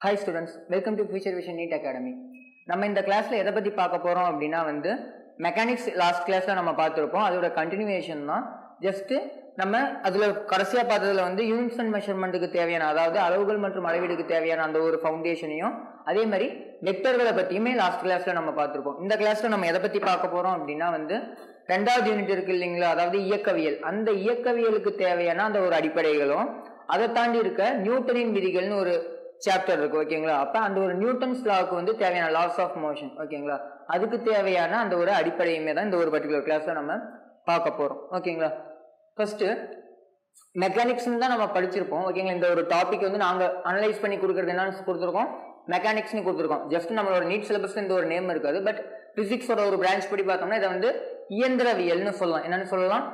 Hi students, welcome to Future Vision NEET Academy. நம்ம இந்த கிளாஸ்ல எதை பத்தி பார்க்க போறோம் அப்படின்னா மெக்கானிக்ஸ் லாஸ்ட் கிளாஸ்ல நம்ம பார்த்துருப்போம். அதோட கண்டினியூவேஷன் தான். ஜஸ்ட் நம்ம அதுல கடைசியா பார்த்ததுல யூனிட்ஸ் அண்ட் மெஷர்மெண்ட்டுக்கு தேவையான, அதாவது அளவுகள் மற்றும் அளவீடுக்கு தேவையான அந்த ஒரு ஃபவுண்டேஷனையும் அதே மாதிரி வெக்டர்களை பத்தியுமே லாஸ்ட் கிளாஸ்ல நம்ம பார்த்துருப்போம். இந்த கிளாஸ்ல நம்ம எதை பத்தி பார்க்க போறோம் அப்படின்னா ரெண்டாவது யூனிட் இருக்கு இல்லைங்களா, அதாவது இயக்கவியல். அந்த இயக்கவியலுக்கு தேவையான அந்த ஒரு அடிப்படைகளும் அதை தாண்டி இருக்க நியூட்டனின் விதிகள்னு ஒரு சாப்டர் இருக்கு. ஓகேங்களா, அப்ப அந்த ஒரு நியூட்டன்ஸ் லாவுக்கு தேவையான லாஸ் ஆஃப் மோஷன், ஓகேங்களா, அதுக்கு தேவையான அந்த ஒரு அடிப்படையுமே தான் இந்த ஒரு பர்டிகுலர் கிளாஸ்ல நம்ம பார்க்க போறோம். ஓகேங்களா, ஃபர்ஸ்ட் மெக்கானிக்ஸ் தான் நம்ம படிச்சிருப்போம். ஓகேங்களா, இந்த ஒரு டாபிக் நாங்க அனலைஸ் பண்ணி கொடுக்கறது என்னன்னு கொடுத்துருக்கோம், மெக்கானிக்ஸ்னு கொடுத்துருக்கோம். ஜஸ்ட் நம்மளோட நீட் சிலபஸ்ல இந்த ஒரு நேம் இருக்காது. பட் பிசிக்ஸோட ஒரு பிரான்ச் படி பார்த்தோம்னா இதை இயந்திரவியல்னு சொல்லலாம். என்னன்னு சொல்லலாம்?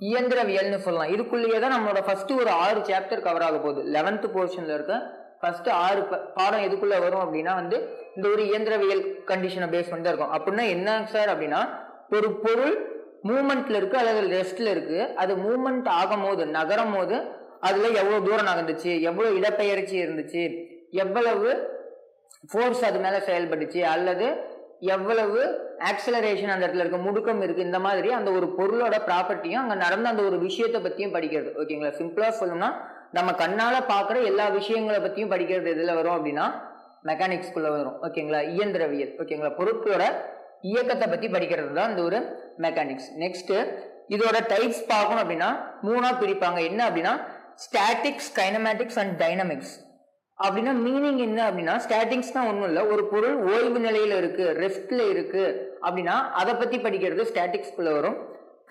இயந்திரவியல்னு சொல்லலாம். இதுக்குள்ளேயே தான் நம்மளோட ஃபர்ஸ்ட் ஒரு 6 சாப்டர் கவர் ஆக போகுது. 11th போர்ஷன்ல இருக்க ஃபர்ஸ்ட் 6 பாடம் எதுக்குள்ள வரும் அப்படின்னா இந்த ஒரு இயந்திரவியல் கண்டிஷனை பேஸ் பண்ணி தான் இருக்கும். அப்படின்னா என்ன சார் அப்படின்னா, ஒரு பொருள் மூவ்மெண்ட்ல இருக்கு அல்லது ரெஸ்ட்ல இருக்கு, அது மூவ்மெண்ட் ஆகும் போது, நகரும் போது அதுல எவ்வளவு தூரம் நகர்ந்துச்சு, எவ்வளவு இடப்பெயர்ச்சி இருந்துச்சு, எவ்வளவு ஃபோர்ஸ் அது மேல செயல்பட்டுச்சு, அல்லது எவ்வளவு ஆக்சலரேஷன் அந்த இடத்துல இருக்க முடுக்கம் இருக்கு, இந்த மாதிரி அந்த ஒரு பொருளோட ப்ராப்பர்ட்டியும் அங்க நடந்த அந்த ஒரு விஷயத்தை பத்தியும் படிக்கிறது. ஓகேங்களா, சிம்பிளா சொல்லணும்னா நம்ம கண்ணால பாக்குற எல்லா விஷயங்களை பத்தியும் படிக்கிறது எதுல வரும் அப்படின்னா மெக்கானிக்ஸ்குள்ள வரும். ஓகேங்களா, இயந்திரவியல். ஓகேங்களா, பொருட்களோட இயக்கத்தை பத்தி படிக்கிறது தான் இந்த ஒரு மெக்கானிக்ஸ். நெக்ஸ்ட் இதோட டைப்ஸ் பார்க்கணும் அப்படின்னா 3ஆ பிரிப்பாங்க. என்ன அப்படின்னா ஸ்டாட்டிக்ஸ், கைனமேட்டிக்ஸ் அண்ட் டைனமிக்ஸ். அப்படின்னா மீனிங் என்ன அப்படின்னா, ஸ்டாட்டிக்ஸ்னா ஒன்றும் இல்லை, ஒரு பொருள் ஓய்வு நிலையில இருக்கு, ரெஸ்ட்ல இருக்கு அப்படின்னா அதை பத்தி படிக்கிறது ஸ்டாட்டிக்ஸ்குள்ள வரும்.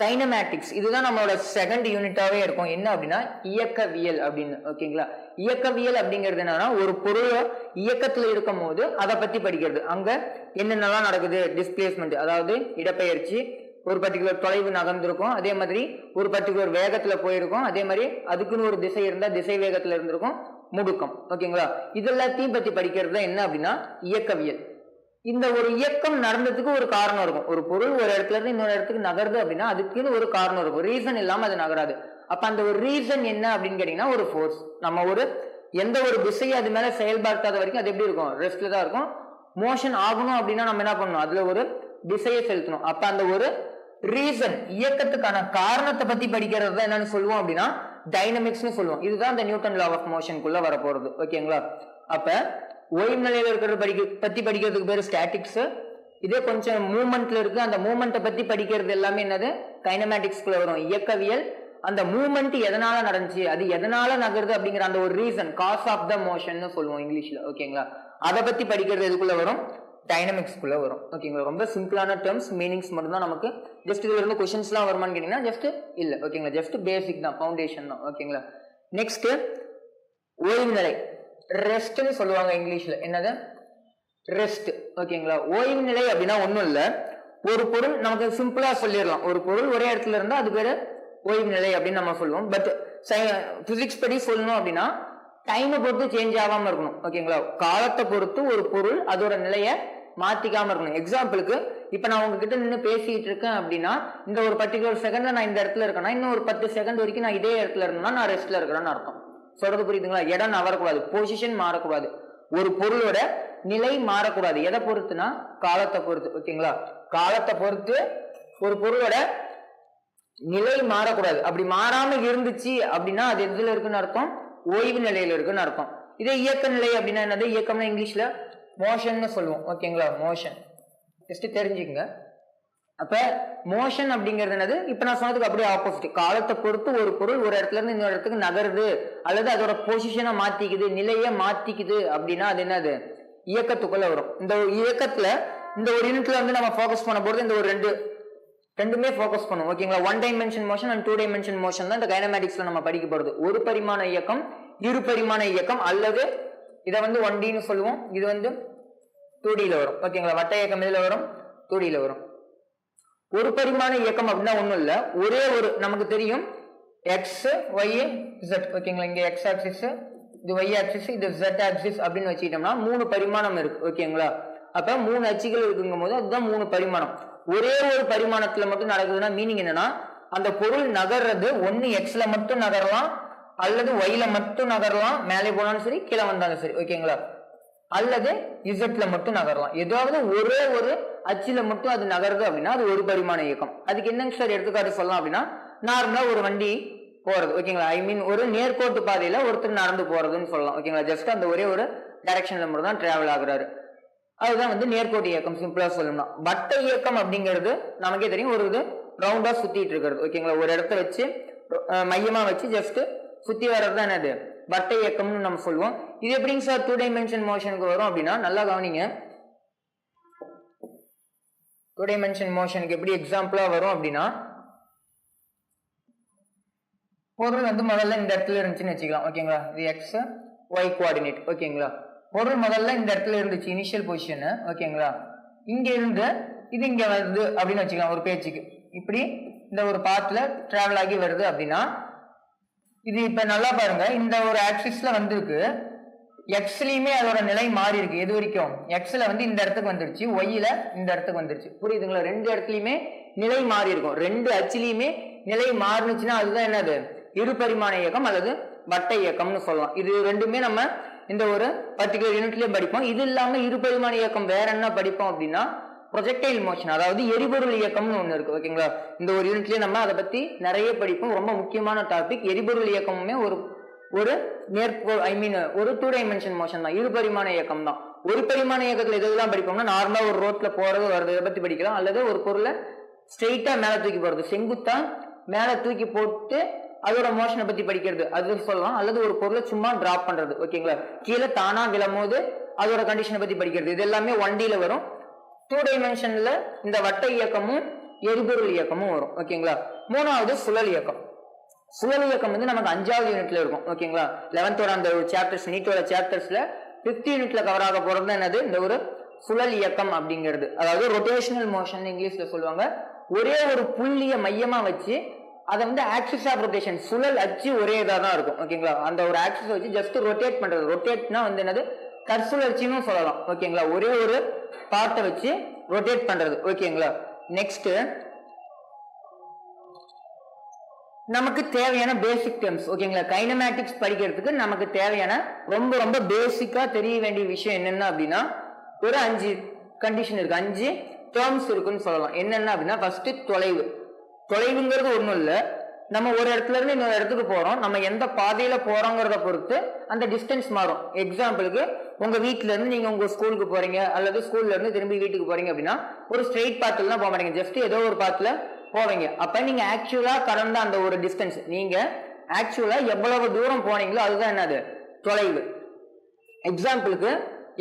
கைனமேட்டிக்ஸ் இதுதான் நம்மளோட செகண்ட் யூனிட்டாவே இருக்கும். என்ன அப்படின்னா இயக்கவியல் அப்படின்னு. ஓகேங்களா, இயக்கவியல் அப்படிங்கிறது என்னன்னா, ஒரு பொருள் இயக்கத்துல இருக்கும் போது அதை பத்தி படிக்கிறது. அங்க என்னென்னலாம் நடக்குது, டிஸ்பிளேஸ்மெண்ட் அதாவது இடப்பெயர்ச்சி, ஒரு பர்டிகுலர் தொலைவு நகர்ந்திருக்கும், அதே மாதிரி ஒரு பர்டிகுலர் வேகத்துல போயிருக்கும், அதே மாதிரி அதுக்குன்னு ஒரு திசை இருந்தா திசை வேகத்துல இருந்திருக்கும், முடுக்கம். ஓகேங்களா, இதெல்லாத்தையும் பத்தி படிக்கிறது தான் என்ன அப்படின்னா இயக்கவியல். இந்த ஒரு இயக்கம் நடந்ததுக்கு ஒரு காரணம் இருக்கும். ஒரு பொருள் ஒரு இடத்துல இருந்து இன்னொரு இடத்துக்கு நகருது அப்படின்னா அதுக்குன்னு ஒரு காரணம் இருக்கும். ரீசன் இல்லாம அது நகராது. அப்ப அந்த ஒரு ரீசன் என்ன அப்படின்னு கேட்டீங்கன்னா ஒரு ஃபோர்ஸ். நம்ம எந்த ஒரு திசையை அது மேல செயல்படுத்தாத வரைக்கும் அது எப்படி இருக்கும், ரெஸ்ட்ல தான் இருக்கும். மோஷன் ஆகணும் அப்படின்னா நம்ம என்ன பண்ணணும், அதுல ஒரு திசையை செலுத்தணும். அப்ப அந்த ஒரு ரீசன், இயக்கத்துக்கான காரணத்தை பத்தி படிக்கிறது தான் என்னன்னு சொல்லுவோம் அப்படின்னா டைனமிக்ஸ்னு சொல்லுவோம். இதுதான் இந்த நியூட்டன் லா ஆஃப் மோஷனுக்குள்ள வரப்போறது. ஓகேங்களா, அப்ப ஓய்வு நிலையில இருக்கிறத பத்தி படிக்கிறதுக்கு பேரு ஸ்டாட்டிக்ஸ். இதே கொஞ்சம் மூவ்மெண்ட்ல இருக்கு, அந்த மூவ்மெண்ட்டை பத்தி படிக்கிறது எல்லாமே என்னது கைனமேட்டிக்ஸ்குள்ள வரும், இயக்கவியல். அந்த மூவ்மெண்ட் எதனால நடந்துச்சு, அது எதனால நகருது அப்படிங்கிற அந்த ஒரு reason, cause of the motion சொல்லுவோம் இங்கிலீஷ்ல. ஓகேங்களா, அதை பத்தி படிக்கிறது எதுக்குள்ள வரும், டைனமிக்ஸ்குள்ள வரும். ஓகேங்களா, ரொம்ப சிம்பிளான டேர்ம்ஸ், மீனிங்ஸ் மட்டும் தான் நமக்கு. ஜஸ்ட் இதுல இருந்து கொஸ்டின்ஸ் எல்லாம் வருமானு கேட்டீங்கன்னா ஜஸ்ட் இல்ல. ஓகேங்களா, ஜஸ்ட் பேசிக் தான், ஃபவுண்டேஷன் தான். ஓகேங்களா, நெக்ஸ்ட் ஓய்வு நிலை, ரெஸ்ட்னு சொல்லுவாங்க இங்கிலீஷ்ல. என்னது, ரெஸ்ட். ஓகேங்களா, ஓய்வு நிலை அப்படின்னா ஒண்ணும் இல்ல, ஒரு பொருள் நமக்கு சிம்பிளா சொல்லிடலாம், ஒரு பொருள் ஒரே இடத்துல இருந்தா அது பேரு ஓய்வு நிலை அப்படின்னு நம்ம சொல்லுவோம். பட் பிசிக்ஸ் படி சொல்லணும் அப்படின்னா டைமை பொறுத்து சேஞ்ச் ஆகாம இருக்கணும். ஓகேங்களா, காலத்தை பொறுத்து ஒரு பொருள் அதோட நிலையை மாத்திக்காம இருக்கணும். எக்ஸாம்பிளுக்கு இப்ப நான் உங்ககிட்ட நின்று பேசிட்டு இருக்கேன் அப்படின்னா இந்த ஒரு பர்டிகுலர் செகண்ட்ல நான் இந்த இடத்துல இருக்கேன்னா இன்னும் ஒரு 10 செகண்ட் வரைக்கும் நான் இதே இடத்துல இருந்தேன்னா நான் ரெஸ்ட்ல இருக்கிறேன்னு அர்த்தம். சொல்றது புரியுதுங்களா? இடம் நகரக்கூடாது, பொசிஷன் மாறக்கூடாது, ஒரு பொருளோட நிலை மாறக்கூடாது. எதை பொறுத்துனா காலத்தை பொறுத்து. ஓகேங்களா, காலத்தை பொறுத்து ஒரு பொருளோட நிலை மாறக்கூடாது. அப்படி மாறாம இருந்துச்சு அப்படின்னா அது எதுல இருக்குன்னு அர்த்தம், ஓய்வு நிலையில இருக்குன்னு அர்த்தம். இதே இயக்க நிலை அப்படின்னா என்னது, இயக்கம்னா இங்கிலீஷ்ல மோஷன் சொல்லுவோம். ஓகேங்களா, மோஷன் ஜஸ்ட் தெரிஞ்சுக்கங்க. அப்ப மோஷன் அப்படிங்கிறது என்னது, இப்ப நான் சொன்னதுக்கு அப்படியே ஆப்போசிட். காலத்தை பொறுத்து ஒரு பொருள் ஒரு இடத்துல இருந்து இன்னொரு இடத்துக்கு நகருது அல்லது அதோட பொசிஷனை மாத்திக்குது, நிலையை மாத்திக்குது அப்படின்னா அது என்னது, இயக்கத்துக்குள்ள வரும். இந்த இயக்கத்துல இந்த ஒரு யூனிட்ல நம்ம ஃபோக்கஸ் பண்ண போறது இந்த ஒரு ரெண்டுமே ஃபோக்கஸ் பண்ணுவோம். ஓகேங்களா, 1 dimension motion and 2 dimension motion தான் இந்த கைனமேட்டிக்ஸ்ல நம்ம படிக்க போறது. ஒரு பரிமாண இயக்கம், இரு பரிமாண இயக்கம், அல்லது இதை 1Dன்னு சொல்லுவோம், இது 2Dல வரும். ஓகேங்களா, வட்ட இயக்கம் இதுல வரும், 2Dல வரும். ஒரு பரிமாண இயக்கம் அப்படின்னா ஒண்ணும் இல்ல, ஒரே ஒரு நமக்கு தெரியும் எக்ஸ் ஒய் Z. ஓகேங்களா, இங்க எக்ஸ் ஆக்சிஸ், இது ஒய் ஆக்சிஸ், இது Z ஆக்சிஸ் அப்படின்னு வச்சுக்கிட்டோம்னா 3 பரிமாணம் இருக்கு. ஓகேங்களா, அப்ப 3 அச்சுகள் இருக்குங்கும் போது அதுதான் 3 பரிமாணம். ஒரே ஒரு பரிமாணத்துல மட்டும் நடக்குதுன்னா மீனிங் என்னன்னா, அந்த பொருள் நகர்றது ஒன்னு எக்ஸ்ல மட்டும் நகரலாம் அல்லது ஒய்ல மட்டும் நகரலாம், மேலே போனாலும் சரி கீழே வந்தாலும் சரி. ஓகேங்களா, அல்லது இசட்ல மட்டும் நகரலாம். ஏதாவது ஒரே ஒரு அச்சுல மட்டும் அது நகருது அப்படின்னா அது ஒரு பரிமாண இயக்கம். அதுக்கு என்னங்க சார் எடுத்துக்காட்டு சொல்லலாம் அப்படின்னா, நார்மலா ஒரு வண்டி போறது, ஓகேங்களா, ஐ மீன் ஒரு நேர்கோட்டு பாதையில ஒருத்தர் நடந்து போறதுன்னு சொல்லலாம், ஓகேங்களா. ஜஸ்ட் அந்த ஒரே ஒரு டைரக்ஷன்ல மட்டும் தான் டிராவல் ஆகுறாரு. அதுதான் வந்து நேர்கோட்டு இயக்கம், சிம்பிளா சொல்லணும்னா. வட்ட இயக்கம் அப்படிங்கிறது நமக்கே தெரியும், ஒரு இது ரவுண்டா சுத்திட்டு இருக்கிறது, ஓகேங்களா. ஒரு இடத்த வச்சு மையமா வச்சு ஜஸ்ட் சுத்தி வர்றதுதான் என்னது வட்ட இயக்கம்னு நம்ம சொல்லுவோம். இது எப்படிங்க சார் 2 டைமென்ஷன் மோஷனுக்கு வரும் அப்படின்னா, நல்லா கவனிங்க. 2 டைமென்ஷன் மோஷனுக்கு எப்படி எக்ஸாம்பிளா வரும் அப்படின்னா, பொருள் வந்து முதல்ல இந்த இடத்துல இருந்துச்சுன்னு வச்சுக்கலாம், ஓகேங்களா. இது எக்ஸ் ஒய் கோஆர்டினேட், ஓகேங்களா. பொருள் முதல்ல இந்த இடத்துல இருந்துச்சு, இனிஷியல் பொசிஷன், ஓகேங்களா. இங்க இருந்து இது இங்க வருது அப்படின்னு வச்சுக்கலாம் ஒரு பேச்சுக்கு. இப்படி இந்த ஒரு பாத்துல டிராவல் ஆகி வருது அப்படின்னா, இது இப்ப நல்லா பாருங்க, இந்த ஒரு ஆக்சிஸ்ல வந்திருக்கு, எக்ஸ்லயுமே அதோட நிலை மாறி இருக்கு. எது வரைக்கும் எக்ஸ்ல வந்து இந்த இடத்துக்கு வந்துருச்சு, ஒய்ல இந்த இடத்துக்கு வந்துருச்சு, புரியுதுங்களா. ரெண்டு இடத்துலயுமே நிலை மாறி இருக்கும். ரெண்டு அச்சுலயுமே நிலை மாறுனுச்சுன்னா அதுதான் என்னது இரு பரிமாண இயக்கம் அல்லது வட்ட இயக்கம்னு சொல்லலாம். இது ரெண்டுமே நம்ம இந்த ஒரு பர்டிகுலர் யூனிட்லயே படிப்போம். இது இல்லாம இரு பரிமாண இயக்கம் வேற என்ன படிப்போம் அப்படின்னா, ப்ரொஜெக்டைல் மோஷன், அதாவது எரிபொருள் இயக்கம்னு ஒண்ணு இருக்கு, ஓகேங்களா. இந்த ஒரு யூனிட்லயே நம்ம அதை பத்தி நிறைய படிப்போம். ரொம்ப முக்கியமான டாபிக். எரிபொருள் இயக்கமுமே ஒரு நேர்கோள், ஐ மீன் ஒரு 2 டைமென்ஷன் மோஷன் தான், இரு பரிமாண இயக்கம் தான். ஒரு பரிமாண இயக்கத்துல எதெல்லாம் படிப்போம்னா, நார்மலா ஒரு ரோட்ல போறது வருது இதை பத்தி படிக்கலாம், அல்லது ஒரு பொருளை ஸ்ட்ரெயிட்டா மேல தூக்கி போறது, செங்குத்தா மேல தூக்கி போட்டு அதோட மோஷனை பத்தி படிக்கிறது அது சொல்லலாம், அல்லது ஒரு பொருளை சும்மா டிராப் பண்றது, ஓகேங்களா. கீழே தானா விழும்போது அதோட கண்டிஷனை பத்தி படிக்கிறது. இது எல்லாமே 1Dல வரும். 2 டைமென்ஷன்ல இந்த வட்ட இயக்கமும் எரிபொருள் இயக்கமும் வரும், ஓகேங்களா. மூணாவது சுழல் இயக்கம். சுழல் இயக்கம் வந்து நமக்கு 5வது யூனிட்ல இருக்கும், ஓகேங்களா. 11th அந்த சாப்டர்ஸ், நீட்டோட சாப்டர்ஸ்ல 5th யூனிட்ல கவர் ஆக போறது என்னது இந்த ஒரு சுழல் இயக்கம் அப்படிங்கிறது. அதாவது ரொட்டேஷனல் மோஷன் இங்கிலீஷ்ல சொல்லுவாங்க. ஒரே ஒரு புள்ளிய மையமா வச்சு அதை வந்து ஆக்சிஸ் ஆஃப் ரொட்டேஷன், சுழல் அச்சு ஒரே இதாக தான் இருக்கும், ஓகேங்களா. அந்த ஒரு ஆக்சிஸ் வச்சு ஜஸ்ட் ரொட்டேட் பண்றது. ரொட்டேட்னா வந்து என்னது கற்சுழற்சின்னு சொல்லலாம், ஓகேங்களா. ஒரே ஒரு பார்ட்டை வச்சு ரொட்டேட் பண்றது, ஓகேங்களா. நெக்ஸ்ட் நமக்கு தேவையான பேசிக் டெர்ம்ஸ், ஓகேங்களா. கைனமேட்டிக்ஸ் படிக்கிறதுக்கு நமக்கு தேவையான ரொம்ப ரொம்ப பேசிக்கா தெரிய வேண்டிய விஷயம் என்னென்ன அப்படின்னா, ஒரு 5 கண்டிஷன் இருக்கு, 5 டேர்ம்ஸ் இருக்குன்னு சொல்லலாம். என்னென்ன அப்படின்னா, ஃபர்ஸ்ட் தொலைவு. தொலைவுங்கிறது ஒண்ணும் இல்லை, நம்ம ஒரு இடத்துல இருந்து இன்னொரு இடத்துக்கு போறோம், நம்ம எந்த பாதையில போறோங்கிறத பொறுத்து அந்த டிஸ்டன்ஸ் மாறும். எக்ஸாம்பிளுக்கு உங்க வீட்டுல இருந்து நீங்க உங்க ஸ்கூலுக்கு போறீங்க, அல்லது ஸ்கூல்ல இருந்து திரும்பி வீட்டுக்கு போறீங்க அப்படின்னா ஒரு ஸ்ட்ரெயிட் பாத்துல தான் போக மாட்டீங்க, ஜஸ்ட் ஏதோ ஒரு பாத்துல போவீங்க. அப்ப நீங்க ஆக்சுவலா கடந்த அந்த ஒரு டிஸ்டன்ஸ், நீங்க ஆக்சுவலா எவ்வளவு தூரம் போனீங்களோ அதுதான் என்னது தொலைவு. எக்ஸாம்பிளுக்கு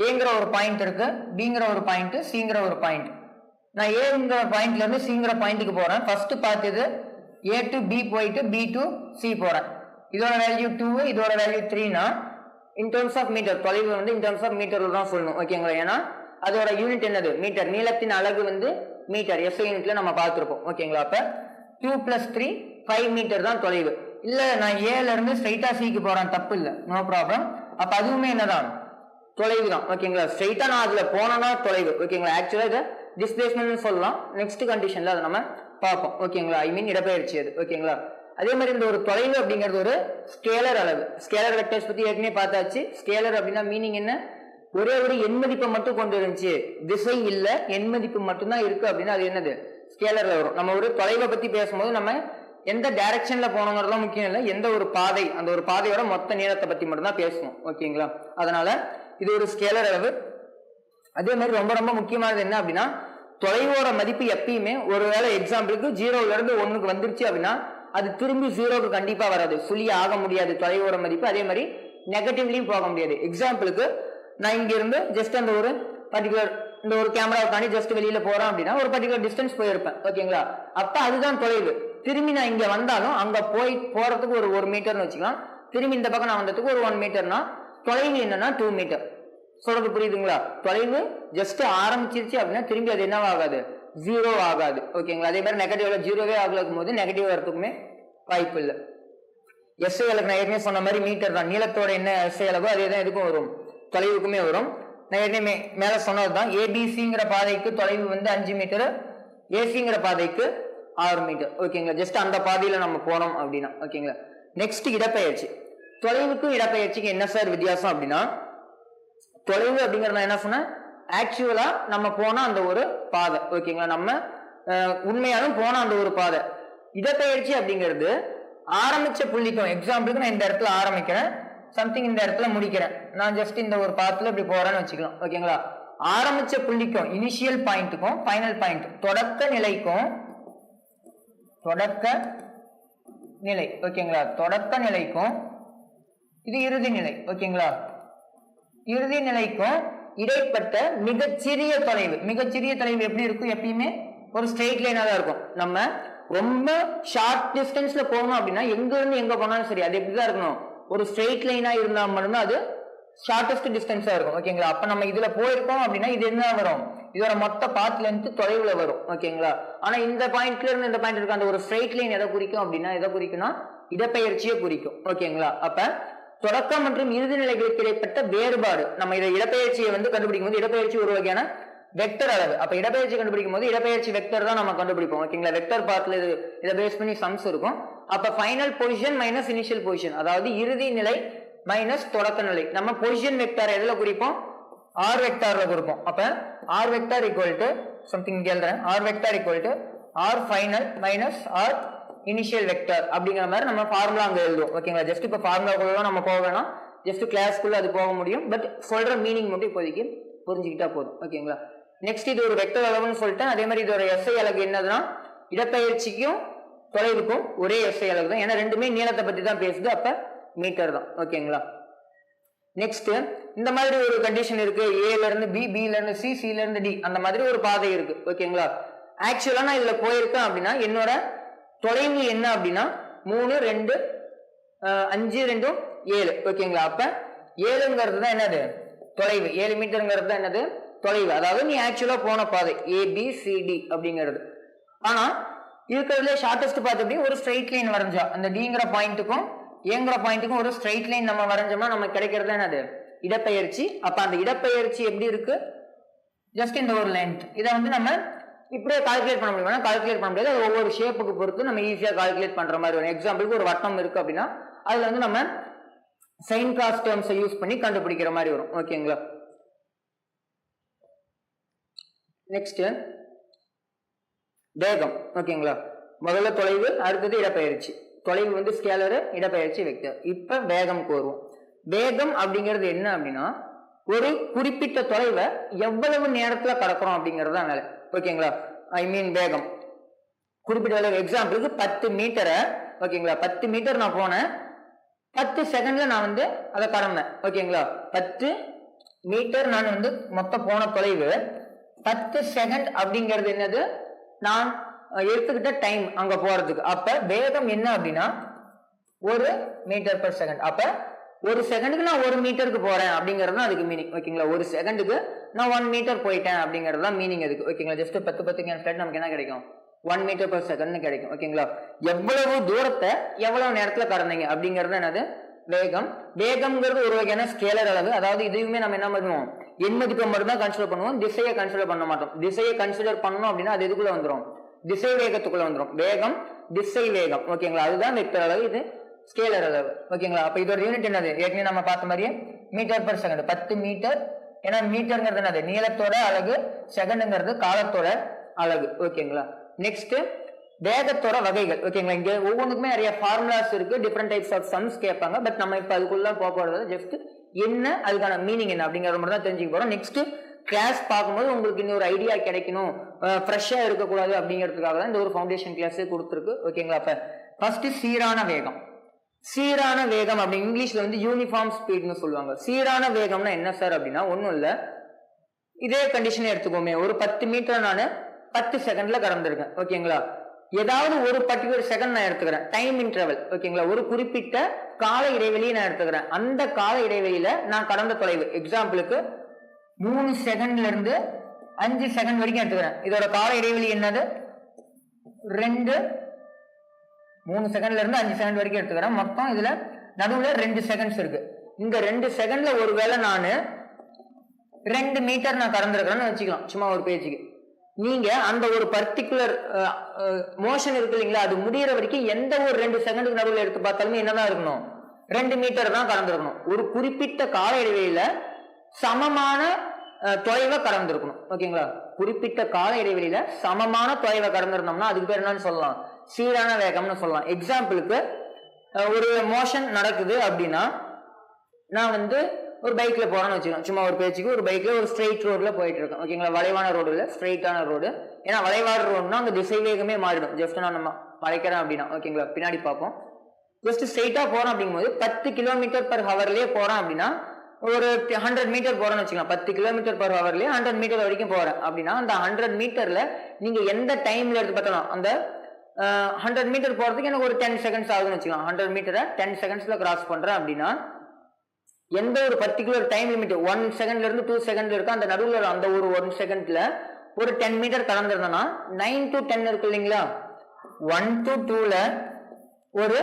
ஏங்கிற ஒரு பாயிண்ட் இருக்கு, பிங்கிற ஒரு பாயிண்ட், சிங்கிற ஒரு பாயிண்ட். நான் ஏங்கிற பாயிண்ட்ல இருந்து சிங்கிற பாயிண்ட்டுக்கு போறேன். ஃபர்ஸ்ட் பார்த்தது ஏ டு பி போயிட்டு பி டு சி போறேன். இதோட வேல்யூ 2, இதோட வேல்யூ 3னா இன் டர்ம்ஸ் ஆஃப் மீட்டர், தொலைவு வந்து இன் டர்ம்ஸ் ஆஃப் மீட்டர்ல தான் சொல்லணும், ஓகேங்களா. ஏன்னா அதோட யூனிட் என்னது மீட்டர், நீளத்தின் அலகு வந்து மீட்டர், எஸ் யூனிட்ல நம்ம பார்த்துருப்போம், ஓகேங்களா. அப்ப 2 + 3 5 மீட்டர் தான் தொலைவு. இல்ல நான் ஏல இருந்து ஸ்ட்ரைட்டா சிக்கு போறேன், தப்பு இல்லை, நோ ப்ராப்ளம். அப்ப அதுவுமே என்னதான் தொலைவு தான், ஓகேங்களா. ஸ்ட்ரைட்டா நான் அதுல போனோம்னா தொலைவு, ஓகேங்களா. ஆக்சுவலா இதை டிஸ்பிளேஸ்மெண்ட் சொல்லலாம், நெக்ஸ்ட் கண்டிஷன்ல அதை நம்ம பார்ப்போம், ஓகேங்களா. ஐ மீன் இடப்பெயர்ச்சி அது, ஓகேங்களா. அதே மாதிரி இந்த ஒரு தொலைவு அப்படிங்கிறது ஒரு ஸ்கேலர் அளவு. ஸ்கேலர் வெக்டர்ஸ் பத்தி ஏற்கனவே பார்த்தாச்சு. ஸ்கேலர் அப்படின்னா மீனிங் என்ன, ஒரே ஒரு எண் மதிப்பை மட்டும் கொண்டு இருந்துச்சு, திசை இல்ல எண் மதிப்பு மட்டும்தான் இருக்கு அப்படின்னா அது என்னது ஸ்கேலர்ல வரும். நம்ம ஒரு தொலைவை பத்தி பேசும்போது நம்ம எந்த டைரக்ஷன்ல போனோங்கிறதுலாம் முக்கியம் இல்லை, எந்த ஒரு பாதை, அந்த ஒரு பாதையோட மொத்த நீளத்தை பத்தி மட்டும்தான் பேசுவோம், ஓகேங்களா. அதனால இது ஒரு ஸ்கேலர் அளவு. அதே மாதிரி ரொம்ப ரொம்ப முக்கியமானது என்ன அப்படின்னா, தொலைவோட மதிப்பு எப்பயுமே ஒருவேளை எக்ஸாம்பிளுக்கு 0ல இருந்து 1க்கு வந்துருச்சு அப்படின்னா அது திரும்பி 0க்கு கண்டிப்பா வராது, சுழிய ஆக முடியாது தொலைவோட மதிப்பு. அதே மாதிரி நெகட்டிவ்லயும் போக முடியாது. எக்ஸாம்பிளுக்கு நான் இங்க இருந்து ஜஸ்ட் அந்த ஒரு பர்டிகுலர் இந்த ஒரு கேமராவை தாண்டி ஜஸ்ட் வெளியில போறேன் அப்படின்னா ஒரு பர்டிகுலர் டிஸ்டன்ஸ் போயிருப்பேன், ஓகேங்களா. அப்ப அதுதான் தொலைவு. திரும்பி நான் இங்க வந்தாலும் அங்க போறதுக்கு ஒரு 1 மீட்டர்னு வச்சுக்கலாம், திரும்பி இந்த பக்கம் நான் வந்ததுக்கு ஒரு 1 மீட்டர்னா தொலைவு என்னன்னா 2 மீட்டர். சொல்றது புரியுதுங்களா. தொலைவு ஜஸ்ட் ஆரம்பிச்சிருச்சு அப்படின்னா திரும்பி அது என்னவாகாது, 0 ஆகாது, ஓகேங்களா. அதே மாதிரி நெகட்டிவ்ல 0வே ஆகலும் போது நெகட்டிவ் வரதுக்குமே வாய்ப்பு இல்லை. எஸ்ஐ அளவு நான் ஏற்கனவே சொன்ன மாதிரி மீட்டர் தான், நீளத்தோட என்ன எஸ்ஐ அளவோ அதே தான் எதுக்கும் வரும், தொலைவுக்குமே வரும். நான் ஏற்கனவே மேல சொன்னதுதான், ஏபிசிங்கிற பாதைக்கு தொலைவு வந்து 5 மீட்டர், ஏசிங்கிற பாதைக்கு 6 மீட்டர், ஓகேங்களா. ஜஸ்ட் அந்த பாதையில நம்ம போனோம் அப்படின்னா, ஓகேங்களா. நெக்ஸ்ட் இடப்பெயர்ச்சி. தொலைவுக்கும் இடப்பெயர்ச்சிக்கு என்ன சார் வித்தியாசம் அப்படின்னா, தொலைவு அப்படிங்கறது நான் என்ன சொன்னேன், ஆக்சுவலா நம்ம போன அந்த ஒரு பாதை. ஓகேங்களா, நம்ம உண்மையாலும் போன அந்த ஒரு பாதை. இடப்பெயர்ச்சி அப்படிங்கிறது ஆரம்பிச்ச புள்ளிக்கும், எக்ஸாம்பிளுக்கு நான் இந்த இடத்துல ஆரம்பிக்கிறேன், சம்திங் இந்த இடத்துல முடிக்கிறேன், நான் ஜஸ்ட் இந்த ஒரு பாத்துல இப்படி போறேன்னு வச்சுக்கலாம். ஓகேங்களா, ஆரம்பிச்ச புள்ளிக்கும் இனிஷியல் பாயிண்ட்டுக்கும் ஃபைனல் பாயிண்ட், தொடக்க நிலைக்கும் தொடக்க நிலை. ஓகேங்களா, தொடக்க நிலைக்கும் இது இறுதி நிலை. ஓகேங்களா, இறுதி நிலைக்கும் இடைப்பட்ட மிகச்சிறிய தொலைவு. மிகச்சிறிய தொலைவு எப்படி இருக்கும், எப்பயுமே ஒரு ஸ்ட்ரெயிட் லைனா தான் இருக்கும். நம்ம ரொம்ப ஷார்ட் டிஸ்டன்ஸ்ல போகணும் அப்படின்னா எங்க இருந்து எங்க போனாலும் சரி அது எப்படிதான் இருக்கணும், ஒரு ஸ்ட்ரெயிட் லைனா இருந்தா மட்டும்தான் அது ஷார்டஸ்ட் டிஸ்டன்ஸா இருக்கும். ஓகேங்களா, அப்ப நம்ம இதுல போயிருக்கோம் அப்படின்னா இது என்ன வரும், இதோட மொத்த பாத் லென்த் தொலைவுல வரும். ஓகேங்களா, ஆனா இந்த பாயிண்ட்ல இருந்து இந்த பாயிண்ட் இருக்க அந்த ஒரு ஸ்ட்ரெயிட் லைன் எதை குறிக்கும் அப்படின்னா எதை குறிக்கும்னா இடப்பெயர்ச்சியை குறிக்கும். ஓகேங்களா, அப்ப தொடக்கம் மற்றும் இறுதி நிலைகளுக்கு இடைப்பட்ட வேறுபாடு. நம்ம இதை இடப்பெயர்ச்சியை கண்டுபிடிக்கும் போது இடப்பெயர்ச்சி ஒரு வகையான வெக்டர் அளவு. அப்ப இடப்பெயர்ச்சி கண்டுபிடிக்கும் போது இடப்பெயர்ச்சி வெக்டர் தான் நம்ம கண்டுபிடிப்போம். ஓகேங்களா, வெக்டர் பார்ட்ல இதை பேஸ் பண்ணி சம்ஸ் இருக்கும். அப்ப final position minus initial position, அதாவது இறுதி நிலை மைனஸ் தொடக்க நிலை. நம்ம பொசிஷன் வெக்டர் எதுல குறிப்போம், ஆர் வெக்டார்ல குறிப்போம். அப்ப R vector equal to something எழுதுறேன், R vector equal to R final minus R initial vector அப்படிங்கிற மாதிரி நம்ம ஃபார்முலா அங்க எழுதுவோம். ஓகேங்களா, ஜஸ்ட் இப்ப ஃபார்முலாக்குள்ள நம்ம போக வேணாம், ஜஸ்ட் கிளாஸ்க்குள்ள அது போக முடியும். பட் சொல்ற மீனிங் மட்டும் இப்போதைக்கு புரிஞ்சுக்கிட்டா போதும். ஓகேங்களா, நெக்ஸ்ட் இது ஒரு வெக்டர் அளவுன்னு சொல்லிட்டேன். அதே மாதிரி இது ஒரு எஸ்ஐ அலகு என்னதுன்னா இடப்பெயர்ச்சிக்கும் தொலைவுக்கும் ஒரே எஸ்ஐ அலகு தான், ஏன்னா ரெண்டுமே நீளத்தை பத்தி தான் பேசுது, அப்ப மீட்டர் தான். ஓகேங்களா, நெக்ஸ்ட் இந்த மாதிரி ஒரு கண்டிஷன் இருக்கு, ஏல இருந்து பி, பில இருந்து சி, சில இருந்து டி, அந்த மாதிரி ஒரு பாதை இருக்கு. ஓகேங்களா, ஆக்சுவலா நான் இதுல போயிருக்கேன் அப்படின்னா என்னோட தொலைவு என்ன அப்படின்னா 3, 2, 5, 2, 7. ஓகேங்களா, அப்ப 7ங்கிறது தான் என்னது தொலைவு, 7 மீட்டருங்கிறது தான் என்னது தொலைவு, அதாவது நீ ஆக்சுவலா போன பாதை ABCD அப்படிங்கிறது. ஆனா இருக்கிறதுல ஷார்டஸ்ட் பாத் எப்படி, ஒரு ஸ்ட்ரெயிட் லைன் வரைஞ்சா அந்த டிங்கிற பாயிண்ட்டுக்கும் ஏங்கிற பாயிண்ட்டுக்கும் ஒரு ஸ்ட்ரெயிட் லைன் நம்ம வரைஞ்சோம்னா நமக்கு கிடைக்கிறது என்னது இடப்பெயர்ச்சி. அப்ப அந்த இடப்பெயர்ச்சி எப்படி இருக்கு, ஜஸ்ட் இந்த ஒரு லென்த். இதை நம்ம இப்படியே கால்குலேட் பண்ண முடியும், கால்குலேட் பண்ண முடியாது, அது ஒவ்வொரு ஷேப்புக்கு பொறுத்து நம்ம ஈஸியா கால்குலேட் பண்ற மாதிரி வரும். எக்ஸாம்பிளுக்கு ஒரு வட்டம் இருக்கு அப்படின்னா அதுல நம்ம சைன் காஸ் டேர்ம்ஸை யூஸ் பண்ணி கண்டுபிடிக்கிற மாதிரி வரும். ஓகேங்களா, நெக்ஸ்ட் வேகம். ஓகேங்களா, முதல்ல தொலைவு, அடுத்தது இடப்பெயர்ச்சி. தொலைவு ஸ்கேலரு, இடப்பெயர்ச்சி வெக்டர். இப்ப வேகம் கோருவோம். வேகம் அப்படிங்கிறது என்ன அப்படின்னா ஒரு குறிப்பிட்ட தொலைவை எவ்வளவு நேரத்துல கடக்கிறோம் அப்படிங்கறது தான். ஓகேங்களா, ஐ மீன் வேகம் குறிப்பிட்ட தொலைவு. எக்ஸாம்பிளுக்கு 10 மீட்டரை, ஓகேங்களா, 10 மீட்டர் நான் போனேன், 10 செகண்ட்ல நான் அதை கடந்தேன். ஓகேங்களா, 10 மீட்டர் நான் மொத்த போன தொலைவு 10 செகண்ட் அப்படிங்கிறது என்னது, நான் எடுத்துக்கிட்ட டைம் அங்க போறதுக்கு. அப்ப வேகம் என்ன அப்படின்னா 1 மீட்டர் per செகண்ட். அப்ப ஒரு செகண்டுக்கு நான் 1 மீட்டருக்கு போறேன் அப்படிங்கிறது அதுக்கு மீனிங். ஓகேங்களா, ஒரு செகண்டுக்கு நான் 1 மீட்டர் போயிட்டேன் அப்படிங்கிறது தான் மீனிங் அதுக்கு. ஓகேங்களா, ஜஸ்ட் 10 கேன்சல் நமக்கு என்ன கிடைக்கும், 1 மீட்டர் per செகண்ட் கிடைக்கும். ஓகேங்களா, எவ்வளவு தூரத்தை எவ்வளவு நேரத்துல கடந்தீங்க அப்படிங்கிறது என்னது வேகம். வேகம்ங்கிறது ஒரு வகையான ஸ்கேலர் அளவு, அதாவது இதையுமே நம்ம என்ன பண்ணுவோம், எண் மதிப்பை மட்டும் தான் கன்சிடர் பண்ணுவோம், திசையை கன்சிடர் பண்ண மாட்டோம். திசையை கன்சிடர் பண்ணணும் அப்படின்னா அது எதுக்குள்ள வந்துடும், திசை வேகத்துக்குள்ள வந்துடும். வேகம் திசை வேகம். ஓகேங்களா, அதுதான் வெக்டர் அளவு, இது ஸ்கேலர் அளவு. ஓகேங்களா, அப்ப இதோட யூனிட் என்னது, ஏற்கனவே நம்ம பார்த்த மாதிரியே மீட்டர் per செகண்ட். 10 மீட்டர், ஏன்னா மீட்டர்ங்கிறது என்னது நீளத்தோட அலகு, செகண்ட்ங்கிறது காலத்தோட அலகு. ஓகேங்களா, நெக்ஸ்ட் வேகத்தோட வகைகள். ஓகேங்களா, இங்க ஒவ்வொன்றுக்குமே நிறைய ஃபார்முலாஸ் இருக்கு, டிஃப்ரெண்ட் டைப்ஸ் ஆஃப் சம்ஸ் கேட்பாங்க. பட் நம்ம இப்ப அதுக்குள்ள போக போறது ஜஸ்ட் என்ன அதுக்கான மீனிங் என்ன அப்படிங்கறத மட்டும் தான் தெரிஞ்சுக்க போறோம். நெக்ஸ்ட் கிளாஸ் பார்க்கும்போது உங்களுக்கு இன்னொரு ஐடியா கிடைக்கணும், ஃப்ரெஷ்ஷா இருக்கக்கூடாது அப்படிங்கிறதுக்காக தான் இந்த ஒரு ஃபவுண்டேஷன் கிளாஸே கொடுத்துருக்கு. ஓகேங்களா, அப்ப ஃபர்ஸ்ட் சீரான வேகம். சீரான வேகம் அப்படி இங்கிலீஷ்ல யூனிஃபார்ம் ஸ்பீட்னு சொல்லுவாங்க. சீரான வேகம்னா என்ன சார் அப்படின்னா ஒன்னும் இல்ல, இதே கண்டிஷன் எடுத்துக்கோமே, ஒரு 10 மீட்டர் நான் 10 செகண்ட்ல கடந்திருக்கேன். ஓகேங்களா, ஏதாவது ஒரு பர்டிகுலர் செகண்ட் நான் எடுத்துக்கிறேன், டைம் இன்டர்வல். ஓகேங்களா, ஒரு குறிப்பிட்ட கால இடைவெளியை நான் எடுத்துக்கிறேன். அந்த கால இடைவெளியில நான் கடந்த தொலைவு, எக்ஸாம்பிளுக்கு 3 செகண்ட்ல இருந்து 5 செகண்ட் வரைக்கும் எடுத்துக்கிறேன். இதோட கால இடைவெளி என்னது 3 செகண்ட்ல இருந்து 5 செகண்ட் வரைக்கும் எடுத்துக்கிறேன். மொத்தம் இதுல நடுவுல 2 செகண்ட்ஸ் இருக்கு. இந்த 2 செகண்ட்ல ஒருவேளை நான் 2 மீட்டர் நான் கடந்திருக்கிறேன்னு வச்சுக்கலாம், சும்மா ஒரு பேச்சுக்கு. நீங்க அந்த ஒரு பர்டிகுலர் மோஷன் இருக்கு இல்லைங்களா, அது முடியற வரைக்கும் எந்த ஒரு 2 செகண்டுக்கு நடுவில் எடுத்து பார்த்தாலுமே என்னதான் இருக்கணும், 2 மீட்டர் தான் கடந்திருக்கணும். ஒரு குறிப்பிட்ட கால இடைவெளியில சமமான தொலைவை கடந்திருக்கணும். ஓகேங்களா, குறிப்பிட்ட கால இடைவெளியில சமமான தொலைவை கடந்திருந்தோம்னா அதுக்கு பேர் என்னன்னு சொல்லலாம், சீரான வேகம்னு சொல்லலாம். எக்ஸாம்பிளுக்கு ஒரு மோஷன் நடக்குது அப்படின்னா, நான் வந்து ஒரு பைக்ல போறேன்னு வச்சுக்கோங்க, சும்மா ஒரு பேச்சுக்கு ஒரு பைக்ல ஒரு ஸ்ட்ரெயிட் ரோட்ல போயிட்டு இருக்கேன். ஓகேங்களா, வளைவான ரோடு இல்ல, ஸ்ட்ரெயிட்டான ரோடு. ஏன்னா வளைவான ரோடுனா அங்க திசை வேகமே மாறிடும். ஜஸ்ட் நான் நம்ம வளைக்கிறேன் அப்படின்னா, ஓகேங்களா, பின்னாடி பார்ப்போம். ஜஸ்ட் ஸ்ட்ரெயிட்டா போறோம் அப்படிங்கும்போது 10 km/hலயே போறேன் அப்படின்னா, ஒரு 100 மீட்டர் போறேன்னு வச்சுக்கலாம், 10 km/hலயே 100 மீட்டர் வரைக்கும் போறேன் அப்படின்னா, அந்த 100 மீட்டர்ல நீங்க எந்த டைம்ல எடுத்து பார்த்தாலும் அந்த 100 மீட்டர் போறதுக்கு எனக்கு ஒரு 10 செகண்ட்ஸ் ஆகுதுன்னு வச்சுக்கலாம். 100 மீட்டரை 10 செகண்ட்ஸ்ல கிராஸ் பண்றேன் அப்படின்னா, எந்த ஒரு பர்டிகுலர் டைம் லிமிட் 1 செகண்ட்ல இருந்து 2 செகண்ட்ல இருக்கு, அந்த நடுவில் அந்த ஒரு 1 செகண்ட்ல ஒரு 10 மீட்டர் கடந்திருந்தோம்னா 9 to 10 இருக்கு இல்லைங்களா, 1 to 2ல ஒரு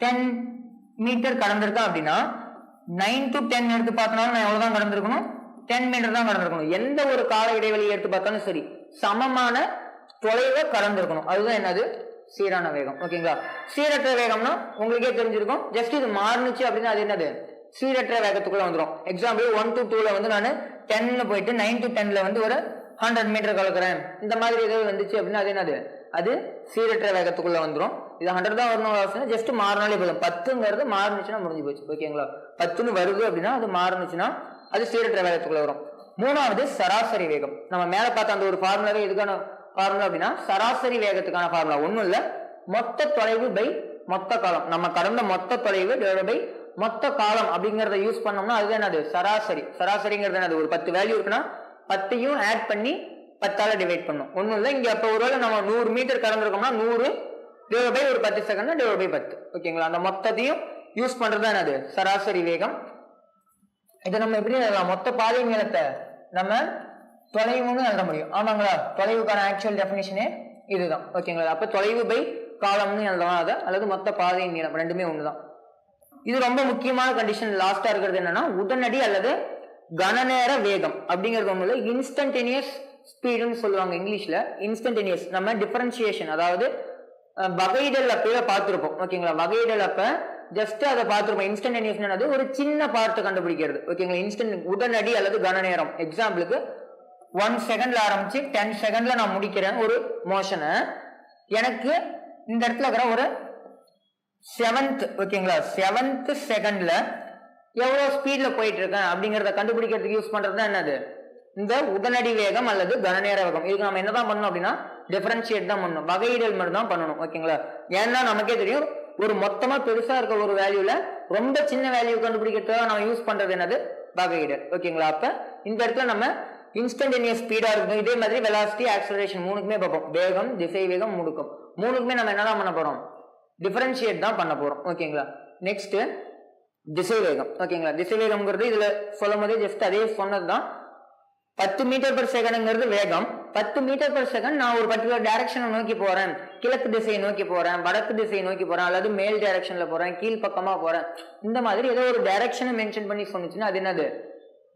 10 மீட்டர் கடந்திருக்கேன் அப்படின்னா 9 to 10 எடுத்து பார்த்தோம்னா நான் எவ்வளவுதான் கடந்திருக்கணும், 10 மீட்டர் தான் கடந்திருக்கணும். எந்த ஒரு கால இடைவெளியை எடுத்து பார்த்தாலும் சரி சமமான தொலைவை கடந்திருக்கணும். அதுதான் என்னது, சீரான வேகம். ஓகேங்களா, சீரற்ற வேகம்னா உங்களுக்கே தெரிஞ்சிருக்கும், ஜஸ்ட் இது மாறுனுச்சு அப்படின்னா அது என்னது, சீரற்ற வேகத்துக்குள்ள வந்துடும். எக்ஸாம்பிள் 1 to 2ல வந்து நான் 10ல போயிட்டு 9 to 10ல வந்து ஒரு 100 மீட்டர் கலக்குறேன், இந்த மாதிரி ஏதாவது வந்துச்சு அப்படின்னா அது என்னது, அது சீரற்ற வேகத்துக்குள்ள வந்துடும். இது 100 தான் வரணும் அவசியம், ஜஸ்ட் மாறினாலே போதும். 10ங்கிறது மாறுனுச்சுன்னா முடிஞ்சு போச்சு. ஓகேங்களா, 10ன்னு வருது அப்படின்னா அது மாறுனுச்சுன்னா அது சீரற்ற வேகத்துக்குள்ள வரும். மூணாவது சராசரி வேகம். நம்ம மேல பார்த்த அந்த ஒரு ஃபார்முலாவே எதுக்கான ஃபார்முலா அப்படின்னா, சராசரி வேகத்துக்கான ஃபார்முலா ஒண்ணும் இல்ல, மொத்த தொலைவு பை மொத்த காலம். நம்ம கடந்த மொத்த தொலைவு டிவைட் பை மொத்த காலம் அப்படிங்கறத யூஸ் பண்ணோம்னா அதுதான் என்னது, சராசரி. சராசரிங்கிறது என்னது, ஒரு 10 வேல்யூ இருக்குன்னா 10யும் ஆட் பண்ணி 10ஆல டிவைட் பண்ணும். ஒண்ணும் இல்ல, இங்க அப்ப ஒருவேளை நம்ம 100 மீட்டர் கடந்திருக்கோம்னா 100 டிவைட் பை ஒரு 10 செகண்ட் டிவைட் பை 10. ஓகேங்களா, அந்த மொத்தத்தையும் யூஸ் பண்றது என்னது, சராசரி வேகம். இதை நம்ம எப்படி எழுதலாம், மொத்த பாதை நீளத்தை நம்ம தொலைவுன்னு எழுத முடியும். ஆமாங்களா, தொலைவுக்கான ஆக்சுவல் டெஃபினிஷனே இதுதான். ஓகேங்களா, அப்ப தொலைவு பை காலம்னு எழுதலாம் அதை, அல்லது மொத்த பாதை நீளம், ரெண்டுமே ஒண்ணுதான். இது ரொம்ப முக்கியமான கண்டிஷன். லாஸ்டா இருக்கிறது என்னன்னா உடனடி அல்லது கனநேர வேகம் அப்படிங்கிறது ஒண்ணு இல்லை, இன்ஸ்டன்டேனியஸ் ஸ்பீடுன்னு சொல்லுவாங்க இங்கிலீஷ்ல. இன்ஸ்டன்டேனியஸ் நம்ம டிஃபரன்சியேஷன், அதாவது வகையிடல் அப்பவே பார்த்திருப்போம். ஓகேங்களா, வகையிடல் அப்ப ஜஸ்ட் அதை பார்த்திருப்போம். இன்ஸ்டன்டேனியஸ் ஒரு சின்ன பார்ட் கண்டுபிடிக்கிறது. ஓகேங்களா, இன்ஸ்டன்ட் உடனடி அல்லது கனநேரம். எக்ஸாம்பிளுக்கு 1 செகண்ட்ல ஆரம்பிச்சு 10 செகண்ட்ல நான் முடிக்கிறேன் ஒரு மோஷனை, எனக்கு இந்த இடத்துல இருக்கிற ஒரு 7th, ஓகேங்களா, 7th செகண்ட்ல எவ்வளவு ஸ்பீட்ல போயிட்டு இருக்கேன் அப்படிங்கறத கண்டுபிடிக்கிறதுக்கு யூஸ் பண்றது தான் என்னது, இந்த உடனடி வேகம் அல்லது கனநேர வேகம். இதுக்கு நம்ம என்னதான் பண்ணணும் அப்படின்னா டிஃபரன்ஷியேட் தான் பண்ணணும், வகையிடல் மட்டும் தான் பண்ணணும். ஓகேங்களா, ஏன்னா நமக்கே தெரியும் ஒரு மொத்தமா பெருசா இருக்க ஒரு வேல்யூல ரொம்ப சின்ன வேல்யூ கண்டுபிடிக்கிறதுக்காக நம்ம யூஸ் பண்றது என்னது, வகையிடல். ஓகேங்களா, அப்ப இந்த இடத்துல நம்ம இன்ஸ்டன்டேனியஸ் ஸ்பீடா இருக்கும், இதே மாதிரி வெலாசிட்டி ஆக்சலரேஷன் மூணுக்குமே பார்ப்போம். வேகம், திசை வேகம், முடுக்கம், மூணுக்குமே நம்ம என்னதான் பண்ண போறோம், டிஃபரன்ஷியேட் தான் பண்ண போறோம். ஓகேங்களா, நெக்ஸ்ட் திசை வேகம். ஓகேங்களா, திசை வேகம்ங்கிறது இதுல சொல்லும் போதே ஜஸ்ட் அதே சொன்னதுதான். 10 மீட்டர்/செகண்ட்ங்கிறது வேகம். 10 மீட்டர்/செகண்ட் நான் ஒரு பர்டிகுலர் டைரக்ஷனை நோக்கி போறேன், கிழக்கு திசையை நோக்கி போறேன், வடக்கு திசையை நோக்கி போறேன், அல்லது மேல் டைரக்ஷன்ல போறேன், கீழ் பக்கமா போறேன், இந்த மாதிரி ஏதோ ஒரு டைரக்ஷனை மென்ஷன் பண்ணி சொன்னிச்சுன்னா அது என்னது,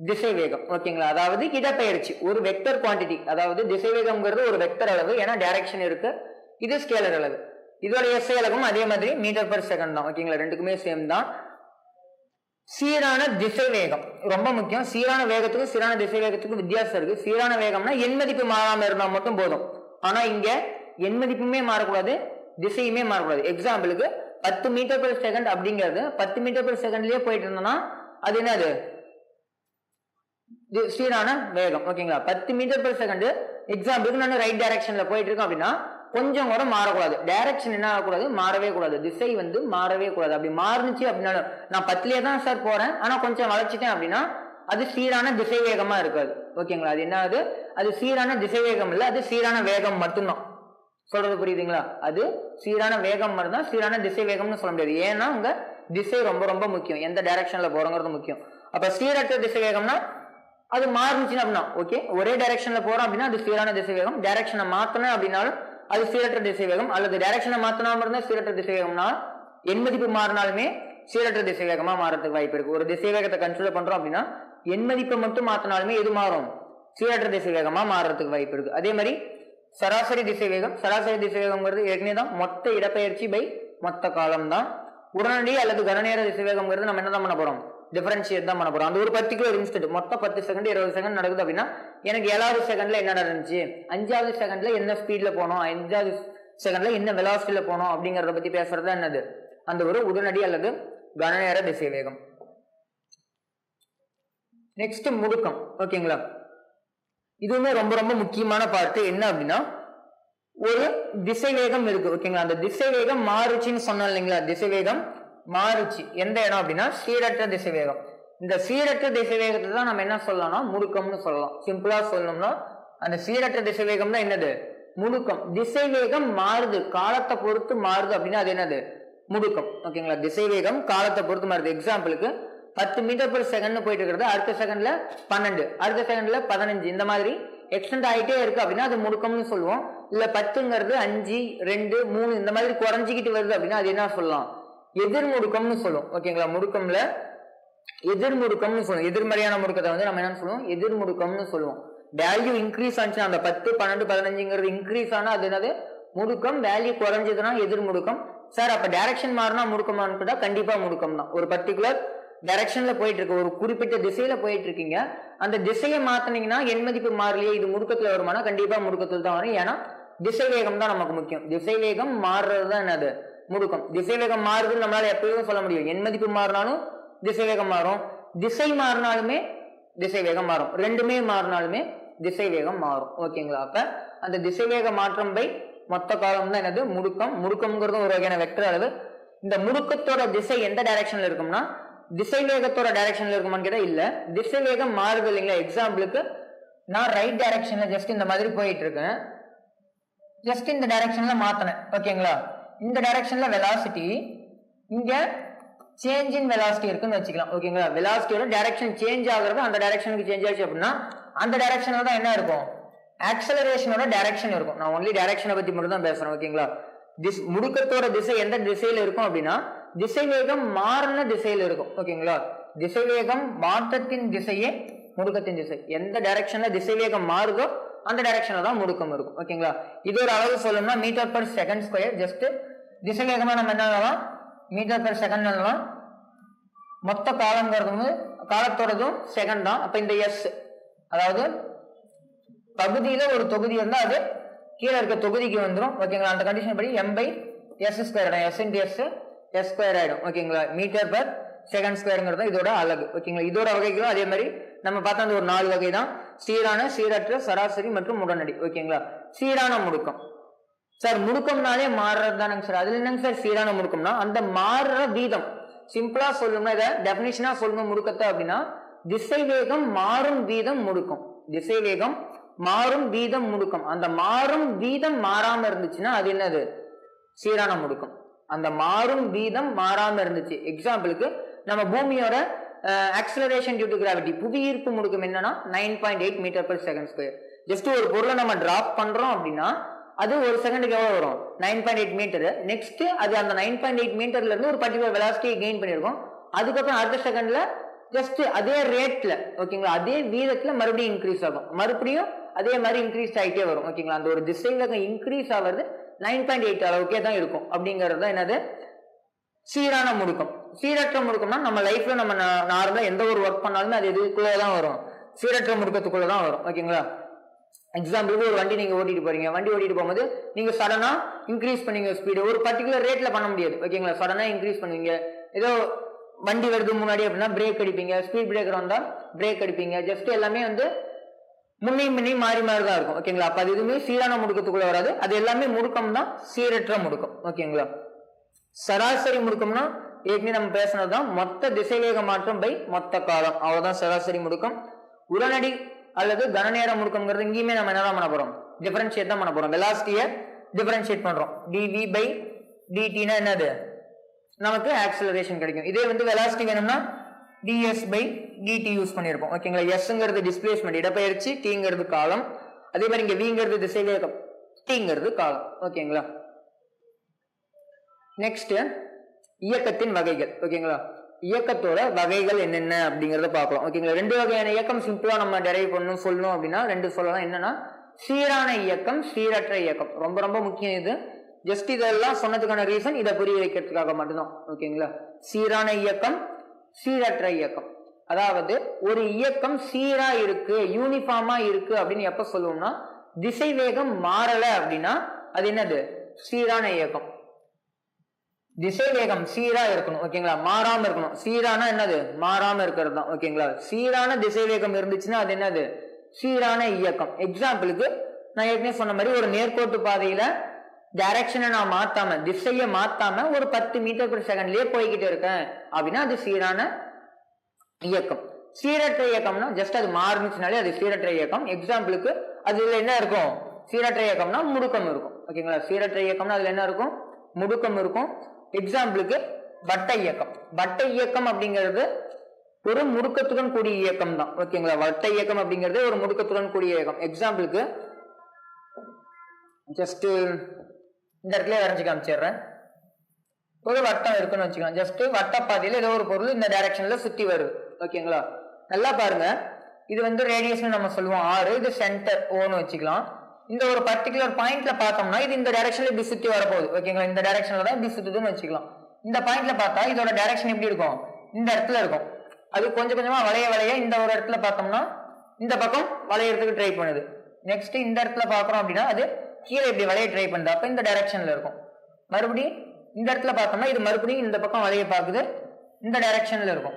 திசை வேகம். ஓகேங்களா, அதாவது இடப்பெயர்ச்சி, ஒரு வெக்டர் குவான்டிட்டி. அதாவது திசை வேகம்ங்கிறது ஒரு வெக்டர் அளவு, ஏன்னா டைரக்ஷன் இருக்கு. இது ஸ்கேலர் அளவு. இதோட எஸ்ஐ அளவும் அதே மாதிரி மீட்டர்/செகண்ட் தான். ஓகேங்களா, ரெண்டுக்குமே சேம் தான். சீரான திசை வேகம் ரொம்ப முக்கியம். சீரான வேகத்துக்கும் சீரான திசை வேகத்துக்கும் வித்தியாசம் இருக்கு. சீரான வேகம்னா எண் மதிப்பு மாறாம இருந்தா மட்டும் போதும். ஆனா இங்க எண் மதிப்புமே மாறக்கூடாது, திசையுமே மாறக்கூடாது. எக்ஸாம்பிளுக்கு 10 மீட்டர்/செகண்ட் அப்படிங்கிறது 10 மீட்டர்/செகண்ட்லயே போயிட்டு இருந்தோம்னா அது என்னது, சீரான வேகம். ஓகேங்களா, 10 மீட்டர்/செகண்ட் எக்ஸாம்பிளுக்கு நான் ரைட் டைரக்ஷன்ல போயிட்டு இருக்கேன் அப்படின்னா கொஞ்சம் கூட மாறக்கூடாது, டைரக்ஷன் என்ன ஆகக்கூடாது, மாறவே கூடாது, திசை வந்து மாறவே கூடாது. அப்படி மாறுனுச்சு அப்படின்னாலும் நான் 10லயே தான் சார் போறேன், ஆனா கொஞ்சம் வளைச்சிட்டேன் அப்படின்னா அது சீரான திசை வேகமா இருக்காது. ஓகேங்களா, அது என்ன, அது சீரான திசை வேகம் இல்ல, அது சீரான வேகம் மட்டும்தான். சொல்றது புரியுதுங்களா, அது சீரான வேகம் மட்டும்தான், சீரான திசை வேகம்னு சொல்ல முடியாது. ஏன்னா அங்க திசை ரொம்ப ரொம்ப முக்கியம், எந்த டைரக்ஷன்ல போறோங்கிறது முக்கியம். அப்ப சீரற்ற திசை வேகம்னா அது மாறுனுச்சுன்னு அப்படின்னா ஓகே, ஒரே டைரக்ஷன்ல போறோம் அப்படின்னா அது சீரான திசை வேகம். டைரக்ஷனை மாத்தணும் அப்படின்னாலும் அது சீரற்ற திசை வேகம், அல்லது டைரக்ஷனை மாத்தினாம இருந்தா சீரற்ற திசை வேகம்னா எண் மதிப்பு மாறினாலுமே சீரற்ற திசை வேகமா மாறதுக்கு வாய்ப்பு இருக்கு. ஒரு திசை வேகத்தை கன்சிடர் பண்றோம் அப்படின்னா எண் மதிப்பை மட்டும் மாத்தினாலுமே எது மாறும், சீரற்ற திசை வேகமா மாறதுக்கு வாய்ப்பு இருக்கு. அதே மாதிரி சராசரி திசை வேகம். சராசரி திசை வேகம்ங்கிறது ஏற்கனவே தான் மொத்த இடப்பெயர்ச்சி பை மொத்த காலம் தான். உடனடி அல்லது கனநேர திசை வேகம்ங்கிறது நம்ம என்னதான் பண்ண போறோம், டிஃபரன்ஷியேட் தான் பண்ண போறோம். அந்த ஒரு பர்டிகுலர் இன்ஸ்டன்ட் மொத்தம் 10 செகண்ட் 20 செகண்ட் நடக்குது அப்படின்னா எனக்கு 7வது செகண்ட்ல என்ன நடந்துச்சு, 5வது செகண்ட்ல என்ன ஸ்பீட்ல போனோம், 5வது செகண்ட்ல என்ன வெலாசிட்டியில போனோம் அப்படிங்கறத பத்தி பேசுறது என்னது, அந்த ஒரு உடனடி அல்லது கனநேர திசைவேகம். நெக்ஸ்ட் முடுக்கம். ஓகேங்களா, இதுவுமே ரொம்ப ரொம்ப முக்கியமான பார்ட். என்ன அப்படின்னா ஒரு திசைவேகம் இருக்கு. ஓகேங்களா, அந்த திசைவேகம் மாறுச்சுன்னு சொன்னோம் இல்லைங்களா, திசைவேகம் மாறுச்சு எந்த இடம் அப்படின்னா சீரற்ற திசைவேகம். இந்த சீரற்ற திசைவேகத்தை தான் நம்ம என்ன சொல்லலாம்னா முடுக்கம்னு சொல்லலாம். சிம்பிளா சொல்லணும்னா அந்த சீரற்ற திசைவேகம் தான் என்னது, முடுக்கம். திசைவேகம் மாறுது, காலத்தை பொறுத்து மாறுது அப்படின்னா அது என்னது, முடுக்கம். ஓகேங்களா, திசைவேகம் காலத்தை பொறுத்து மாறுது. எக்ஸாம்பிளுக்கு 10 மீட்டர் per செகண்ட் போயிட்டு இருக்கிறது அடுத்த செகண்ட்ல 12, அடுத்த செகண்ட்ல 15, இந்த மாதிரி எக்ஸ்டெண்ட் ஆகிட்டே இருக்கு அப்படின்னா அது முடுக்கம்னு சொல்லுவோம். இல்ல 10ங்கிறது 5, 2, 3 இந்த மாதிரி குறைஞ்சிக்கிட்டு வருது அப்படின்னா அது என்ன சொல்லலாம், எதிர் முடுக்கம்னு சொல்லுவோம். ஓகேங்களா, முடுக்கம்ல எதிர் முடுக்கம்னு சொல்லுவோம். எதிர்மறையான முடுக்கத்தை வந்து நம்ம என்ன சொல்லுவோம், எதிர் முடுக்கம்னு சொல்லுவோம். வேல்யூ இன்க்ரீஸ் ஆச்சுன்னா அந்த 10, 12, 15ங்கிறது இன்க்ரீஸ் ஆனா அது என்னது முடுக்கம். வேல்யூ குறைஞ்சதுன்னா எதிர் முடுக்கம். சார் அப்ப டைரக்ஷன் மாறினா முடுக்கமானு கூட கண்டிப்பா முடுக்கம் தான். ஒரு பர்டிகுலர் டைரக்ஷன்ல போயிட்டு இருக்கு, ஒரு குறிப்பிட்ட திசையில போயிட்டு இருக்கீங்க, அந்த திசையை மாத்தினீங்கன்னா எண் மதிப்பு மாறலையே, இது முடுக்கத்துல வருமானா கண்டிப்பா முடுக்கத்துல தான் வரும். ஏன்னா திசைவேகம் தான் நமக்கு முக்கியம். திசைவேகம் மாறுறதுதான் என்னது, முடுக்கம். திசைவேகம் மாறுதுன்னு நம்மளால எப்பயும் சொல்ல முடியும். எண் மதிப்பு மாறினாலும் திசைவேகம் மாறும், திசை மாறினாலுமே திசைவேகம் மாறும், ரெண்டுமே மாறினாலுமே திசைவேகம் மாறும். ஓகேங்களா, அப்ப அந்த திசைவேக மாற்றம் பை மொத்த காலம் தான் என்னது முடுக்கம். முடுக்கம்ங்கிறது ஒரு வகையான வெக்டர் அளவு. இந்த முடுக்கத்தோட திசை எந்த டைரக்ஷன்ல இருக்கும்னா திசைவேகத்தோட டைரக்ஷன்ல இருக்குமான்னு கேட்டா இல்ல, திசைவேகம் மாறுது இல்லைங்களா. எக்ஸாம்பிளுக்கு நான் ரைட் டைரக்ஷன்ல ஜஸ்ட் இந்த மாதிரி போயிட்டு இருக்கேன், ஜஸ்ட் இந்த டைரக்ஷன்ல மாத்தினேன். ஓகேங்களா, இந்த டைரக்ஷன்ல வெலாசிட்டி, இங்க சேஞ்ச் இன் வெலாசிட்டி இருக்குன்னு வச்சுக்கலாம். ஓகேங்களா, வெலாசிட்டியோட டைரக்ஷன் சேஞ்ச் ஆகுறது அந்த டைரக்ஷனுக்கு சேஞ்ச் ஆச்சு அப்படின்னா அந்த டைரக்ஷன்ல தான் என்ன இருக்கும், ஆக்சலரேஷனோட டைரக்ஷன் இருக்கும். நான் ஒன்லி டைரக்ஷனை பத்தி மட்டும் தான் பேசுறேன். ஓகேங்களா, முடுக்கத்தோட திசை எந்த திசையில இருக்கும் அப்படின்னா திசைவேகம் மாறின திசையில இருக்கும். ஓகேங்களா, திசைவேகம் மாற்றத்தின் திசையே முடுக்கத்தின் திசை. எந்த டைரக்ஷன்ல திசைவேகம் மாறுதோ அந்த டைரக்ஷன்ல தான் முடுக்கம் இருக்கும். ஓகேங்களா, இது ஒரு அளவு சொல்லணும்னா metre per second square. Just திசைவேகமா நம்ம என்ன மீட்டர் per செகண்ட், மொத்த காலங்கிறது காலத்தோடதும் செகண்ட் தான். அப்ப இந்த எஸ், அதாவது பகுதியில ஒரு தொகுதி இருந்தா அது கீழே இருக்க தொகுதிக்கு வந்துடும். ஓகேங்களா, அந்த கண்டிஷன் படி m/s ஸ்கொயர் ஆயிடும், s × s s ஸ்கொயர் ஆயிடும். ஓகேங்களா, மீட்டர் per செகண்ட் ஸ்கொயர்ங்கிறது இதோட அலகு. ஓகேங்களா, இதோட வகைகளும் அதே மாதிரி நம்ம பார்த்தா அந்த ஒரு 4 வகை தான், சீரான, சீரற்ற, சராசரி மற்றும் உடனடி. ஓகேங்களா, சீரான முடுக்கம். சார் முடுக்கம்னாலே மாறுறது தானங்க சார், அதுல என்னங்க சார் சீரான முடுக்கம்னா அந்த மாறுற வீதம். சிம்பிளா சொல்லணும்னா இதை டெபினிஷனா சொல்லணும் முடுக்கத்தை அப்படின்னா திசைவேகம் மாறும் வீதம் முடுக்கம். திசைவேகம் மாறும் வீதம் முடுக்கம். அந்த மாறும் வீதம் மாறாம இருந்துச்சுன்னா அது என்னது, சீரான முடுக்கம். அந்த மாறும் வீதம் மாறாம இருந்துச்சு. எக்ஸாம்பிளுக்கு நம்ம பூமியோட ஆக்சலரேஷன் டியூ டு கிராவிட்டி, புவியீர்ப்பு முடுக்கம் என்னன்னா 9.8 metre per second square. Just ஒரு பொருளை நம்ம டிராப் பண்றோம் அப்படின்னா அது ஒரு செகண்டுக்கு எவ்வளவு வரும், 9.8 மீட்டர். நெக்ஸ்ட் அது அந்த 9.8 மீட்டர்ல இருந்து ஒரு பர்டிகுலர் வெலாசிட்டியை கெயின் பண்ணிருக்கோம். அதுக்கப்புறம் அடுத்த செகண்ட்ல ஜஸ்ட் அதே ரேட்ல, ஓகேங்களா, அதே வீதத்துல மறுபடியும் இன்க்ரீஸ் ஆகும், மறுபடியும் அதே மாதிரி இன்க்ரீஸ் ஆகிட்டே வரும். ஓகேங்களா, அந்த ஒரு திசைவேகம் இன்க்ரீஸ் ஆகிறது 9.8 அளவுக்கே தான் இருக்கும். அப்படிங்கிறது தான் என்னது சீரான முடுக்கம். சீரற்ற முடுக்கம்னா நம்ம லைஃப்ல நம்ம நார்மலா எந்த ஒரு ஒர்க் பண்ணாலுமே அது இதுக்குள்ளதான் வரும், சீரற்ற முடுக்கத்துக்குள்ளதான் வரும். ஓகேங்களா, எக்ஸாம்பிளுக்கு ஒரு வண்டி நீங்க ஓட்டிட்டு போறீங்க, வண்டி ஓட்டிட்டு போகும்போது நீங்க சடனா இன்க்ரீஸ் பண்ணீங்க ஸ்பீடு, ஒரு பர்டிகுலர் ரேட்ல பண்ண முடியாது. ஓகேங்களா, சடனா இன்க்ரீஸ் பண்ணுவீங்க, ஏதோ வண்டி வருது முன்னாடி அப்படின்னா பிரேக் அடிப்பீங்க, ஸ்பீட் பிரேக்கர் வந்தா பிரேக் அடிப்பீங்க, ஜஸ்ட் எல்லாமே வந்து முன்னையும் மாறி மாறி தான் இருக்கும். ஓகேங்களா, அப்ப அது எதுவுமே சீரான முடுக்கத்துக்குள்ள வராது, அது எல்லாமே முடுக்கம் தான், சீரற்ற முடுக்கம். ஓகேங்களா, சராசரி முடுக்கம்னா ஏற்கனவே நம்ம பேசினதுதான், மொத்த திசைவேக மாற்றம் பை மொத்த காலம், அவ்வளவுதான் சராசரி முடுக்கம். உடனடி அல்லது கனநேர முடுக்கம்ங்கிறது இங்கேயுமே நம்ம என்னதான் பண்ண போறோம், டிஃபரன்ஷியேட் தான் பண்ண போறோம். வெலாசிட்டியை டிஃபரன்ஷியேட் பண்றோம். dv/dt என்னது, நமக்கு ஆக்சலரேஷன் கிடைக்கும். இதே வந்து வெலாசிட்டி வேணும்னா ds/dt யூஸ் பண்ணிருப்போம். ஓகேங்களா, எஸ்ங்கிறது டிஸ்பிளேஸ்மெண்ட் இடப்பெயர்ச்சி, tங்கிறது காலம், அதே மாதிரி இங்க vங்கிறது திசைவேகம், tங்கிறது காலம். ஓகேங்களா, நெக்ஸ்ட் இயக்கத்தின் வகைகள். ஓகேங்களா, இயக்கத்தோட வகைகள் என்னென்ன அப்படிங்கறத பார்க்கலாம். ஓகேங்களா, 2 வகையான இயக்கம் சிம்பிளா நம்ம டெரைவ் பண்ணணும் சொல்லணும் அப்படின்னா 2 சொல்லலாம். என்னன்னா சீரான இயக்கம், சீரற்ற இயக்கம். ரொம்ப ரொம்ப முக்கியம் இது. ஜஸ்ட் இதெல்லாம் சொன்னதுக்கான ரீசன் இதை புரிய வைக்கிறதுக்காக மட்டும்தான். ஓகேங்களா, சீரான இயக்கம், சீரற்ற இயக்கம். அதாவது ஒரு இயக்கம் சீரா இருக்கு, யூனிஃபார்மா இருக்கு அப்படின்னு எப்ப சொல்லுவோம்னா, திசை வேகம் மாறல அப்படின்னா அது என்னது? சீரான இயக்கம். திசை வேகம் சீரா இருக்கணும், ஓகேங்களா, மாறாம இருக்கணும். சீரானா என்னது? மாறாம இருக்கிறது தான், ஓகேங்களா. சீரான திசை வேகம் இருந்துச்சுன்னா அது என்னது? சீரான இயக்கம். எக்ஸாம்பிளுக்கு நான் ஏற்கனவே சொன்ன மாதிரி ஒரு நேர்கோட்டு பாதையில டைரக்ஷனை நான் மாத்தாம, திசையை மாத்தாம ஒரு 10 மீட்டர் per செகண்ட்லயே போய்கிட்டு இருக்கேன் அப்படின்னா அது சீரான இயக்கம். சீரற்ற இயக்கம்னா ஜஸ்ட் அது மாறுனுச்சுனாலே அது சீரற்ற இயக்கம். எக்ஸாம்பிளுக்கு அதுல என்ன இருக்கும்? சீரற்ற இயக்கம்னா முடுக்கம் இருக்கும், ஓகேங்களா. சீரற்ற இயக்கம்னா அதுல என்ன இருக்கும்? முடுக்கம் இருக்கும். எக்ஸாம்பிளுக்கு வட்ட இயக்கம். வட்ட இயக்கம் அப்படிங்கிறது ஒரு முடுக்கத்துடன் கூடிய இயக்கம் தான், ஓகேங்களா. வட்ட இயக்கம் அப்படிங்கிறது ஒரு முடுக்கத்துடன் கூடிய இயக்கம். எக்ஸாம்பிளுக்கு ஜஸ்ட் இந்த இடத்துல வரைஞ்சு காமிச்சிடுறேன். ஒரு வட்டம் இருக்குன்னு வச்சுக்கலாம். ஜஸ்ட் வட்ட பாதையில ஏதோ ஒரு பொருள் இந்த டைரக்ஷன்ல சுத்தி வருது, ஓகேங்களா. நல்லா பாருங்க, இது வந்து ரேடியஸ் நம்ம சொல்லுவோம் 6, இது சென்டர் ஓன்னு வச்சுக்கலாம். இந்த ஒரு பர்டிகுலர் பாயிண்ட்ல பார்த்தோம்னா இது இந்த டைரக்ஷன்ல இப்படி சுத்தி வரப்போகுது, ஓகேங்களா. இந்த டைரக்ஷன்ல தான் இப்படி சுத்துதுன்னு வச்சுக்கலாம். இந்த பாயிண்ட்ல பார்த்தா இதோட டைரக்ஷன் எப்படி இருக்கும்? இந்த இடத்துல இருக்கும். அது கொஞ்சம் கொஞ்சமா வளைய வளைய இந்த ஒரு இடத்துல பார்த்தோம்னா இந்த பக்கம் வளையறதுக்கு ட்ரை பண்ணுது. நெக்ஸ்ட் இந்த இடத்துல பாக்குறோம் அப்படின்னா அது கீழே இப்படி வளைய ட்ரை பண்ணுது, அப்ப இந்த டைரக்ஷன்ல இருக்கும். மறுபடியும் இந்த இடத்துல பார்த்தோம்னா இது மறுபடியும் இந்த பக்கம் வளைய பாக்குது, இந்த டைரக்ஷன்ல இருக்கும்.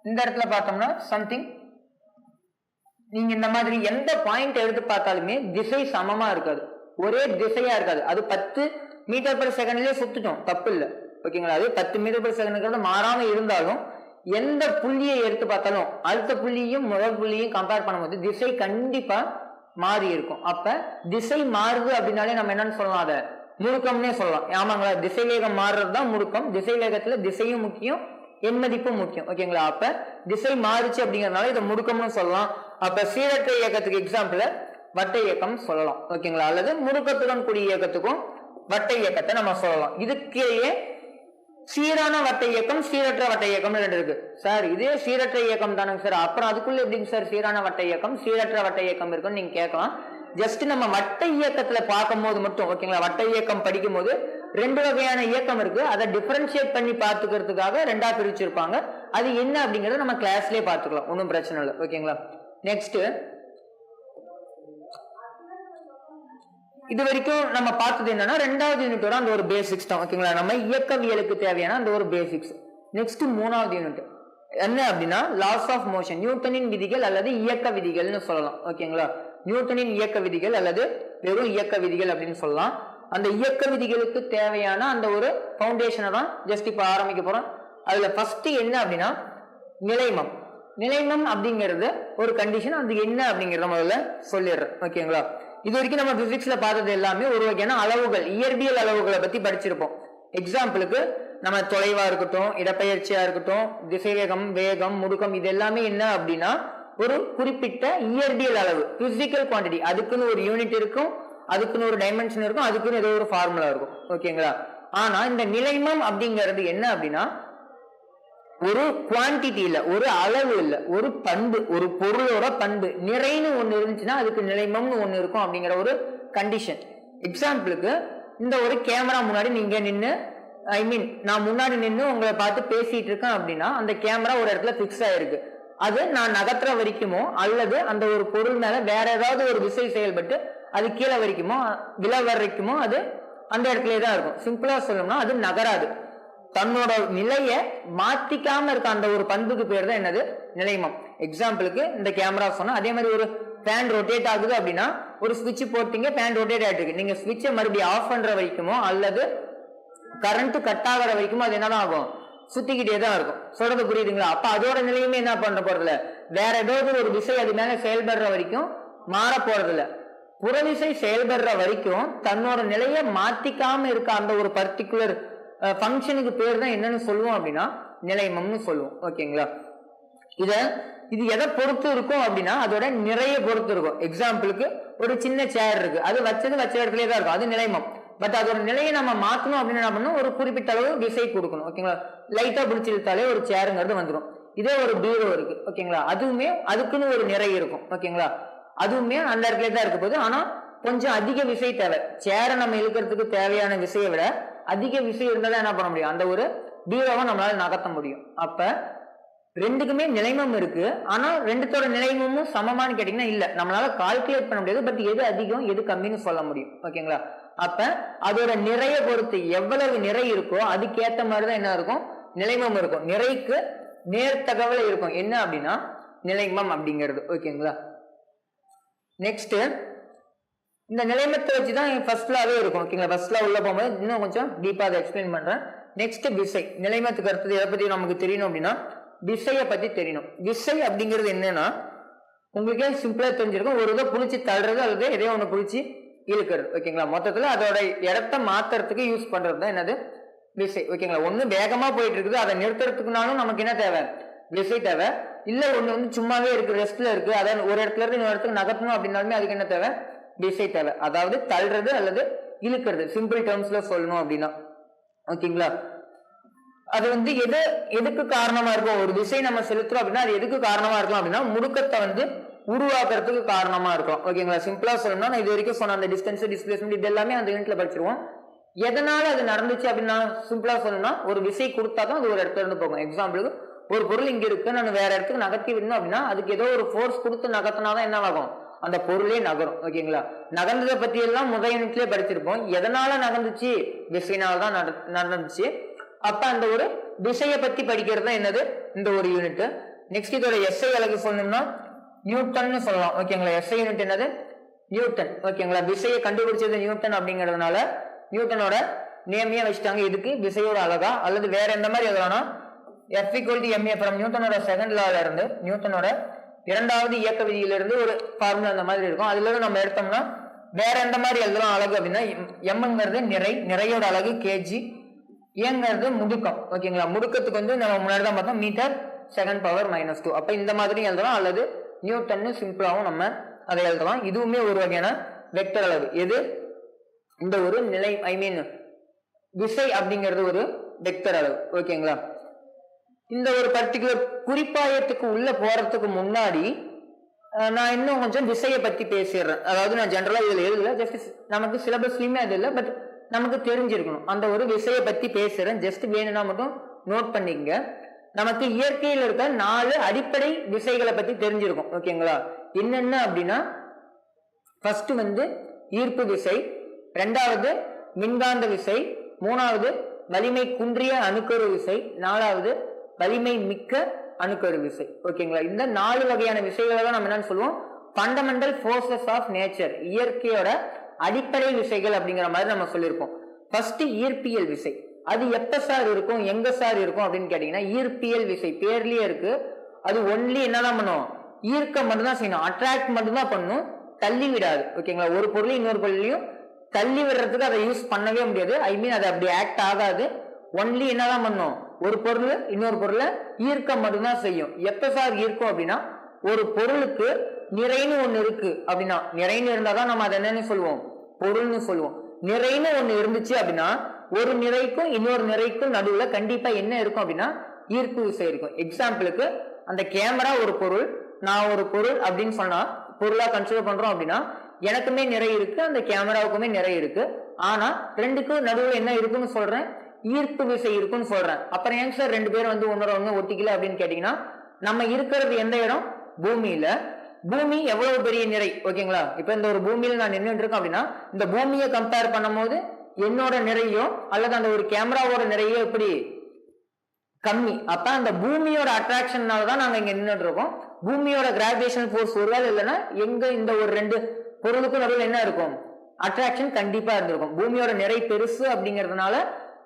இந்த இடத்துல பார்த்தோம்னா சம்திங், நீங்க இந்த மாதிரி எந்த பாயிண்ட் எடுத்து பார்த்தாலுமே திசை சமமா இருக்காது, ஒரே திசையா இருக்காது. அது 10 மீட்டர் per செகண்ட்லயே சுத்துட்டோம், தப்பு இல்லை, ஓகேங்களா. அது 10 மீட்டர் per செகண்ட் மாறாம இருந்தாலும் எந்த புள்ளியை எடுத்து பார்த்தாலும் அடுத்த புள்ளியும் முதல் புள்ளியும் கம்பேர் பண்ணும்போது திசை கண்டிப்பா மாறி இருக்கும். அப்ப திசை மாறுது அப்படின்னாலே நம்ம என்னன்னு சொல்லலாம்? அதை முடுக்கம்னே சொல்லலாம். ஆமாங்களா, திசை வேகம் மாறுறதுதான் முடுக்கம். திசை வேகத்துல திசையும் முக்கியம், எண் மதிப்பும் முக்கியம், ஓகேங்களா. அப்ப திசை மாறுச்சு அப்படிங்கறதுனால இதை முடுக்கம்னு சொல்லலாம். அப்ப சீரற்ற இயக்கத்துக்கு எக்ஸாம்பிள் வட்ட இயக்கம் சொல்லலாம், ஓகேங்களா. அல்லது முடுக்கத்துடன் கூடிய இயக்கத்துக்கும் வட்ட இயக்கத்தை நம்ம சொல்லலாம். இதுக்கேயே சீரான வட்ட இயக்கம், சீரற்ற வட்ட இயக்கம் 2 இருக்கு. சார் இதே சீரற்ற இயக்கம் தானுங்க சார், அப்புறம் அதுக்குள்ள எப்படிங்க சார் சீரான வட்ட இயக்கம் சீரற்ற வட்ட இயக்கம் இருக்குன்னு நீங்க கேட்கலாம். ஜஸ்ட் நம்ம வட்ட இயக்கத்துல பார்க்கும் போது மட்டும், ஓகேங்களா, வட்ட இயக்கம் படிக்கும் போது 2 வகையான இயக்கம் இருக்கு. அதை டிஃபரன்ஷியேட் பண்ணி பார்த்துக்கிறதுக்காக 2ஆ பிரிச்சிருப்பாங்க. அது என்ன அப்படிங்கறத நம்ம கிளாஸ்லயே பார்த்துக்கலாம், ஒன்றும் பிரச்சனை இல்லை, ஓகேங்களா. நெக்ஸ்ட் இது வரைக்கும் நம்ம பார்த்தது என்னன்னா 2வது யூனிட்டோட அந்த ஒரு பேசிக்ஸ் தான், ஓகேங்களா. நம்ம இயக்கவியலுக்கு தேவையான அந்த ஒரு பேசிக்ஸ். நெக்ஸ்ட் 3வது யூனிட் என்ன அப்படின்னா லாஸ் ஆஃப் மோஷன், நியூட்டனின் விதிகள் அல்லது இயக்க விதிகள்னு சொல்லலாம், ஓகேங்களா. நியூட்டனின் இயக்க விதிகள் அல்லது வெறும் இயக்க விதிகள் அப்படின்னு சொல்லலாம். அந்த இயக்க விதிகளுக்கு தேவையான அந்த ஒரு பவுண்டேஷனை தான் ஜஸ்ட் இப்ப ஆரம்பிக்க போறோம். அதுல ஃபர்ஸ்ட் என்ன அப்படின்னா நிலைமம். நிலைமம் அப்படிங்கிறது ஒரு கண்டிஷன், அது என்ன அப்படிங்கறத முதல்ல சொல்லிடுறேன், ஓகேங்களா. இது வரைக்கும் நம்ம பிசிக்ஸ்ல பார்த்தது எல்லாமே ஒரு வகையான அளவுகள், இயற்பியல் அளவுகளை பத்தி படிச்சிருப்போம். எக்ஸாம்பிளுக்கு நம்ம தொலைவா இருக்கட்டும், இடப்பெயர்ச்சியா இருக்கட்டும், திசைவேகம், வேகம், முடுக்கம், இது எல்லாமே என்ன அப்படின்னா ஒரு குறிப்பிட்ட இயற்பியல் அளவு, பிசிக்கல் குவான்டிட்டி. அதுக்குன்னு ஒரு யூனிட் இருக்கும், அதுக்குன்னு ஒரு டைமென்ஷன் இருக்கும், அதுக்குன்னு ஏதோ ஒரு ஃபார்முலா இருக்கும், ஓகேங்களா. ஆனா இந்த நிலைமம் அப்படிங்கிறது என்ன அப்படின்னா ஒரு குவான்டிட்டி இல்ல, ஒரு அளவு இல்ல, ஒரு பண்பு, ஒரு பொருளோட பண்பு. நிறைன்னு ஒண்ணு இருந்துச்சுன்னா அதுக்கு நிலைமம்னு ஒண்ணு இருக்கும் அப்படிங்கிற ஒரு கண்டிஷன். எக்ஸாம்பிளுக்கு இந்த ஒரு கேமரா முன்னாடி நீங்க நின்று, நான் முன்னாடி நின்று உங்களை பார்த்து பேசிட்டு இருக்கேன் அப்படின்னா அந்த கேமரா ஒரு இடத்துல பிக்ஸ் ஆயிருக்கு. அது நான் நகர்த்துற வரைக்குமோ அல்லது அந்த ஒரு பொருள் மேல வேற ஏதாவது ஒரு விசை செயல்பட்டு அது கீழே வரைக்குமோ விழ வரைக்குமோ அது அந்த இடத்துலயே தான் இருக்கும். சிம்பிளா சொல்லணும்னா அது நகராது, தன்னோட நிலைய மாத்திக்காம இருக்க அந்த ஒரு பண்புக்கு பேர் தான் என்னது நிலைமம். எக்ஸாம்பிளுக்கு இந்த கேமரா சொன்னா, அதே மாதிரி ஒரு ஃபேன் ரொட்டேட் ஆகுது அப்படின்னா ஒரு ஸ்விட்ச் போட்டீங்க, ஃபேன் ரொட்டேட் ஆயிட்டு இருக்கு. நீங்க ஸ்விட்சை மறுபடியும் ஆஃப் பண்ற வரைக்குமோ அல்லது கரண்ட் கட் ஆகிற வரைக்குமோ அது என்னதான் ஆகும்? சுத்திக்கிட்டே தான் இருக்கும். சொல்றது புரியுதுங்களா? அப்ப அதோட நிலையுமே என்ன பண்ண போறது இல்ல, வேற ஏதாவது ஒரு விசை அது மேல செயல்படுற வரைக்கும் மாற போறது இல்ல. புறவிசை செயல்படுற வரைக்கும் தன்னோட நிலையை மாத்திக்காம இருக்க அந்த ஒரு பர்டிகுலர் ஃபங்க்ஷனுக்கு பேர் தான் என்னன்னு சொல்லுவோம் அப்படின்னா நிலைமம்னு சொல்லுவோம், ஓகேங்களா. இது எதை பொறுத்து இருக்கும் அப்படின்னா அதோட நிறைய பொறுத்து இருக்கும். எக்ஸாம்பிளுக்கு ஒரு சின்ன சேர் இருக்கு, அது வச்ச இடத்துலயே தான் இருக்கும், அது நிலைமம். பட் அதோட நிலையை நம்ம மாத்தணும் அப்படின்னு என்ன பண்ணணும், ஒரு குறிப்பிட்ட அளவு விசை கொடுக்கணும், ஓகேங்களா. லைட்டா பிடிச்சி இழுத்தாலே ஒரு சேருங்கிறது வந்துடும். இதே ஒரு பீரோ இருக்கு, ஓகேங்களா, அதுவுமே அதுக்குன்னு ஒரு நிறை இருக்கும், ஓகேங்களா. அதுவுமே அந்த இடத்துல தான் இருக்க போகுது. ஆனா கொஞ்சம் அதிக விசை தேவை. சேரை நம்ம இழுக்கிறதுக்கு தேவையான விசையை விட அதிக விசை இருந்தாலும் என்ன பண்ண முடியும், அந்த ஒரு பீரோவை நம்மளால நகர்த்த முடியும். அப்ப ரெண்டுக்குமே நிலைமம் இருக்கு. ஆனா ரெண்டுத்தோட நிலைமமும் சமமானு கேட்டீங்கன்னா இல்ல. நம்மளால கால்குலேட் பண்ண முடியாது. பட் எது அதிகம் எது கம்மின்னு சொல்ல முடியும். ஓகேங்களா? அப்ப அதோட நிறைய பொறுத்து எவ்வளவு நிறை இருக்கோ அதுக்கேத்த மாதிரிதான் என்ன இருக்கும், நிலைமம் இருக்கும். நிறைக்கு நேர்த்தகவல இருக்கும். என்ன அப்படின்னா நிலைமம் அப்படிங்கிறது. ஓகேங்களா? நெக்ஸ்ட் இந்த நிலைமத்தை வச்சுதான் ஃபர்ஸ்ட் லாவே இருக்கும். ஓகேங்களா? ஃபர்ஸ்ட் லா உள்ள போகும்போது இன்னும் கொஞ்சம் டீப்பா அதை எக்ஸ்பிளைன் பண்றேன். நெக்ஸ்ட் விசை. நிலைமத்துக்கு அடுத்தது எதை பத்தி நமக்கு தெரியணும் அப்படின்னா விசைய பத்தி தெரியணும். விசை அப்படிங்கிறது என்னன்னா உங்களுக்கே சிம்பிளா தெரிஞ்சிருக்கும். ஒரு இதை புளிச்சு தள்ளுறது அல்லது எதையோ ஒண்ணு புளிச்சு இழுக்கிறது. ஓகேங்களா? மொத்தத்துல அதோட இடத்த மாத்துறதுக்கு யூஸ் பண்றது தான் என்னது, விசை. ஓகேங்களா? ஒண்ணு வேகமா போயிட்டு இருக்குது, அதை நிறுத்துறதுக்குனாலும் நமக்கு என்ன தேவை, விசை தேவை. இல்ல ஒண்ணு வந்து சும்மாவே இருக்கு, ரெஸ்ட்ல இருக்கு, அதை ஒரு இடத்துல இருந்து இன்னொரு இடத்துக்கு நகர்த்தணும் அப்படின்னாலுமே அதுக்கு என்ன தேவை, விசை தேவை. அதாவது தள்ளுறது அல்லது இழுக்கிறது, சிம்பிள் டேர்ம்ஸ்ல சொல்லணும் அப்படின்னா. ஓகேங்களா? அது வந்து எதுக்கு காரணமா இருக்கும், ஒரு திசை நம்ம செலுத்துறோம் அப்படின்னா அது எதுக்கு காரணமா இருக்கும் அப்படின்னா முடுக்கத்தை வந்து உருவாக்குறதுக்கு காரணமா இருக்கும். ஓகேங்களா? சிம்பிளா சொல்லணும்னா நான் இது வரைக்கும் சொன்ன அந்த டிஸ்டன்ஸ், டிஸ்பிளேஸ்மெண்ட் இது எல்லாமே அந்த யூனிட்ல படிச்சிருவோம். எதனால அது நடந்துச்சு அப்படின்னா சிம்பிளா சொல்லணும்னா ஒரு விசை கொடுத்தாதான் அது ஒரு இடத்துல இருந்து போகும். எக்ஸாம்பிளுக்கு ஒரு பொருள் இங்க இருக்கு, நான் வேற இடத்துக்கு நகர்த்தி விடணும் அப்படின்னா அதுக்கு ஏதோ ஒரு ஃபோர்ஸ் கொடுத்து நகர்த்தினாதான் என்ன ஆகும், அந்த பொருளே நகரும். ஓகேங்களா? நகர்ந்ததை பத்தி எல்லாம் முதல் யூனிட்லயே படிச்சிருப்போம். எதனால நகர்ந்துச்சு, விசைனால்தான் நடந்துச்சு. அப்ப அந்த ஒரு திசையை பத்தி படிக்கிறது தான் என்னது, இந்த ஒரு யூனிட். நெக்ஸ்ட் இதோட எஸ்ஐ அலகு சொல்லணும்னா நியூட்டன் சொல்லலாம். ஓகேங்களா? எஸ்ஐ யூனிட் என்னது, நியூட்டன். ஓகேங்களா? விசையை கண்டுபிடிச்சது நியூட்டன் அப்படிங்கிறதுனால நியூட்டனோட நேமையா வச்சுட்டாங்க. இதுக்கு விசையோட அலகா அல்லது வேற எந்த மாதிரி எழுதலாம்னா F = ma from நியூட்டனோட செகண்ட் லால இருந்து நியூட்டனோட இரண்டாவது இயக்க விதியிலிருந்து ஒரு ஃபார்முலா அந்த மாதிரி இருக்கும். அதுல இருந்து நம்ம எடுத்தோம்னா வேற எந்த மாதிரி எழுதலாம் அலகு அப்படின்னா எம்ங்கிறது நிறையோட அலகு கேஜி, ஏங்கிறது முடுக்கம். ஓகேங்களா? முடுக்கத்துக்கு வந்து நம்ம முன்னாடி தான் பார்த்தோம் மீட்டர் செகண்ட் பவர் -2. அப்ப இந்த மாதிரி எழுதலாம் அல்லது நியூட்டன் சிம்பிளாவும் நம்ம அதை எழுதலாம். இதுவுமே ஒரு வகையான வெக்டர் அளவு. எது, இந்த ஒரு நிலை விசை அப்படிங்கிறது ஒரு வெக்டர் அளவு. ஓகேங்களா? இந்த ஒரு பர்டிகுலர் குறிப்பாயத்துக்கு உள்ள போறதுக்கு முன்னாடி நான் இன்னும் கொஞ்சம் விசையை பத்தி பேசிடுறேன். அதாவது நான் ஜெனரலா இதுல எழுதல, ஜஸ்ட் நமக்கு சிலபஸ்லயுமே அது இல்லை, பட் நமக்கு தெரிஞ்சிருக்கணும். அந்த ஒரு விசையை பத்தி பேசுறேன், ஜஸ்ட் வேணும்னா மட்டும் நோட் பண்ணிக்கங்க. நமக்கு இயற்கையில் இருக்க 4 அடிப்படை விசைகளை பத்தி தெரிஞ்சிருக்கும். ஓகேங்களா? என்னென்ன அப்படின்னா ஃபர்ஸ்ட் வந்து ஈர்ப்பு விசை, ரெண்டாவது மின்காந்த விசை, மூணாவது வலிமை குன்றிய அணுக்கரு விசை, நாலாவது வலிமை மிக்க அணுக்கரு விசை. ஓகேங்களா? இந்த 4 வகையான விசைகளை தான் நம்ம என்னன்னு சொல்லுவோம், ஃபண்டமெண்டல் ஃபோர்சஸ் ஆஃப் நேச்சர், இயற்கையோட அடிப்படை விசைகள் அப்படிங்கிற மாதிரி நம்ம சொல்லியிருப்போம். ஃபர்ஸ்ட் ஈர்ப்பியல் விசை. அது எப்ப சார் இருக்கும், எங்க சார் இருக்கும் அப்படின்னு கேட்டீங்கன்னா ஈர்ப்பியல் விசை பேர்லயே இருக்கு. அது ஒன்லி என்னதான் பண்ணும், ஈர்க்க மட்டும்தான் செய்யணும், அட்ராக்ட் மட்டும்தான் பண்ணும், தள்ளி விடாது. ஓகேங்களா? ஒரு பொருளையும் இன்னொரு பொருளையும் தள்ளி விடுறதுக்கு அதை யூஸ் பண்ணவே முடியாது. அது அப்படி ஆக்ட் ஆகாது. ஒன்லி என்னதான் பண்ணும், ஒரு பொருள் இன்னொரு பொருளை ஈர்க்க மட்டும்தான் செய்யும். எப்ப சார் ஈர்க்கும் அப்படின்னா ஒரு பொருளுக்கு நிறைன்னு ஒண்ணு இருக்கு அப்படின்னா, நிறைன்னு இருந்தாதான் நம்ம அதை என்னன்னு சொல்லுவோம், பொருள்னு சொல்லுவோம். நிறைன்னு ஒண்ணு இருந்துச்சு அப்படின்னா ஒரு நிறைக்கும் இன்னொரு நிறைக்கும் நடுவுல கண்டிப்பா என்ன இருக்கும் அப்படின்னா ஈர்ப்பு விசை இருக்கும். எக்ஸாம்பிளுக்கு அந்த கேமரா ஒரு பொருள், நான் ஒரு பொருள் அப்படின்னு சொன்னா பொருளா கன்சிடர் பண்றோம் அப்படின்னா எனக்குமே நிறை இருக்கு, அந்த கேமராவுக்குமே நிறை இருக்கு. ஆனா ரெண்டுக்கும் நடுவுல என்ன இருக்குன்னு சொல்றேன், ஈர்ப்பு விசை இருக்குன்னு சொல்றேன். அப்புறம் ஏன் சார் 2 பேரும் வந்து ஒன்னோட ஒண்ணு ஒட்டிக்கல அப்படின்னு கேட்டீங்கன்னா நம்ம இருக்கிறது எந்த இடம், பூமியில. பூமி எவ்வளவு பெரிய நிறை. ஓகேங்களா? இப்ப இந்த ஒரு பூமியில நான் நின்றுட்டு இருக்கேன் அப்படின்னா இந்த பூமியை கம்பேர் பண்ணும் போது என்னோட நிறையோ அல்லது அந்த ஒரு கேமராவோட நிறையோ எப்படி கம்மி. அப்ப அந்த பூமியோட அட்ராக்ஷன்னாலதான் நாங்க இங்க நின்றுட்டு இருக்கோம். பூமியோட கிராவிடேஷனல் ஃபோர்ஸ் ஒருவேளை இல்லைன்னா எங்க இந்த ஒரு 2 பொருளுக்கும் நடுவில் என்ன இருக்கும், அட்ராக்ஷன் கண்டிப்பா இருந்திருக்கும். பூமியோட நிறை பெருசு அப்படிங்கிறதுனால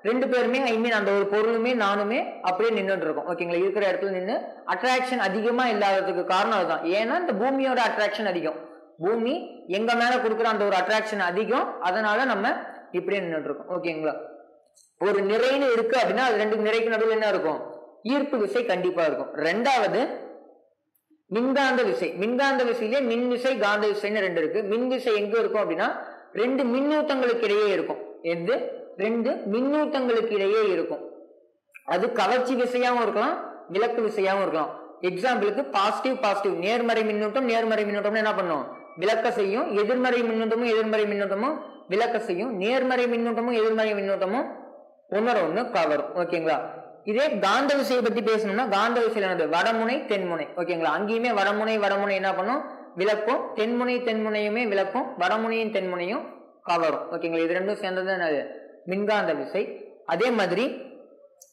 2 பேருமே அந்த ஒரு பொருளுமே நானுமே அப்படியே நின்றுட்டு இருக்கோம். ஓகேங்களா? இருக்கிற இடத்துல நின்று அட்ராக்ஷன் அதிகமா இல்லாததுக்கு காரணம் அதுதான். ஏன்னா இந்த பூமியோட அட்ராக்ஷன் அதிகம், பூமி எங்க மேல கொடுக்குற அந்த ஒரு அட்ராக்ஷன் அதிகம், அதனால நம்ம இப்படியே நின்றுட்டு இருக்கோம். ஓகேங்களா? ஒரு நிறைன்னு இருக்கு அப்படின்னா அது 2 நிறைக்கு நடுவில் என்ன இருக்கும், ஈர்ப்பு விசை கண்டிப்பா இருக்கும். ரெண்டாவது மின்காந்த விசை. மின்காந்த விசையிலே மின் விசை காந்த விசைன்னு 2 இருக்கு. மின் விசை எங்க இருக்கும் அப்படின்னா 2 மின்னூட்டங்களுக்கு இடையே இருக்கும். 2 மின்னூட்டங்களுக்கு இடையே இருக்கும். அது கவர்ச்சி விசையாவும் இருக்கலாம், விலக்கு விசையாவும் இருக்கலாம். எக்ஸாம்பிளுக்கு பாசிட்டிவ் நேர்மறை மின்னூட்டம் என்ன பண்ணும், விலக்க செய்யும். எதிர்மறை மின்னூட்டமும் விலக்க செய்யும். நேர்மறை மின்னூட்டமும் எதிர்மறை மின்னூட்டமும் ஒன்னோட ஒண்ணு கவரும். ஓகேங்களா? இதே காந்த விசையை பத்தி பேசணும்னா காந்த விசையில என்னது வடமுனை தென்முனை. ஓகேங்களா, அங்கேயுமே வடமுனை என்ன பண்ணும் விளக்கும், தென்முனையுமே விளக்கும், வடமுனையும் தென்முனையும் கவரும். ஓகேங்களா, இது ரெண்டும் சேர்ந்தது என்னது மின்காந்த விசை. அதே மாதிரி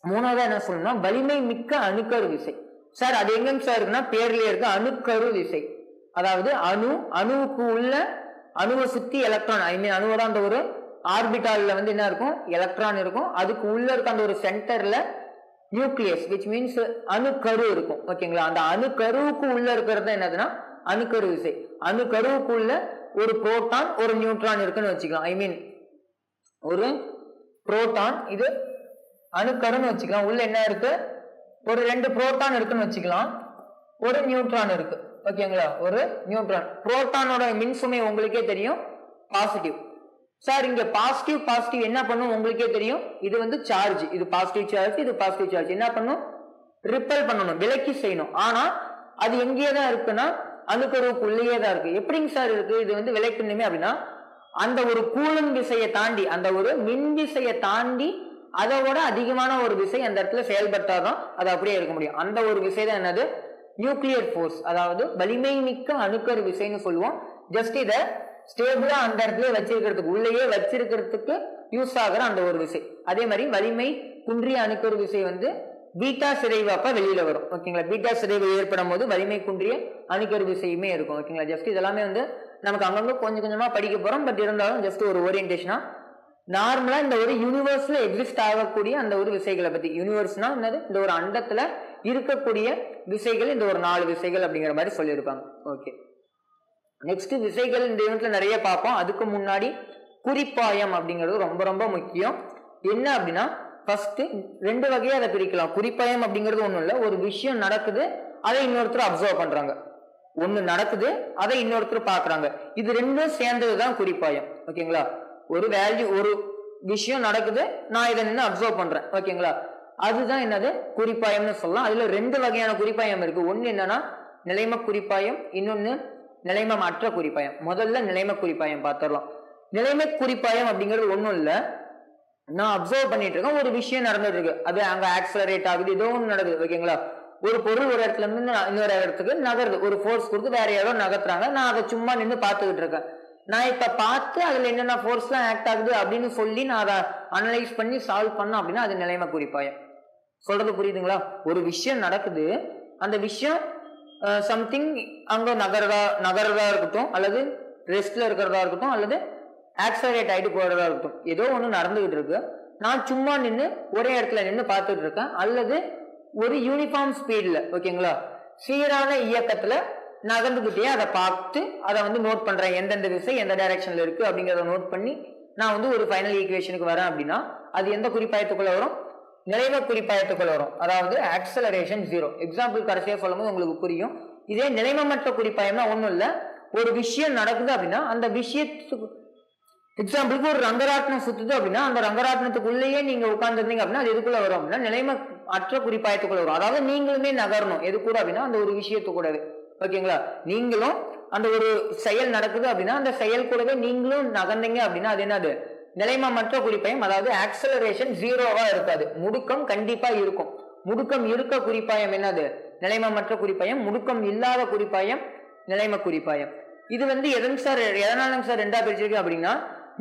மூணாவது என்ன சொல்லணும்னா வலிமை மிக்க அணுக்கரு விசை. சார் அது எங்க சார் இருக்குன்னா பேர்லயே இருக்கு அணுக்கரு விசை. அதாவது அணுவுக்கு உள்ள அணுவை சுத்தி எலக்ட்ரான், ஐ மீன் அணுவோட அந்த ஒரு ஆர்பிட்டால்ல வந்து என்ன இருக்கும் எலக்ட்ரான் இருக்கும், அதுக்கு உள்ள இருக்க அந்த ஒரு சென்டர்ல நியூக்ளியஸ் விச் மீன்ஸ் அணுக்கரு இருக்கும். ஓகேங்களா, அந்த அணுக்கருவுக்கு உள்ள இருக்கிறது என்னதுன்னா அணுக்கரு விசை. அணுக்கருவுக்கு உள்ள ஒரு புரோட்டான் ஒரு நியூட்ரான் இருக்குன்னு வச்சுக்கலாம். ஐ மீன் ஒரு புரோட்டான், இது அணுக்கருன்னு வச்சுக்கலாம். உள்ள என்ன இருக்கு ஒரு 2 புரோட்டான் இருக்குன்னு வச்சுக்கலாம், ஒரு நியூட்ரான் இருக்கு. ஓகேங்களா, ஒரு நியூட்ரான். புரோட்டானோட மின்சுமை உங்களுக்கே தெரியும் பாசிட்டிவ். சார் இங்க பாசிட்டிவ் என்ன பண்ணும் உங்களுக்கே தெரியும், இது வந்து சார்ஜ், இது பாசிட்டிவ் சார்ஜ், இது பாசிட்டிவ் சார்ஜ். என்ன பண்ணும் ரிப்பல் பண்ணணும், விலக்கி செய்யணும். ஆனா அது எங்கேயே தான் இருக்குன்னா அணுக்கருவுக்கு உள்ளேயே தான் இருக்கு. எப்படிங்க சார் இருக்கு இது வந்து விலக்கணுமே அப்படின்னா அந்த ஒரு கூலும் விசையை தாண்டி, அந்த ஒரு மின் விசையை தாண்டி அதோட அதிகமான ஒரு விசை அந்த இடத்துல செயல்பட்டாதான் அது அப்படியே இருக்க முடியும். அந்த ஒரு விசை தான் என்னது நியூக்ளியர் போர்ஸ், அதாவது வலிமை மிக்க அணுக்கரு விசைன்னு சொல்லுவோம். ஜஸ்ட் இதை ஸ்டேபிளா அந்த இடத்துல வச்சிருக்கிறதுக்கு உள்ளேயே வச்சிருக்கிறதுக்கு யூஸ் ஆகிற அந்த ஒரு விசை. அதே மாதிரி வலிமை குன்றிய அணுக்கரு விசை வந்து பீட்டா சிதைவு அப்ப வெளியில வரும். ஓகேங்களா, பீட்டா சிதைவு ஏற்படும் போது வலிமை குன்றிய அணுக்கரு விசையுமே இருக்கும். ஓகேங்களா, ஜஸ்ட் இதெல்லாமே வந்து நமக்கு அங்கங்க கொஞ்சமா படிக்க போறோம். பட் இருந்தாலும் ஜஸ்ட் ஒரு ஓரியன்டேஷனா நார்மலா இந்த ஒரு யூனிவர்ஸ்ல எக்ஸிஸ்ட் ஆகக்கூடிய அந்த ஒரு விசைகளை பத்தி, யூனிவர்ஸ்னா என்னது இந்த ஒரு அண்டத்துல இருக்கக்கூடிய விசைகள், இந்த ஒரு 4 விசைகள் அப்படிங்கிற மாதிரி சொல்லியிருப்பாங்க. ஓகே, நெக்ஸ்ட் விசைகள் இந்த யூனிட்ல நிறைய பார்ப்போம். அதுக்கு முன்னாடி குறிப்பாயம் அப்படிங்கிறது ரொம்ப ரொம்ப முக்கியம். என்ன அப்படின்னா ஃபர்ஸ்ட் 2 வகையா அதை பிரிக்கலாம். குறிப்பாயம் அப்படிங்கிறது ஒண்ணும் இல்லை, ஒரு விஷயம் நடக்குது அதை இன்னொருத்தர் அப்சர்வ் பண்றாங்க, ஒண்ணு நடக்குது அதை இன்னொருத்தர் பாக்குறாங்க, இது ரெண்டும் சேர்ந்ததுதான் குறிப்பாயம். ஓகேங்களா, ஒரு வேல்யூ ஒரு விஷயம் நடக்குது நான் இதை நின்று அப்சர்வ் பண்றேன். ஓகேங்களா, அதுதான் என்னது குறிப்பாயம்னு சொல்லலாம். அதுல 2 வகையான குறிப்பாயம் இருக்கு. ஒன்னு என்னன்னா நிலைம குறிப்பாயம், இன்னொன்னு நிலைமம் அற்ற குறிப்பாயம். முதல்ல நிலைம குறிப்பாயம் பார்த்துடலாம். நிலைமை குறிப்பாயம் அப்படிங்கிறது ஒண்ணும் இல்ல, நான் அப்சர்வ் பண்ணிட்டு இருக்கேன், ஒரு விஷயம் நடந்துட்டு இருக்கு, அது அங்க ஆக்சலரேட் ஆகுது, ஏதோ ஒன்று நடக்குது. ஓகேங்களா, ஒரு பொருள் ஒரு இடத்துல இருந்து இன்னொரு இடத்துக்கு நகருது, ஒரு ஃபோர்ஸ் கொடுத்து வேற யாரோ நகர்த்துறாங்க, நான் அதை சும்மா நின்று பார்த்துக்கிட்டு இருக்கேன். நான் இப்ப பார்த்து அதுல என்னென்ன ஃபோர்ஸ் எல்லாம் ஆக்ட் ஆகுது அப்படின்னு சொல்லி நான் அதை அனலைஸ் பண்ணி சால்வ் பண்ண அப்படின்னா அது நிலைமை குறிப்பாயம். சொல்றது புரியுதுங்களா, ஒரு விஷயம் நடக்குது, அந்த விஷயம் சம்திங் அங்க நகர்றதா இருக்கட்டும், அல்லது ரெஸ்ட்ல இருக்கிறதா இருக்கட்டும், அல்லது ஆக்சலரேட் ஆயிட்டு போறதா இருக்கட்டும், ஏதோ ஒண்ணு நடந்துகிட்டு இருக்கு, நான் சும்மா நின்று ஒரே இடத்துல நின்று பார்த்துட்டு இருக்கேன், அல்லது ஒரு யூனிஃபார்ம் ஸ்பீட்ல ஓகேங்களா சீரான இயக்கத்துல நகர்ந்துகிட்டே அதை பார்த்து அதை வந்து நோட் பண்றேன், எந்தெந்த விசை எந்த டைரக்ஷன்ல இருக்கு அப்படிங்கிறத நோட் பண்ணி நான் வந்து ஒரு ஃபைனல் ஈக்குவேஷனுக்கு வரேன் அப்படின்னா அது எந்த குறிப்பாயத்துக்குள்ள வரும், நிலைம குறிப்பாயத்துக்குள்ள வரும். அதாவது ஆக்சலரேஷன் 0. எக்ஸாம்பிள் கடைசியா சொல்லும் போது உங்களுக்கு புரியும். இதே நிலைமமற்ற குறிப்பாயம்னா ஒண்ணும் இல்ல, ஒரு விஷயம் நடக்குது அப்படின்னா அந்த விஷயத்துக்கு எக்ஸாம்பிளுக்கு ஒரு ரங்கராட்டினம் சுத்துது அப்படின்னா அந்த ரங்கராட்டினத்துக்குள்ளேயே நீங்க உட்கார்ந்துருந்தீங்க அப்படின்னா அது எதுக்குள்ள வரும் அப்படின்னா நிலைம அற்ற குறிப்பாயத்துக்குள்ள வரும். அதாவது நீங்களுமே நகரணும், எது கூட அப்படின்னா அந்த ஒரு விஷயத்து கூடவே. ஓகேங்களா, நீங்களும் அந்த ஒரு செயல் நடக்குது அப்படின்னா அந்த செயல் கூடவே நீங்களும் நகர்ந்தீங்க அப்படின்னா அது என்னது நிலைமமற்ற குறிப்பாயம். அதாவது ஆக்சலரேஷன் 0வா இருக்காது, முடுக்கம் கண்டிப்பா இருக்கும். முடுக்கம் இருக்க குறிப்பாயம் என்னது நிலைமமற்ற குறிப்பாயம், முடுக்கம் இல்லாத குறிப்பாயம் நிலைம குறிப்பாயம். இது வந்து எதனால சார் 2ஆ பிரிச்சிருக்கு அப்படின்னா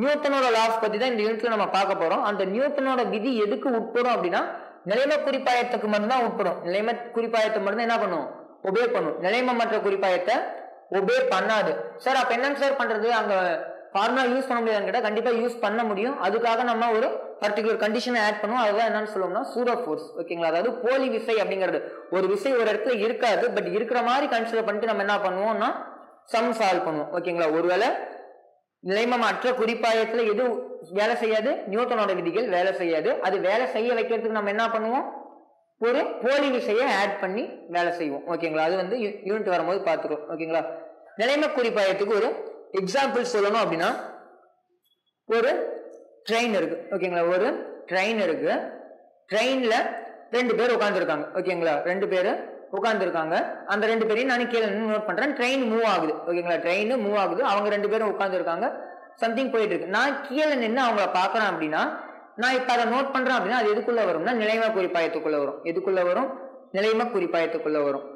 நியூட்டனோட லாஸ் பத்தி தான் இந்த யூனிட்ல நம்ம பார்க்க போறோம். அந்த நியூட்டனோட விதி எதுக்கு உட்படும் அப்படின்னா நிலைம குறிப்பாயத்துக்கு மட்டும்தான் உட்படும். நிலைம குறிப்பாயத்தை மட்டும் என்ன பண்ணும் ஒபே பண்ணும், நிலைமமற்ற குறிப்பாயத்தை ஒபே பண்ணாது. சார் அப்ப என்னங்க சார் பண்றது, அங்க ஃபார்முலா யூஸ் பண்ண முடியாதுன்னு கேட்டா கண்டிப்பா யூஸ் பண்ண முடியும். அதுக்காக நம்ம ஒரு பர்டிகுலர் கண்டிஷனை ஆட் பண்ணுவோம். அதுதான் என்னன்னு சொல்லுவோம்னா சூடோ ஃபோர்ஸ். ஓகேங்களா, அதாவது போலி விசை அப்படிங்கிறது ஒரு விசை ஒரு இடத்துல இருக்காது, பட் இருக்கிற மாதிரி கன்சிடர் பண்ணிட்டு நம்ம என்ன பண்ணுவோம்னா சம் சால்வ் பண்ணுவோம். ஓகேங்களா, ஒருவேளை நிலைமமற்ற குறிப்பாயத்துல எது வேலை செய்யாது, நியூட்டனோட விதிகள் வேலை செய்யாது. அது வேலை செய்ய வைக்கிறதுக்கு நம்ம என்ன பண்ணுவோம், ஒரு போலி விசையை ஆட் பண்ணி வேலை செய்வோம். ஓகேங்களா, அது வந்து யூனிட் வரும்போது பார்த்துக்கிறோம். ஓகேங்களா, நிலைம குறிப்பாயத்துக்கு ஒரு எக்ஸாம்பிள் சொல்லணும் அப்படின்னா ஒரு ட்ரெயின் இருக்கு. ஓகேங்களா, ஒரு ட்ரெயின் இருக்கு, ட்ரெயின்ல 2 பேர் உட்காந்துருக்காங்க. ஓகேங்களா, 2 பேரு உட்காந்துருக்காங்க. அந்த 2 பேரையும் நான் கீழே நோட் பண்றேன். ட்ரெயின் மூவ் ஆகுது. ஓகேங்களா, ட்ரெயின் மூவ் ஆகுது, அவங்க 2 பேரும் உட்காந்துருக்காங்க, சம்திங் போயிட்டு இருக்கு. நான் கீழே நின்று அவங்கள பாக்குறேன் அப்படின்னா நான் இப்ப அதை நோட் பண்றேன் அப்படின்னா அது எதுக்குள்ள வரும்னா நிலைம குறிப்பாயத்துக்குள்ள வரும். எதுக்குள்ள வரும்? நிலைம குறிப்பாயத்துக்குள்ள வரும்.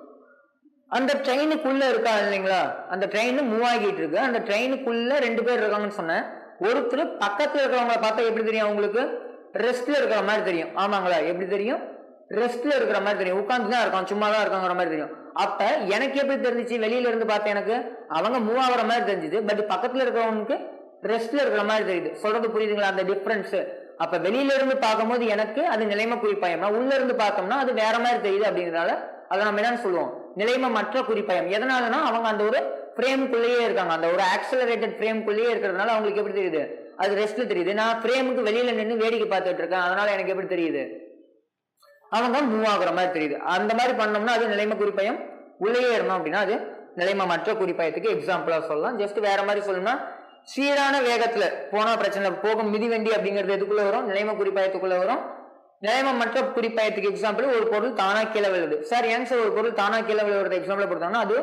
அந்த ட்ரெயினுக்குள்ள இருக்கா இல்லைங்களா, அந்த ட்ரெயின் மூவ் ஆகிட்டு இருக்கு. அந்த ட்ரெயினுக்குள்ள 2 பேர் இருக்காங்கன்னு சொன்னேன். ஒருத்தர் பக்கத்துல இருக்கிறவங்களை பார்த்தா எப்படி தெரியும்? அவங்களுக்கு ரெஸ்ட்ல இருக்கிற மாதிரி தெரியும். ஆமாங்களா? எப்படி தெரியும்? ரெஸ்ட்ல இருக்கிற மாதிரி தெரியும். உட்காந்துதான் இருக்கான், சும்மா தான் இருக்காங்கிற மாதிரி தெரியும். அப்ப எனக்கு எப்படி தெரிஞ்சிச்சு? வெளியில இருந்து பார்த்தேன், எனக்கு அவங்க மூவ் ஆகிற மாதிரி தெரிஞ்சுது. பட் பக்கத்துல இருக்கிறவனுக்கு ரெஸ்ட்ல இருக்கிற மாதிரி தெரியுது. சொல்றது புரியுதுங்களா? அந்த டிஃபரன்ஸ். அப்ப வெளியில இருந்து பார்க்கும்போது எனக்கு அது நிலைம குறிப்பாயம்னா, உள்ள இருந்து பார்த்தோம்னா அது வேற மாதிரி தெரியுது. அப்படிங்கிறதால அதை நம்ம என்னன்னு சொல்லுவோம்? நிலைம மற்ற குறிப்பாயம். எதனாலனா அவங்க அந்த ஒரு ஃப்ரேமுக்குள்ளேயே இருக்காங்க. அந்த ஒரு ஆக்சலரேட்டட் ஃப்ரேமுக்குள்ளேயே இருக்கிறதுனால அவங்களுக்கு எப்படி தெரியுது? அது ரெஸ்ட்ல தெரியுது. நான் ஃப்ரேமுக்கு வெளியில நின்று வேடிக்கை பார்த்துட்டு இருக்கேன், அதனால எனக்கு எப்படி தெரியுது? அவங்க மூவ் ஆகுற மாதிரி தெரியுது. அந்த மாதிரி பண்ணோம்னா அது நிலைம குறிப்பாயம். உள்ளேயே இருந்தோம் அப்படின்னா அது நிலைம மற்ற குறிப்பாயத்துக்கு எக்ஸாம்பிளா சொல்லலாம். ஜஸ்ட் வேற மாதிரி சொல்லணும்னா, சீரான வேகத்துல போனா பிரச்சனை, போகும் மிதிவண்டி அப்படிங்கிறது எதுக்குள்ள வரும்? நிலைம குறிப்பாயத்துக்குள்ள வரும். நிலைம மற்ற குறிப்பாயத்துக்கு எக்ஸாம்பிள் ஒரு பொருள் தானா கீழே விழுது. சார் ஏன் சார் ஒரு பொருள் தானா கீழே விழுவுறது எக்ஸாம்பிள் கொடுத்தாங்கன்னா, அது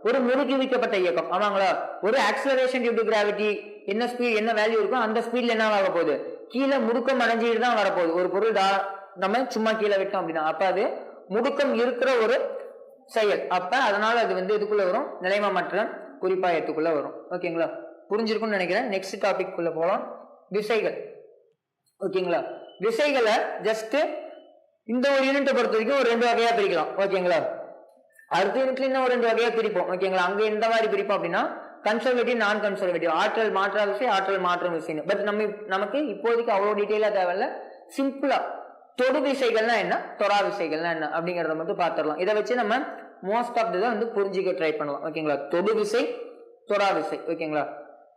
ஒரு முடுக்கிவிக்கப்பட்ட இயக்கம். ஆமாங்களா? ஒரு ஆக்சலரேஷன் டியூ டு கிராவிட்டி என்ன ஸ்பீட், என்ன வேல்யூ இருக்கும், அந்த ஸ்பீட்ல என்ன ஆக போகுது? கீழே முடுக்கம் அடைஞ்சிட்டு தான் வரப்போகுது. ஒரு பொருள் நம்ம சும்மா கீழே விட்டோம் அப்படின்னா அப்ப அது முடுக்கம் இருக்கிற ஒரு செயல். அப்ப அதனால அது எதுக்குள்ள வரும்? நிலைம மற்ற குறிப்பாயத்துக்குள்ள வரும். ஓகேங்களா? புரிஞ்சிருக்கும்னு நினைக்கிறேன். நெக்ஸ்ட் டாபிக் குள்ள போலாம். விசைகள். ஓகேங்களா? விசைகளை ஜஸ்ட் இந்த ஒரு யூனிட்டை பொறுத்த வரைக்கும் ஒரு 2 வகையா பிரிக்கலாம். ஓகேங்களா? அடுத்த யூனிட்ல இன்னும் ஒரு 2 வகையா பிரிப்போம். ஓகேங்களா? அங்க எந்த மாதிரி பிரிப்போம் அப்படின்னா, கன்சர்வேட்டிவ், நான் கன்சர்வேட்டிவ், ஆற்றல் மாற்றா விசை, ஆற்றல் மாற்றம் விசைன்னு. பட் நமக்கு இப்போதைக்கு அவ்வளவு டீட்டெயிலா தேவையில்ல. சிம்பிளா தொடு விசைகள்னா என்ன, தொடா விசைகள்னா என்ன அப்படிங்கறத மட்டும் பார்த்துடலாம். இதை வச்சு நம்ம மோஸ்ட் ஆஃப் இதை புரிஞ்சுக்க ட்ரை பண்ணலாம். ஓகேங்களா? தொடு விசை, தொடா விசை. ஓகேங்களா?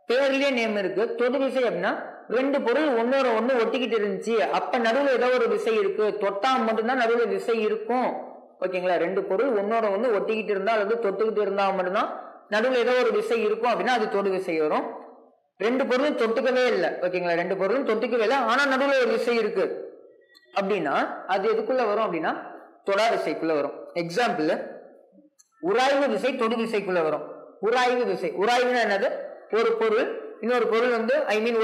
பேர்லயே நேம் இருக்கு. தொடு விசை அப்படின்னா 2 பொருள் ஒன்னோட ஒண்ணு ஒட்டிக்கிட்டு இருந்துச்சு, அப்ப நடுவுல ஏதோ ஒரு விசை இருக்கு, தொட்டா மட்டும்தான் நடுவுல விசை இருக்கும். ஓகேங்களா? 2 பொருள் ஒன்னோட ஒண்ணு ஒட்டிக்கிட்டு இருந்தா அல்லது தொட்டுக்கிட்டு இருந்தா மட்டும்தான் நடுவுல ஏதோ ஒரு விசை இருக்கும் அப்படின்னா அது தொடு விசை வரும். 2 பொருளும் தொட்டுக்கவே இல்லை. ஓகேங்களா? 2 பொருளும் தொட்டுக்கவே இல்லை, ஆனா நடுவுல ஒரு விசை இருக்கு அப்படின்னா அது எதுக்குள்ள வரும் அப்படின்னா தொடா விசைக்குள்ள வரும். எக்ஸாம்பிள், உராய்வு விசை தொடு விசைக்குள்ள வரும். உராய்வு விசை, உராய்வுனா என்னது? ஒரு பொருள் இன்னொரு பொருள்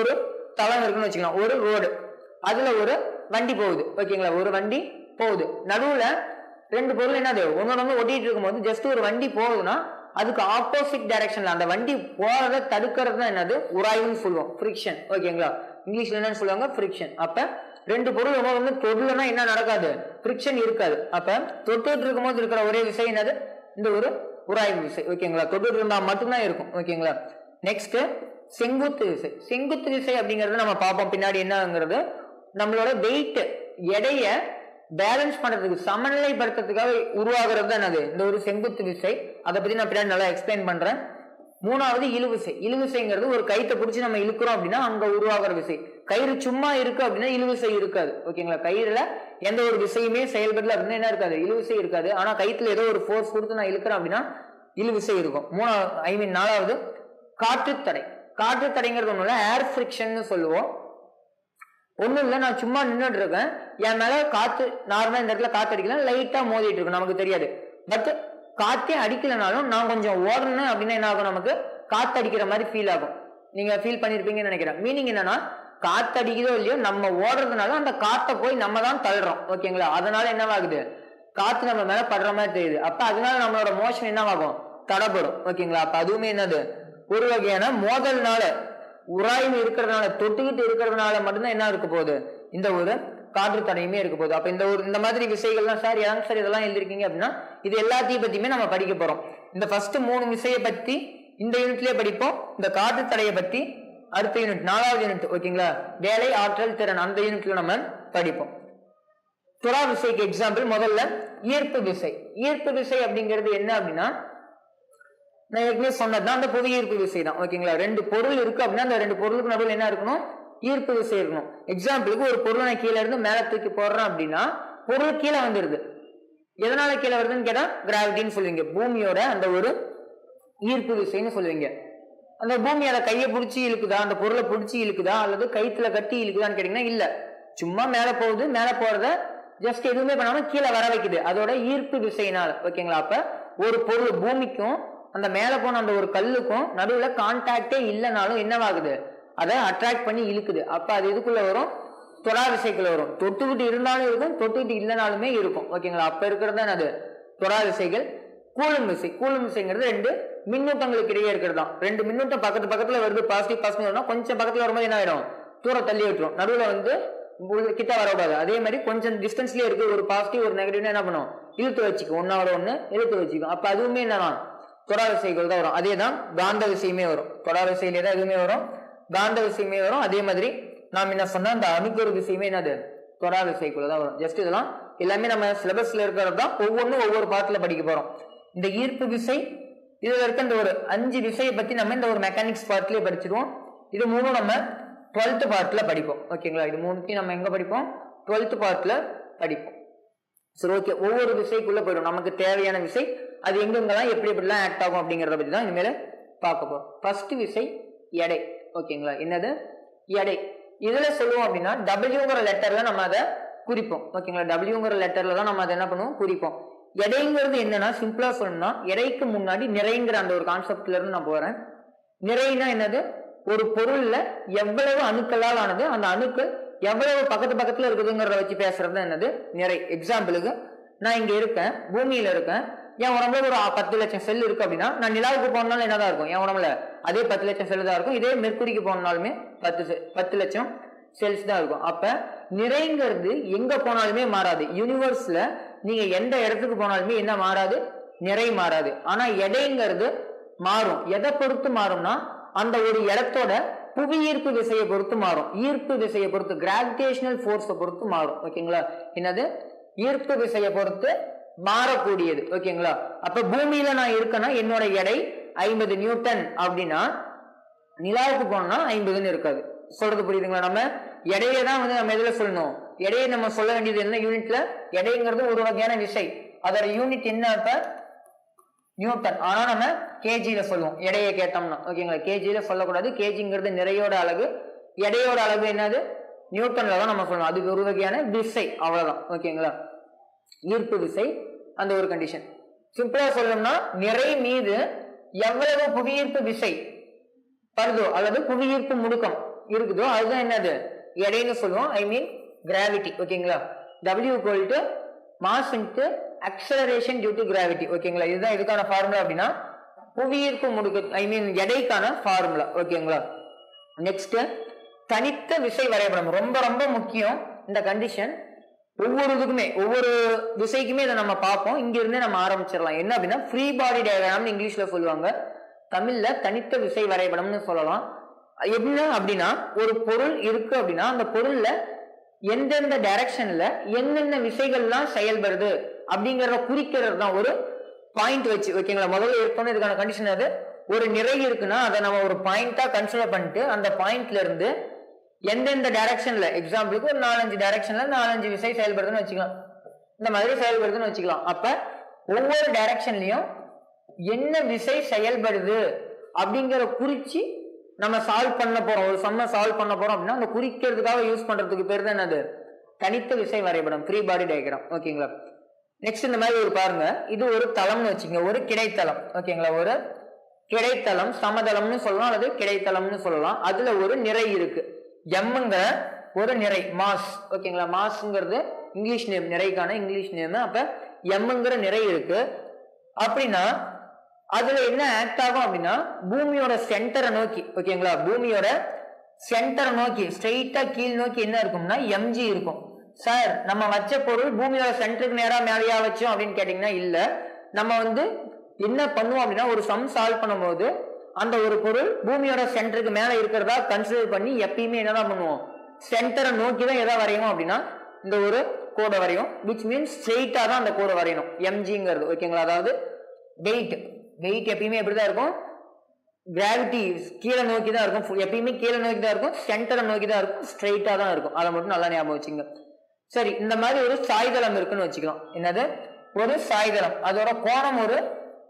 ஒரு தளம் இருக்குன்னு வச்சுக்கலாம், ஒரு ரோடு, அதுல ஒரு வண்டி போகுது. ஓகேங்களா? ஒரு வண்டி போகுது, நடுவுல 2 பொருள் என்னது ஒன்னொன்னு ஒட்டிட்டு இருக்கும் போது ஜஸ்ட் ஒரு வண்டி போகுதுன்னா அதுக்கு ஆப்போசிட் டைரக்ஷன்ல அந்த வண்டி போறதை தடுக்கிறது தான் என்னது? உராய்வுன்னு சொல்லுவோம், ஃபிரிக்ஷன். ஓகேங்களா? இங்கிலீஷ்ல என்னன்னு சொல்லுவாங்க? ஃபிரிக்ஷன். அப்ப 2 பொருள் ஒன்று தொடுலன்னா என்ன நடக்காது? ஃபிரிக்ஷன் இருக்காது. அப்ப தொட்டுட்டு இருக்கும் போது இருக்கிற ஒரே விசை என்னது? இந்த ஒரு உராய்வு விசை. ஓகேங்களா? தொட்டுட்டு இருந்தா மட்டும்தான் இருக்கும். ஓகேங்களா? நெக்ஸ்ட் செங்குத்து விசை. செங்குத்து விசை அப்படிங்கறது நம்ம பார்ப்போம் பின்னாடி என்னங்கிறது. நம்மளோட வெயிட், எடைய பேலன்ஸ் பண்றதுக்கு, சமநிலைப்படுத்துறதுக்காக உருவாகிறது தான் என்னது? இந்த ஒரு செங்குத்து விசை. அதை பத்தி நான் பின்னாடி நல்லா எக்ஸ்பிளைன் பண்றேன். 3வது இழுவிசை. இழுவிசைங்கிறது ஒரு கயிற்றை பிடிச்சி நம்ம இழுக்கிறோம் அப்படின்னா அங்க உருவாகிற விசை. கயிறு சும்மா இருக்கு அப்படின்னா இழுவிசை இருக்காது. ஓகேங்களா? கயிறுல எந்த ஒரு விசையுமே செயல்படல அப்படின்னா என்ன இருக்காது? இழுவிசை இருக்காது. ஆனா கயிற்றுல ஏதோ ஒரு ஃபோர்ஸ் கொடுத்து நான் இழுக்கிறேன் அப்படின்னா இழுவிசை இருக்கும். 4வது காற்றுத்தடை. காற்றுத்தடைங்கிறது ஒண்ணு இல்ல, ஏர் ஃபிரிக்ஷன் சொல்லுவோம். ஒண்ணும் இல்ல, நான் சும்மா நின்றுட்டு இருக்கேன், என் மேல காத்து நார்மலா இந்த இடத்துல காத்து அடிக்கலாம், லைட்டா மோதிட்டு இருக்கும், நமக்கு தெரியாது. பட் காத்தே அடிக்கலனாலும் நான் கொஞ்சம் ஓடணும் அப்படின்னா என்ன ஆகும்? நமக்கு காத்து அடிக்கிற மாதிரி ஃபீல் ஆகும். நீங்க ஃபீல் பண்ணிருப்பீங்கன்னு நினைக்கிறேன். மீனிங் என்னன்னா, காத்து அடிக்குதோ இல்லையோ நம்ம ஓடுறதுனால அந்த காத்தை போய் நம்ம தான் தள்ளுறோம். ஓகேங்களா? அதனால என்னவாகுது? காத்து நம்ம மேல படுற மாதிரி தெரியுது. அப்ப அதனால நம்மளோட மோஷன் என்னவாகும்? தடைப்படும். ஓகேங்களா? அப்ப அதுவுமே என்னது? ஒரு வகையான மோதல்னால, உராய்வு இருக்கிறதுனால, தொட்டுக்கிட்டு இருக்கிறதுனால மட்டும்தான் என்ன இருக்க போகுது? இந்த ஒரு காற்று தடையுமே இருக்க போகுது. அப்ப இந்த மாதிரி விசைகள்லாம் சார் ஏன் சார் இதெல்லாம் எழுதிருக்கீங்க அப்படின்னா இது எல்லாத்தையும் பத்தியுமே நம்ம படிக்க போறோம். இந்த ஃபர்ஸ்ட் 3 விசையை பத்தி இந்த யூனிட்லயே படிப்போம். இந்த காற்று தடையை பத்தி அடுத்த யூனிட், 4வது யூனிட். ஓகேங்களா? வேலை, ஆற்றல், திறன், அந்த யூனிட்ல நம்ம படிப்போம். தொடா விசைக்கு எக்ஸாம்பிள் முதல்ல ஈர்ப்பு விசை. ஈர்ப்பு விசை அப்படிங்கிறது என்ன அப்படின்னா, நான் ஏற்கனவே சொன்னதுதான் அந்த புவி ஈர்ப்பு விசை தான். ஓகேங்களா? 2 பொருள் இருக்கு அப்படின்னா அந்த 2 பொருளுக்கு நடுவில் என்ன இருக்கணும்? ஈர்ப்பு விசை இருக்கணும். எக்ஸாம்பிளுக்கு ஒரு பொருளை நான் கீழே இருந்து மேல தூக்கி போடுறேன் அப்படின்னா பொருள் கீழே வந்துருது. எதனால கீழே வருதுன்னு கேட்டா கிராவிட்டின்னு சொல்லுவீங்க. பூமியோட அந்த ஒரு ஈர்ப்பு விசைன்னு சொல்லுவீங்க. அந்த பூமி அதை கையை பிடிச்சி இழுக்குதா, அந்த பொருளை பிடிச்சி இழுக்குதா, அல்லது கயிற்றுல கட்டி இழுக்குதான்னு கேட்டீங்கன்னா இல்ல, சும்மா மேல போகுது, மேல போறத ஜஸ்ட் எதுவுமே பண்ணாம கீழே வர வைக்குது, அதோட ஈர்ப்பு விசையினால. ஓகேங்களா? அப்ப ஒரு பொருள் பூமிக்கும் அந்த மேல போன அந்த ஒரு கல்லுக்கும் நடுவுல கான்டாக்டே இல்லைனாலும் என்னவாகுது? அதை அட்ராக்ட் பண்ணி இழுக்குது. அப்ப அது எதுக்குள்ள வரும்? தொடா விசைக்குள்ள வரும். தொட்டுக்கிட்டு இருந்தாலும் இருக்கும், தொட்டுக்கிட்டு இல்லைனாலுமே இருக்கும். ஓகேங்களா? அப்ப இருக்கிறது தான் அது தொடா விசைகள். கூலும் விசை, கூலும் விசைங்கிறது ரெண்டு மின்னூட்டங்களுக்கு இடையே இருக்கிறது தான். ரெண்டு மின்னூட்டம் பக்கத்துல வருது, பாசிட்டிவ் பாசிட்டிவ் கொஞ்சம் பக்கத்துல வரும்போது என்ன ஆயிடும், தூரம் தள்ளி விட்டுரும். நடுவுல வந்து கிட்ட வரக்கூடாது. அதே மாதிரி கொஞ்சம் டிஸ்டன்ஸ்லயே இருக்கு, ஒரு பாசிட்டிவ் ஒரு நெகட்டிவ் என்ன பண்ணும், இழுத்து வச்சுக்கும், ஒன்னாவோட ஒண்ணு இழுத்து வச்சுக்கும். அப்ப அதுவுமே என்னன்னா தொடா விசைகள் தான் வரும். அதே தான் காந்த விசையுமே வரும். தொடா விசையிலே தான் எதுவுமே வரும், காந்த விசையுமே வரும். அதே மாதிரி நாம் என்ன சொன்னா அந்த அணுக்கரு விசையுமே என்னது தொடா விசைக்குள்ளதான் வரும். ஜஸ்ட் இதெல்லாம் எல்லாமே நம்ம சிலபஸ்ல இருக்கிறது தான், ஒவ்வொன்றும் ஒவ்வொரு பாட்டுல படிக்க போறோம். இந்த ஈர்ப்பு விசை, இதுல இருக்க இந்த ஒரு 5 விசையை பத்தி நம்ம இந்த ஒரு மெக்கானிக்ஸ் பார்ட்லயே படிச்சிருவோம். இது மூணும் நம்ம 12th பார்ட்ல படிப்போம். ஓகேங்களா? இது மூணுத்தையும் நம்ம எங்க படிப்போம், 12th பார்ட்ல படிப்போம். சரி, ஓகே. ஒவ்வொரு விசைக்குள்ள போயிடும், நமக்கு தேவையான விசை அது எங்கெங்கெல்லாம் எப்படி எப்படிலாம் ஆக்ட் ஆகும் அப்படிங்கறத பத்தி தான் இனிமேல பார்க்க போறோம். ஃபர்ஸ்ட் விசை எடை. ஓகேங்களா? என்னது எடை. இதுல சொல்லுவோம் அப்படின்னா டபிள்யூங்கிற லெட்டர்ல நம்ம அதை குறிப்போம். ஓகேங்களா? டபிள்யூங்கிற லெட்டர்ல தான் நம்ம அதை என்ன பண்ணுவோம், குறிப்போம். எடைங்கிறது என்னன்னா சிம்பிளா சொல்லணும்னா எடைக்கு முன்னாடி நிறைங்கிற அந்த ஒரு கான்செப்ட்ல இருந்து நான் போறேன். நிறைனா என்னது, ஒரு பொருள்ல எவ்வளவு அணுக்களால் ஆனது, அந்த அணுக்கள் எவ்வளவு பக்கத்துல இருக்குதுங்கிறத வச்சு பேசுறது என்னது நிறை. எக்ஸாம்பிளுக்கு நான் இங்க இருக்கேன், பூமியில இருக்கேன், என் உடம்புல ஒரு 10 லட்சம் செல் இருக்கு அப்படின்னா நான் நிலாவுக்கு போனாலும் என்னதான் இருக்கும், என் உடம்புல அதே 10 லட்சம் செல் தான் இருக்கும். இதே மெர்க்குரிக்கு போனாலுமே 10 லட்சம் செல்ஸ் தான் இருக்கும். அப்ப நிறைங்கிறது எங்க போனாலுமே மாறாது. யூனிவர்ஸ்ல நீங்க எந்த இடத்துக்கு போனாலுமே என்ன மாறாது, நிறை மாறாது. ஆனா எடைங்கிறது மாறும். எதை பொறுத்து மாறும்னா அந்த ஒரு இடத்தோட புவியீர்ப்பு விசையை பொறுத்து மாறும், ஈர்ப்பு விசையை பொறுத்து, கிராவிடேஷனல் போர்ஸை பொறுத்து மாறும். ஓகேங்களா? என்னது ஈர்ப்பு விசையை பொறுத்து மாறக்கூடியது. ஓகேங்களா? அப்ப பூமியில நான் இருக்கேன்னா என்னோட எடை 50 நியூட்டன் அப்படின்னா நிலாவுக்கு போனோம்னா 50ன்னு இருக்காது. சொல்றது புரியுதுங்களா? நம்ம எடையை தான் வந்து நம்ம எதுல சொல்லணும், எடையை நம்ம சொல்ல வேண்டியது என்ன யூனிட்ல, எடைங்கிறது ஒரு வகையான விசை, அதோட யூனிட் என்ன இப்ப நியூட்டன். ஆனா நம்ம கேஜியில சொல்லுவோம் எடையை கேட்டோம்னா. ஓகேங்களா? கேஜியில சொல்லக்கூடாது, கேஜிங்கிறது நிறையோட அலகு, எடையோட அலகு என்னது நியூட்டன்ல தான் நம்ம சொல்லணும். அது ஒரு வகையான விசை, அவ்வளவுதான். ஓகேங்களா? ஈர்ப்பு விசை அந்த ஒரு கண்டிஷன். சிம்பிளா சொல்லணும்னா நிறை மீது எவ்வளவு புவியீர்ப்பு விசை படுதோ அல்லது புவியீர்ப்பு முடுக்கம் இருக்குதோ அதுதான் என்னது எடைன்னு சொல்லுவோம். I mean gravity. ஓகேங்களா? W = mass into acceleration due to gravity. ஓகேங்களா? இதுதான் இதுக்கான ஃபார்முலா அப்படின்னா புவியீர்ப்பு முடுக்க ஐ மீன் எடைக்கான ஃபார்முலா. ஓகேங்களா? நெக்ஸ்ட் தனித்த விசை வரைபடம். ரொம்ப ரொம்ப முக்கியம் இந்த கண்டிஷன். ஒவ்வொரு இதுக்குமே ஒவ்வொரு விசைக்குமே இதை நம்ம பார்ப்போம். இங்க இருந்தே நம்ம ஆரம்பிச்சிடலாம். என்ன அப்படின்னா ஃப்ரீ பாடி டயக்ராம் இங்கிலீஷ்ல சொல்லுவாங்க, தமிழ்ல தனித்த விசை வரைபடம்னு சொல்லலாம். என்ன அப்படின்னா ஒரு பொருள் இருக்கு அப்படின்னா அந்த பொருள்ல எந்தெந்த டைரக்ஷன்ல என்னென்ன விசைகள்லாம் செயல்படுது அப்படிங்கறத குறிக்கிறது தான் ஒரு பாயிண்ட் வச்சு. ஓகேங்களா? முதல்ல எடுத்தோன்னு இதுக்கான கண்டிஷன் அது, ஒரு நிறை இருக்குன்னா அதை நம்ம ஒரு பாயிண்டா கன்சிடர் பண்ணிட்டு அந்த பாயிண்ட்ல இருந்து எந்தெந்த டைரக்ஷன்ல, எக்ஸாம்பிளுக்கு ஒரு 4-5 டைரக்ஷன்ல 4-5 விசை செயல்படுதுன்னு வச்சுக்கலாம், இந்த மாதிரி செயல்படுதுன்னு வச்சுக்கலாம். அப்ப ஒவ்வொரு டைரக்ஷன்லயும் என்ன விசை செயல்படுது அப்படிங்கிற குறிச்சு நம்ம சால்வ் பண்ண போறோம், ஒரு சம்ம சால்வ் பண்ண போறோம் அப்படின்னா அந்த குறிக்கிறதுக்காக யூஸ் பண்றதுக்கு பேர் தான் என்னது தனித்த விசை வரைபடம், ஃப்ரீ பாடி டயக்ராம். ஓகேங்களா? நெக்ஸ்ட் இந்த மாதிரி ஒரு பாருங்க, இது ஒரு தளம்னு வச்சுங்க, ஒரு கிடைத்தளம். ஓகேங்களா? ஒரு கிடைத்தளம், சமதளம்னு சொல்லலாம் அல்லது கிடைத்தளம்னு சொல்லலாம். அதுல ஒரு நிறை இருக்கு, எம்ங்கிற ஒரு நிறை, மாஸ். ஓகேங்களா? மாஸ்ங்கிறது இங்கிலீஷ் நேம், நிறைக்கான இங்கிலீஷ் நேம். அப்ப எம்ங்கிற நிறை இருக்கு அப்படின்னா அதுல என்ன ஆக்ட் ஆகும் அப்படின்னா பூமியோட சென்டரை நோக்கி, ஓகேங்களா, பூமியோட சென்டரை நோக்கி ஸ்ட்ரெயிட்டா கீழ் நோக்கி என்ன இருக்கும்னா எம்ஜி இருக்கும். சார் நம்ம வச்ச பொருள் பூமியோட சென்டருக்கு நேரா மேலேயா வச்சோம் அப்படின்னு கேட்டீங்கன்னா இல்ல. நம்ம வந்து என்ன பண்ணுவோம் அப்படின்னா ஒரு சம் சால்வ் பண்ணும்போது அந்த ஒரு பொருள் பூமியோட சென்டருக்கு மேல இருக்கிறதா கன்சிடர் பண்ணி எப்பயுமே என்னதான் பண்ணுவோம், சென்டரை நோக்கி தான் எதை வரையணும் அப்படின்னா இந்த ஒரு கோடை வரையும், விச் மீன்ஸ் ஸ்ட்ரெயிட்டா தான் அந்த கோடை வரையணும் எம்ஜிங்கிறது. ஓகேங்களா? அதாவது வெயிட் எப்பயுமே எப்படிதான் இருக்கும், கிராவிட்டி கீழே நோக்கி தான் இருக்கும், எப்பயுமே கீழே நோக்கி தான் இருக்கும், சென்டரை நோக்கி தான் இருக்கும், ஸ்ட்ரெயிட்டா தான் இருக்கும். அதை மட்டும் நல்லா ஞாபகம் வச்சுங்க. சரி, இந்த மாதிரி ஒரு சாய்தளம் இருக்குன்னு வச்சுக்கலாம். என்னது ஒரு சாய்தளம், அதோட கோணம் ஒரு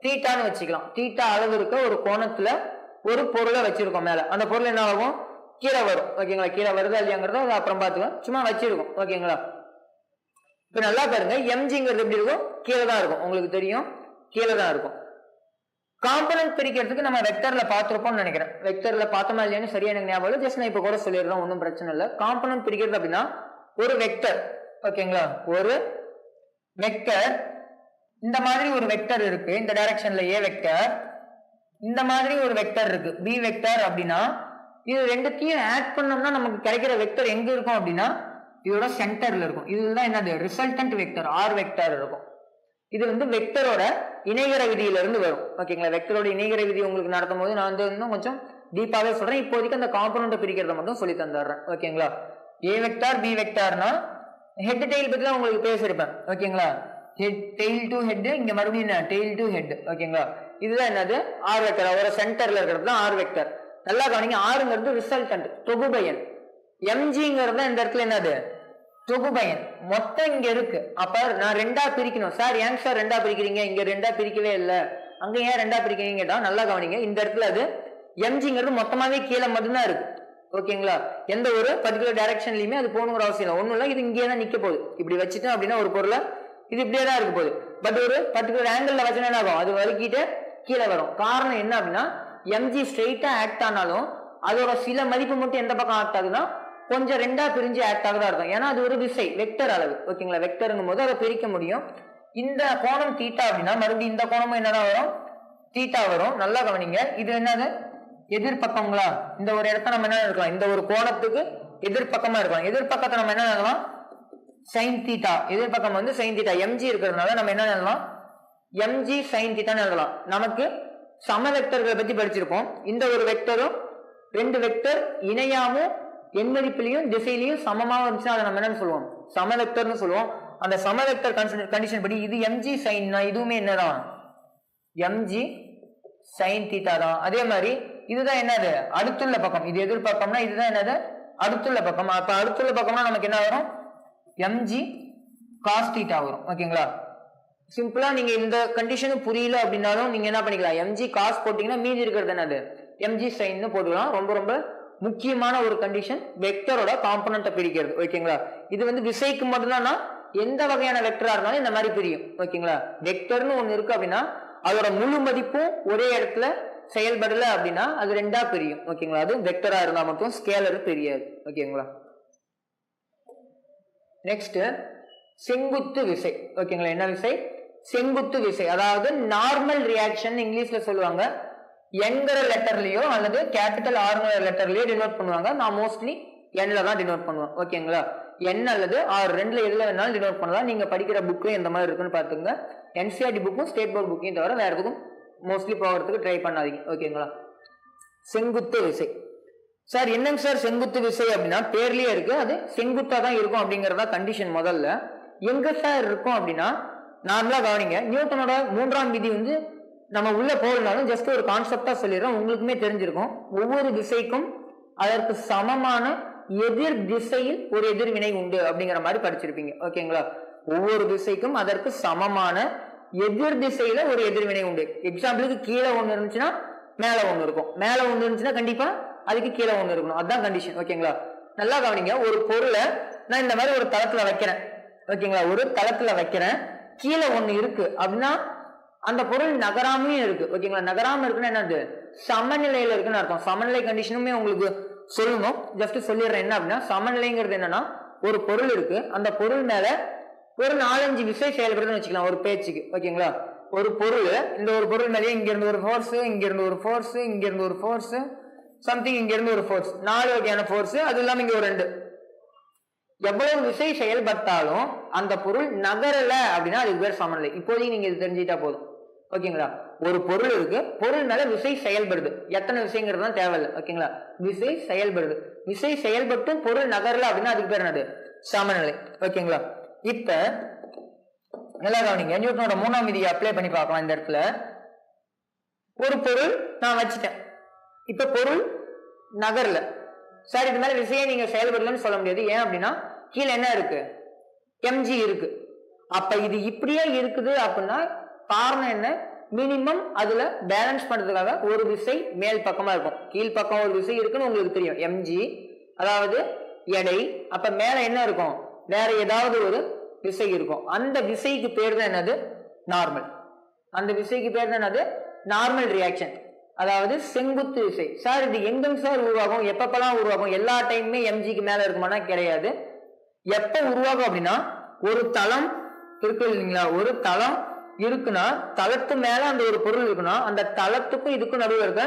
தீட்டான்னு வச்சுக்கலாம். தீட்டா அளவு இருக்க ஒரு கோணத்துல ஒரு பொருளை வச்சிருக்கோம் மேல, அந்த பொருள் என்ன ஆகும் கீழே வரும். ஓகேங்களா? கீழே வருதா இல்லையாங்கிறத அது அப்புறம் பார்த்துக்கலாம், சும்மா வச்சிருக்கோம். ஓகேங்களா? இப்ப நல்லா பாருங்க, எம்ஜிங்கிறது எப்படி இருக்கும், கீழே தான் இருக்கும், உங்களுக்கு தெரியும் கீழே தான் இருக்கும். காம்பனன்ட் பிரிக்கிறதுக்கு நம்ம வெக்டர்ல பார்த்திருப்போம்னு நினைக்கிறேன். வெக்டர்ல பார்த்தோமா இல்லையான்னு சரியா எனக்கு ஞாபகம் இல்லை, ஜஸ்ட் நான் இப்ப கூட சொல்லிடுறோம், ஒன்றும் பிரச்சனை இல்லை. காம்பனன்ட் பிரிக்கிறது அப்படின்னா ஒரு வெக்டர், ஓகேங்களா, ஒரு வெக்டர், இந்த மாதிரி ஒரு வெக்டர் இருக்கு, இந்த டைரக்ஷன்ல ஏ வெக்டர், இந்த மாதிரி ஒரு வெக்டர் இருக்கு பி வெக்டர் அப்படின்னா, இது ரெண்டுத்தையும் ஆட் பண்ணோம்னா நமக்கு கிடைக்கிற வெக்டர் எங்க இருக்கும் அப்படின்னா இதோட சென்டர்ல இருக்கும். இதுதான் என்னது ரிசல்டன்ட் வெக்டர் ஆர் வெக்டர் இருக்கும். இது வந்து வெக்டரோட இணைகர விதியில இருந்து வரும். ஓகேங்களா, வெக்டரோட இணைகர விதி உங்களுக்கு நடத்தும் போது நான் வந்து இன்னும் கொஞ்சம் டீப்பாவே சொல்றேன். இப்போதைக்கு அந்த காம்பனண்ட் பிரிக்கிறத மட்டும் சொல்லி தந்துடுறேன். ஓகேங்களா, ஏ வெக்டார் பி வெக்டார்னா ஹெட் டெயில் பத்தி தான் உங்களுக்கு பேசியிருப்பேன். ஓகேங்களா, ஹெட் டெயில் டு ஹெட், இங்க மறுபடியும் என்ன டெயில் டு ஹெட். ஓகேங்களா, இதுதான் என்னது ஆர் வெக்டர். ஒரு சென்டர்ல இருக்கிறது தான் ஆர் வெக்டர். நல்லா கவனிங்க, ஆறுங்கிறது ரிசல்டன்ட் தொகுபயன், எம்ஜிங்கிறது இந்த இடத்துல என்னது தொகுபயன். மொத்தம் இங்க இருக்கு. அப்ப நான் ரெண்டா பிரிக்கணும் சார். ஏன் சார் ரெண்டா பிரிக்கிறீங்க? இங்க ரெண்டா பிரிக்கவே இல்லை, அங்க ஏன் ரெண்டா பிரிக்கிறீங்க கேட்டா நல்லா கவனிங்க, இந்த இடத்துல அது எம்ஜிங்கிறது மொத்தமாவே கீழே மட்டும்தான் இருக்கு. ஓகேங்களா, எந்த ஒரு பர்டிகுலர் டைரக்ஷன்லயுமே அது போகணுங்கிற அவசியம் இல்லை. ஒண்ணும் இல்லை, இது இங்கே தான் நிக்க போகுது. இப்படி வச்சுட்டோம் அப்படின்னா ஒரு பொருளை இது இப்படியே தான் இருக்க போகுது. பட் ஒரு பர்டிகுலர் ஆங்கிள் வச்சுனா என்ன ஆகும், அது வலிக்கிட்டு கீழே வரும். காரணம் என்ன அப்படின்னா எம்ஜி ஸ்ட்ரெயிட்டா ஆக்ட் ஆனாலும் அதோட சில மதிப்பு மட்டும் எந்த பக்கம் ஆக்ட் ஆகுதுன்னா கொஞ்சம் ரெண்டா பிரிஞ்சு ஆக்ட் ஆகுதா இருக்கும். ஏன்னா அது ஒரு விசை வெக்டர் அளவு. ஓகேங்களா, வெக்டருங்கும் போது அதை பிரிக்க முடியும். இந்த கோணம் தீட்டா அப்படின்னா மறுபடியும் இந்த கோணமும் என்னதான் வரும், தீட்டா வரும். நல்லா கவனிங்க, இது என்னது எதிர்பக்கங்களா? இந்த ஒரு இடத்த நம்ம என்ன இருக்கலாம், இந்த ஒரு கோணத்துக்கு எதிர்பக்கமா இருக்கலாம். எதிர்பக்கத்தை நம்ம என்ன எழுதலாம், சைன் தீட்டா. எதிர்பக்கம் வந்து சைன் தீட்டா. எம்ஜி இருக்கிறதுனால நம்ம என்ன எழுதலாம், எம்ஜி சைன் தீட்டான்னு எழுதலாம். நமக்கு சம வெக்டர்களை பத்தி படிச்சிருப்போம். இந்த ஒரு வெக்டரும் ரெண்டு வெக்டர் இணையாமும் எண் மதிப்பிலையும் திசையிலையும் சமமாக இருந்துச்சுன்னா அதை நம்ம என்னன்னு சொல்லுவோம், சம வெக்டர்னு சொல்லுவோம். அந்த சம வெக்டர் கண்டிஷன் படி இது எம்ஜி சைன்னா இதுவுமே என்னதான் எம்ஜி சைன் தீட்டா தான். அதே மாதிரி இதுதான் என்னது அடுத்துள்ள பக்கம். இது எதிர்பக்கம்னா இதுதான் என்னது அடுத்துள்ள பக்கம். அப்ப அடுத்துள்ள பக்கம்னா நமக்கு என்ன வரும், எம்ஜி காஸ் தீட்டா வரும். ஓகேங்களா, சிம்பிளா நீங்க இந்த கண்டிஷன் புரியல அப்படின்னாலும் நீங்க என்ன பண்ணிக்கலாம், எம்ஜி காஸ் போட்டீங்கன்னா மீதி இருக்கிறது என்னது எம்ஜி சைன் போட்டுக்கலாம். ரொம்ப ரொம்ப முக்கியமான ஒரு கண்டிஷன் வெக்டரோட காம்பனண்ட்டை பிரிக்கிறது. ஓகேங்களா, இது வந்து விசைக்கு மட்டும்தான், எந்த வகையான வெக்டரா இருந்தாலும் இந்த மாதிரி பிரியும். ஓகேங்களா, வெக்டர்னு ஒண்ணு இருக்கு அப்படின்னா அதோட முழு மதிப்பும் ஒரே இடத்துல செயல்படல அப்படின்னா அது ரெண்டா பிரியும். ஓகேங்களா, அது வெக்டரா இருந்தா மட்டும், ஸ்கேலர் தெரியாது. ஓகேங்களா, நெக்ஸ்ட் செங்குத்து விசை. ஓகேங்களா, என்ன விசை, செங்குத்து விசை. அதாவது நார்மல் ரியாக்ஷன் இங்கிலீஷ்ல சொல்லுவாங்க. என்கிற லெட்டர்லயோ அல்லது கேபிட்டல் ஆர்ங்கிற லெட்டர்லயோ டினோட் பண்ணுவாங்க. நான் மோஸ்ட்லி என்ல தான் டினோட் பண்ணுவேன். ஓகேங்களா, என் அல்லது ஆர் ரெண்டுல எதுல வேணாலும் டினோட் பண்ணலாம். நீங்க படிக்கிற புக்கும் எந்த மாதிரி இருக்குன்னு பாத்துங்க. என்சிஆர்டி புக்கும் ஸ்டேட் போர்டு புக்கையும் தவிர வேற எதுக்கும் மோஸ்ட்லி போகிறதுக்கு ட்ரை பண்ணாதீங்க. ஓகேங்களா, செங்குத்து விசை. சார் என்னங்க சார் செங்குத்து விசை அப்படின்னா பேர்லயே இருக்கு, அது செங்குத்தா தான் இருக்கும் அப்படிங்கறதா கண்டிஷன். முதல்ல எங்க சார் இருக்கும் அப்படின்னா நார்மலா கவனிங்க, நியூட்டனோட மூன்றாம் விதி வந்து நம்ம உள்ள போறதுனாலும் ஜஸ்ட் ஒரு கான்செப்டா சொல்லிடுறோம், உங்களுக்குமே தெரிஞ்சிருக்கும். ஒவ்வொரு திசைக்கும் அதற்கு சமமான எதிர் திசையில் ஒரு எதிர்வினை உண்டு அப்படிங்கிற மாதிரி படிச்சிருப்பீங்க. ஓகேங்களா, ஒவ்வொரு திசைக்கும் அதற்கு சமமான எதிர் திசையில ஒரு எதிர்வினை உண்டு. எக்ஸாம்பிளுக்கு கீழே ஒண்ணு இருந்துச்சுன்னா மேல ஒண்ணு இருக்கும், மேல ஒண்ணு இருந்துச்சுன்னா கண்டிப்பா அதுக்கு கீழே ஒண்ணு இருக்கணும். அதுதான் கண்டிஷன். ஓகேங்களா, நல்லா கவனிங்க, ஒரு பொருளை நான் இந்த மாதிரி ஒரு தளத்துல வைக்கிறேன். ஓகேங்களா, ஒரு தளத்துல வைக்கிறேன், கீழே ஒண்ணு இருக்கு அப்படின்னா அந்த பொருள் நகராமே இருக்கு. ஓகேங்களா, நகராம இருக்குன்னா என்னது சமநிலையில இருக்குன்னு அர்த்தம். சமநிலை கண்டிஷனுமே உங்களுக்கு சொல்லணும், ஜஸ்ட் சொல்லிடுறேன். என்ன அப்படின்னா சமநிலைங்கிறது என்னன்னா ஒரு பொருள் இருக்கு, அந்த பொருள் மேல ஒரு 4-5 விசை செயல்படுதுன்னு வச்சுக்கலாம் ஒரு பேச்சுக்கு. ஓகேங்களா, ஒரு பொருள், இந்த ஒரு பொருள் மேலேயே இங்க இருந்து ஒரு ஃபோர்ஸ், இங்க இருந்து ஒரு ஃபோர்ஸ், இங்க இருந்து ஒரு ஃபோர்ஸ், சம்திங் இங்க இருந்து ஒரு ஃபோர்ஸ், 4 வகையான ஃபோர்ஸ், அது இல்லாம இங்க ஒரு 2. எவ்வளவு விசை செயல்பட்டாலும் அந்த பொருள் நகரல அப்படின்னா அதுக்கு பேர் சமநிலை. இப்போதைக்கு நீங்க இது தெரிஞ்சுட்டா போதும். ஓகேங்களா, ஒரு பொருள் இருக்கு, பொருள் மேல விசை செயல்படுது, எத்தனை விசைங்கிறது தான் தேவையில்லை. ஓகேங்களா, விசை செயல்படுது, விசை செயல்பட்டு பொருள் நகரல அப்படின்னா அதுக்கு பேர் என்னது சமநிலை. ஓகேங்களா, இப்ப நல்லா கவனிங்க, நியூட்டனோட மூணாம் விதியை அப்ளை பண்ணி பார்க்கலாம். இந்த இடத்துல ஒரு பொருள் நான் வச்சுட்டேன், இப்ப பொருள் நகர்ல. சார் இது மேல விசையை நீங்க செயல்படலன்னு சொல்ல முடியாது. ஏன் அப்படின்னா கீழே என்ன இருக்கு, எம்ஜி இருக்கு. அப்ப இது இப்படியே இருக்குது அப்படின்னா காரணம் என்ன, மினிமம் அதுல பேலன்ஸ் பண்றதுக்காக ஒரு விசை மேல் பக்கமா இருக்கும், கீழ் பக்கம் ஒரு விசை இருக்குன்னு உங்களுக்கு தெரியும், எம்ஜி, அதாவது எடை. அப்ப மேல என்ன இருக்கும், வேற ஏதாவது ஒரு விசை இருக்கும். அந்த விசைக்கு பேர் தான் என்னது நார்மல். அந்த விசைக்கு பேர் தான் என்னது நார்மல் ரியாக்ஷன், அதாவது செங்குத்து விசை. சார் இது எங்க சார் உருவாகும், எப்பப்பெல்லாம் உருவாகும், எல்லா டைமுமே எம்ஜிக்கு மேல இருக்குமானா கிடையாது. எப்ப உருவாகும் அப்படின்னா ஒரு தளம் இருக்கு இல்லைங்களா, ஒரு தளம் இருக்குன்னா தளத்து மேல அந்த ஒரு பொருள் இருக்குன்னா அந்த தளத்துக்கும் இதுக்கும் நடுவில் இருக்க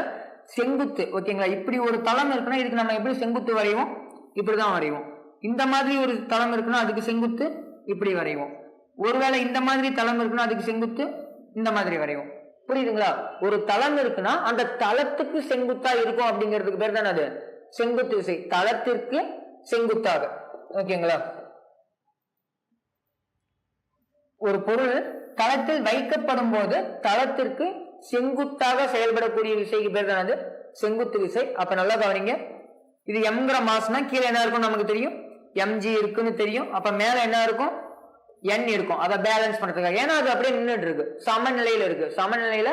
செங்குத்து ஓகேங்களா. இப்படி ஒரு தளம் இருக்குன்னா இதுக்கு நம்ம எப்படி செங்குத்து வரைவோம், இப்படிதான் வரைவோம். இந்த மாதிரி ஒரு தளம் இருக்குன்னா அதுக்கு செங்குத்து இப்படி வரைவோம். ஒருவேளை இந்த மாதிரி தளம் இருக்குன்னா அதுக்கு செங்குத்து இந்த மாதிரி வரைவோம். புரியுதுங்களா? ஒரு தளம் இருக்குன்னா அந்த தளத்துக்கு செங்குத்தா இருக்கும் அப்படிங்கிறதுக்கு பேர் தானே அது செங்குத்து விசை. தளத்திற்கு செங்குத்தாக ஓகேங்களா. ஒரு பொருள் தளத்தில் வைக்கப்படும் போது தளத்திற்கு செங்குத்தாக செயல்படக்கூடிய விசைக்கு பேர் தானது செங்குத்து விசை. அப்ப நல்லா கவனிங்க, இது எம்ங்கிற மாஸ்னா கீழே என்ன இருக்கும் நமக்கு தெரியும், எம்ஜி இருக்குன்னு தெரியும். அப்ப மேல என்ன இருக்கும், என் இருக்கும். அதை பேலன்ஸ் பண்றதுக்காக, ஏன்னா அது அப்படியே நின்றுட்டு இருக்கு, சமநிலையில இருக்கு. சமநிலையில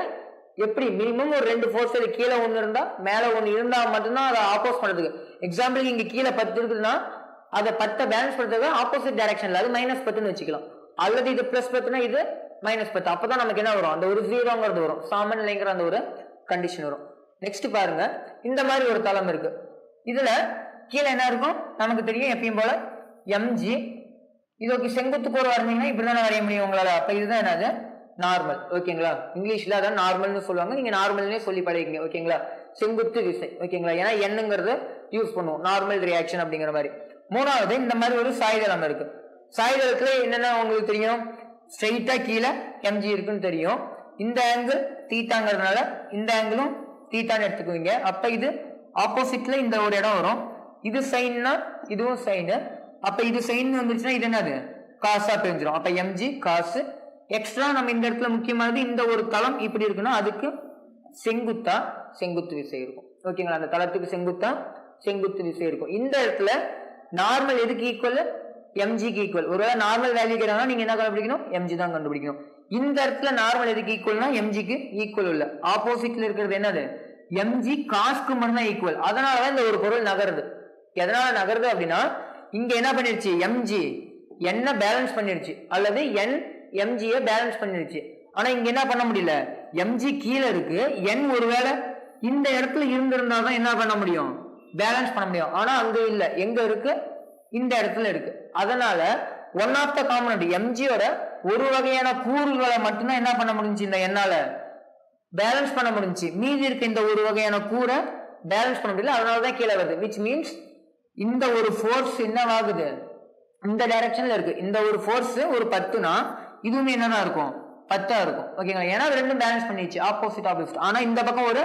எப்படி மினிமம் ஒரு 2 ஃபோர்ஸ் கீழே ஒண்ணு இருந்தா மேல ஒண்ணு இருந்தா மட்டும்தான் அதை ஆப்போஸ் பண்றதுக்கு. எக்ஸாம்பிளுக்கு இங்க கீழே 10 இருக்குதுன்னா அதை 10 பேலன்ஸ் பண்றதுக்கு ஆப்போசிட் டைரக்ஷன்ல அது -10ன்னு வச்சுக்கலாம். அல்லது இது +10னா இது -10. அப்பதான் நமக்கு என்ன வரும், அந்த ஒரு 0ங்கிறது வரும், சமநிலைங்கிற அந்த ஒரு கண்டிஷன் வரும். நெக்ஸ்ட் பாருங்க, இந்த மாதிரி ஒரு தளம் இருக்கு. இதுல கீழே என்ன இருக்கும் நமக்கு தெரியும் எப்பயும் போல எம்ஜி. இதுக்கு செங்குத்து கோடு வரைஞ்சீங்கன்னா இப்படிதானே வரைய முடியும் உங்களால. அப்ப இதுதான் என்னது நார்மல் ஓகேங்களா. இங்கிலீஷ்ல அதான் நார்மல்னு சொல்லுவாங்க, நீங்க நார்மல்னே சொல்லி பழகிங்க ஓகேங்களா. செங்குத்து விசை ஓகேங்களா, ஏன்னா என்னங்கிறது யூஸ் பண்ணுவோம் நார்மல் ரியாக்ஷன் அப்படிங்கிற மாதிரி. மூணாவது இந்த மாதிரி ஒரு சாய்தளம் இருக்கு. சாய்தளத்துல என்னென்ன உங்களுக்கு தெரியும், ஸ்ட்ரெயிட்டா கீழே எம்ஜி இருக்குன்னு தெரியும். இந்த ஆங்கிள் தீட்டாங்கிறதுனால இந்த ஆங்கிளும் தீட்டான்னு எடுத்துக்குவீங்க. அப்ப இது ஆப்போசிட்ல இந்த ஒரு இடம் வரும், இது சைன்னா இதுவும் சைனு. அப்ப இது சைன் வந்துருச்சுன்னா இது என்னது காசா பிரிஞ்சிடும். அப்ப எம்ஜி காசு. எக்ஸ்ட்ரா நம்ம இந்த இடத்துல முக்கியமானது, இந்த ஒரு தளம் இப்படி இருக்குன்னா அதுக்கு செங்குத்தா செங்குத்து விசை இருக்கும் ஓகேங்களா. அந்த தளத்துக்கு செங்குத்தா செங்குத்து விசை இருக்கும். இந்த இடத்துல நார்மல் எதுக்கு ஈக்குவல், எம்ஜிக்கு ஈக்குவல். ஒருவேளை நார்மல் வேல்யூ கேட்டாங்கன்னா நீங்க என்ன கண்டுபிடிக்கணும், எம்ஜி தான் கண்டுபிடிக்கணும். இந்த இடத்துல நார்மல் எதுக்கு ஈக்குவல்னா எம்ஜிக்கு ஈக்குவல் இல்ல, ஆப்போசிட்ல இருக்கிறது என்னது எம்ஜி காஸ்க்கு மட்டும் தான் ஈக்குவல். அதனாலதான் இந்த ஒரு பொருள் நகருது. எதனால நகருது அப்படின்னா இங்க என்ன பண்ணிருச்சு, எம்ஜி என்ன பேலன்ஸ் பண்ணிருச்சு அல்லது என் எம்ஜிய பேலன்ஸ் பண்ணிருச்சு. ஆனா இங்க என்ன பண்ண முடியல, எம்ஜி கீழே இருக்கு, என் ஒருவேளை இந்த இடத்துல இருந்திருந்தாதான் என்ன பண்ண முடியும், பேலன்ஸ் பண்ண முடியும். ஆனா அங்க இல்ல, எங்க இருக்கு, இந்த இடத்துல இருக்கு. அதனால ஒன் ஆஃப் த காம்பனன்ட் எம்ஜியோட ஒரு வகையான கூறுகளை மட்டும்தான் என்ன பண்ண முடிஞ்சு இந்த என்னால பேலன்ஸ் பண்ண முடிஞ்சு. மீதி இருக்க இந்த ஒரு வகையான கூரை பேலன்ஸ் பண்ண முடியல, அதனாலதான் கீழே வருது. விச் மீன்ஸ் இந்த ஒரு ஃபோர்ஸ் என்னவாகுது, இந்த டைரக்ஷன்ல இருக்கு. இந்த ஒரு ஃபோர்ஸ் ஒரு 10னா இதுவுமே என்னதான் இருக்கும் 10 இருக்கும் ஓகேங்களா. ஏன்னா ரெண்டும் பேலன்ஸ் பண்ணிடுச்சு, ஆப்போசிட் ஆப்போசிட். ஆனா இந்த பக்கம் ஒரு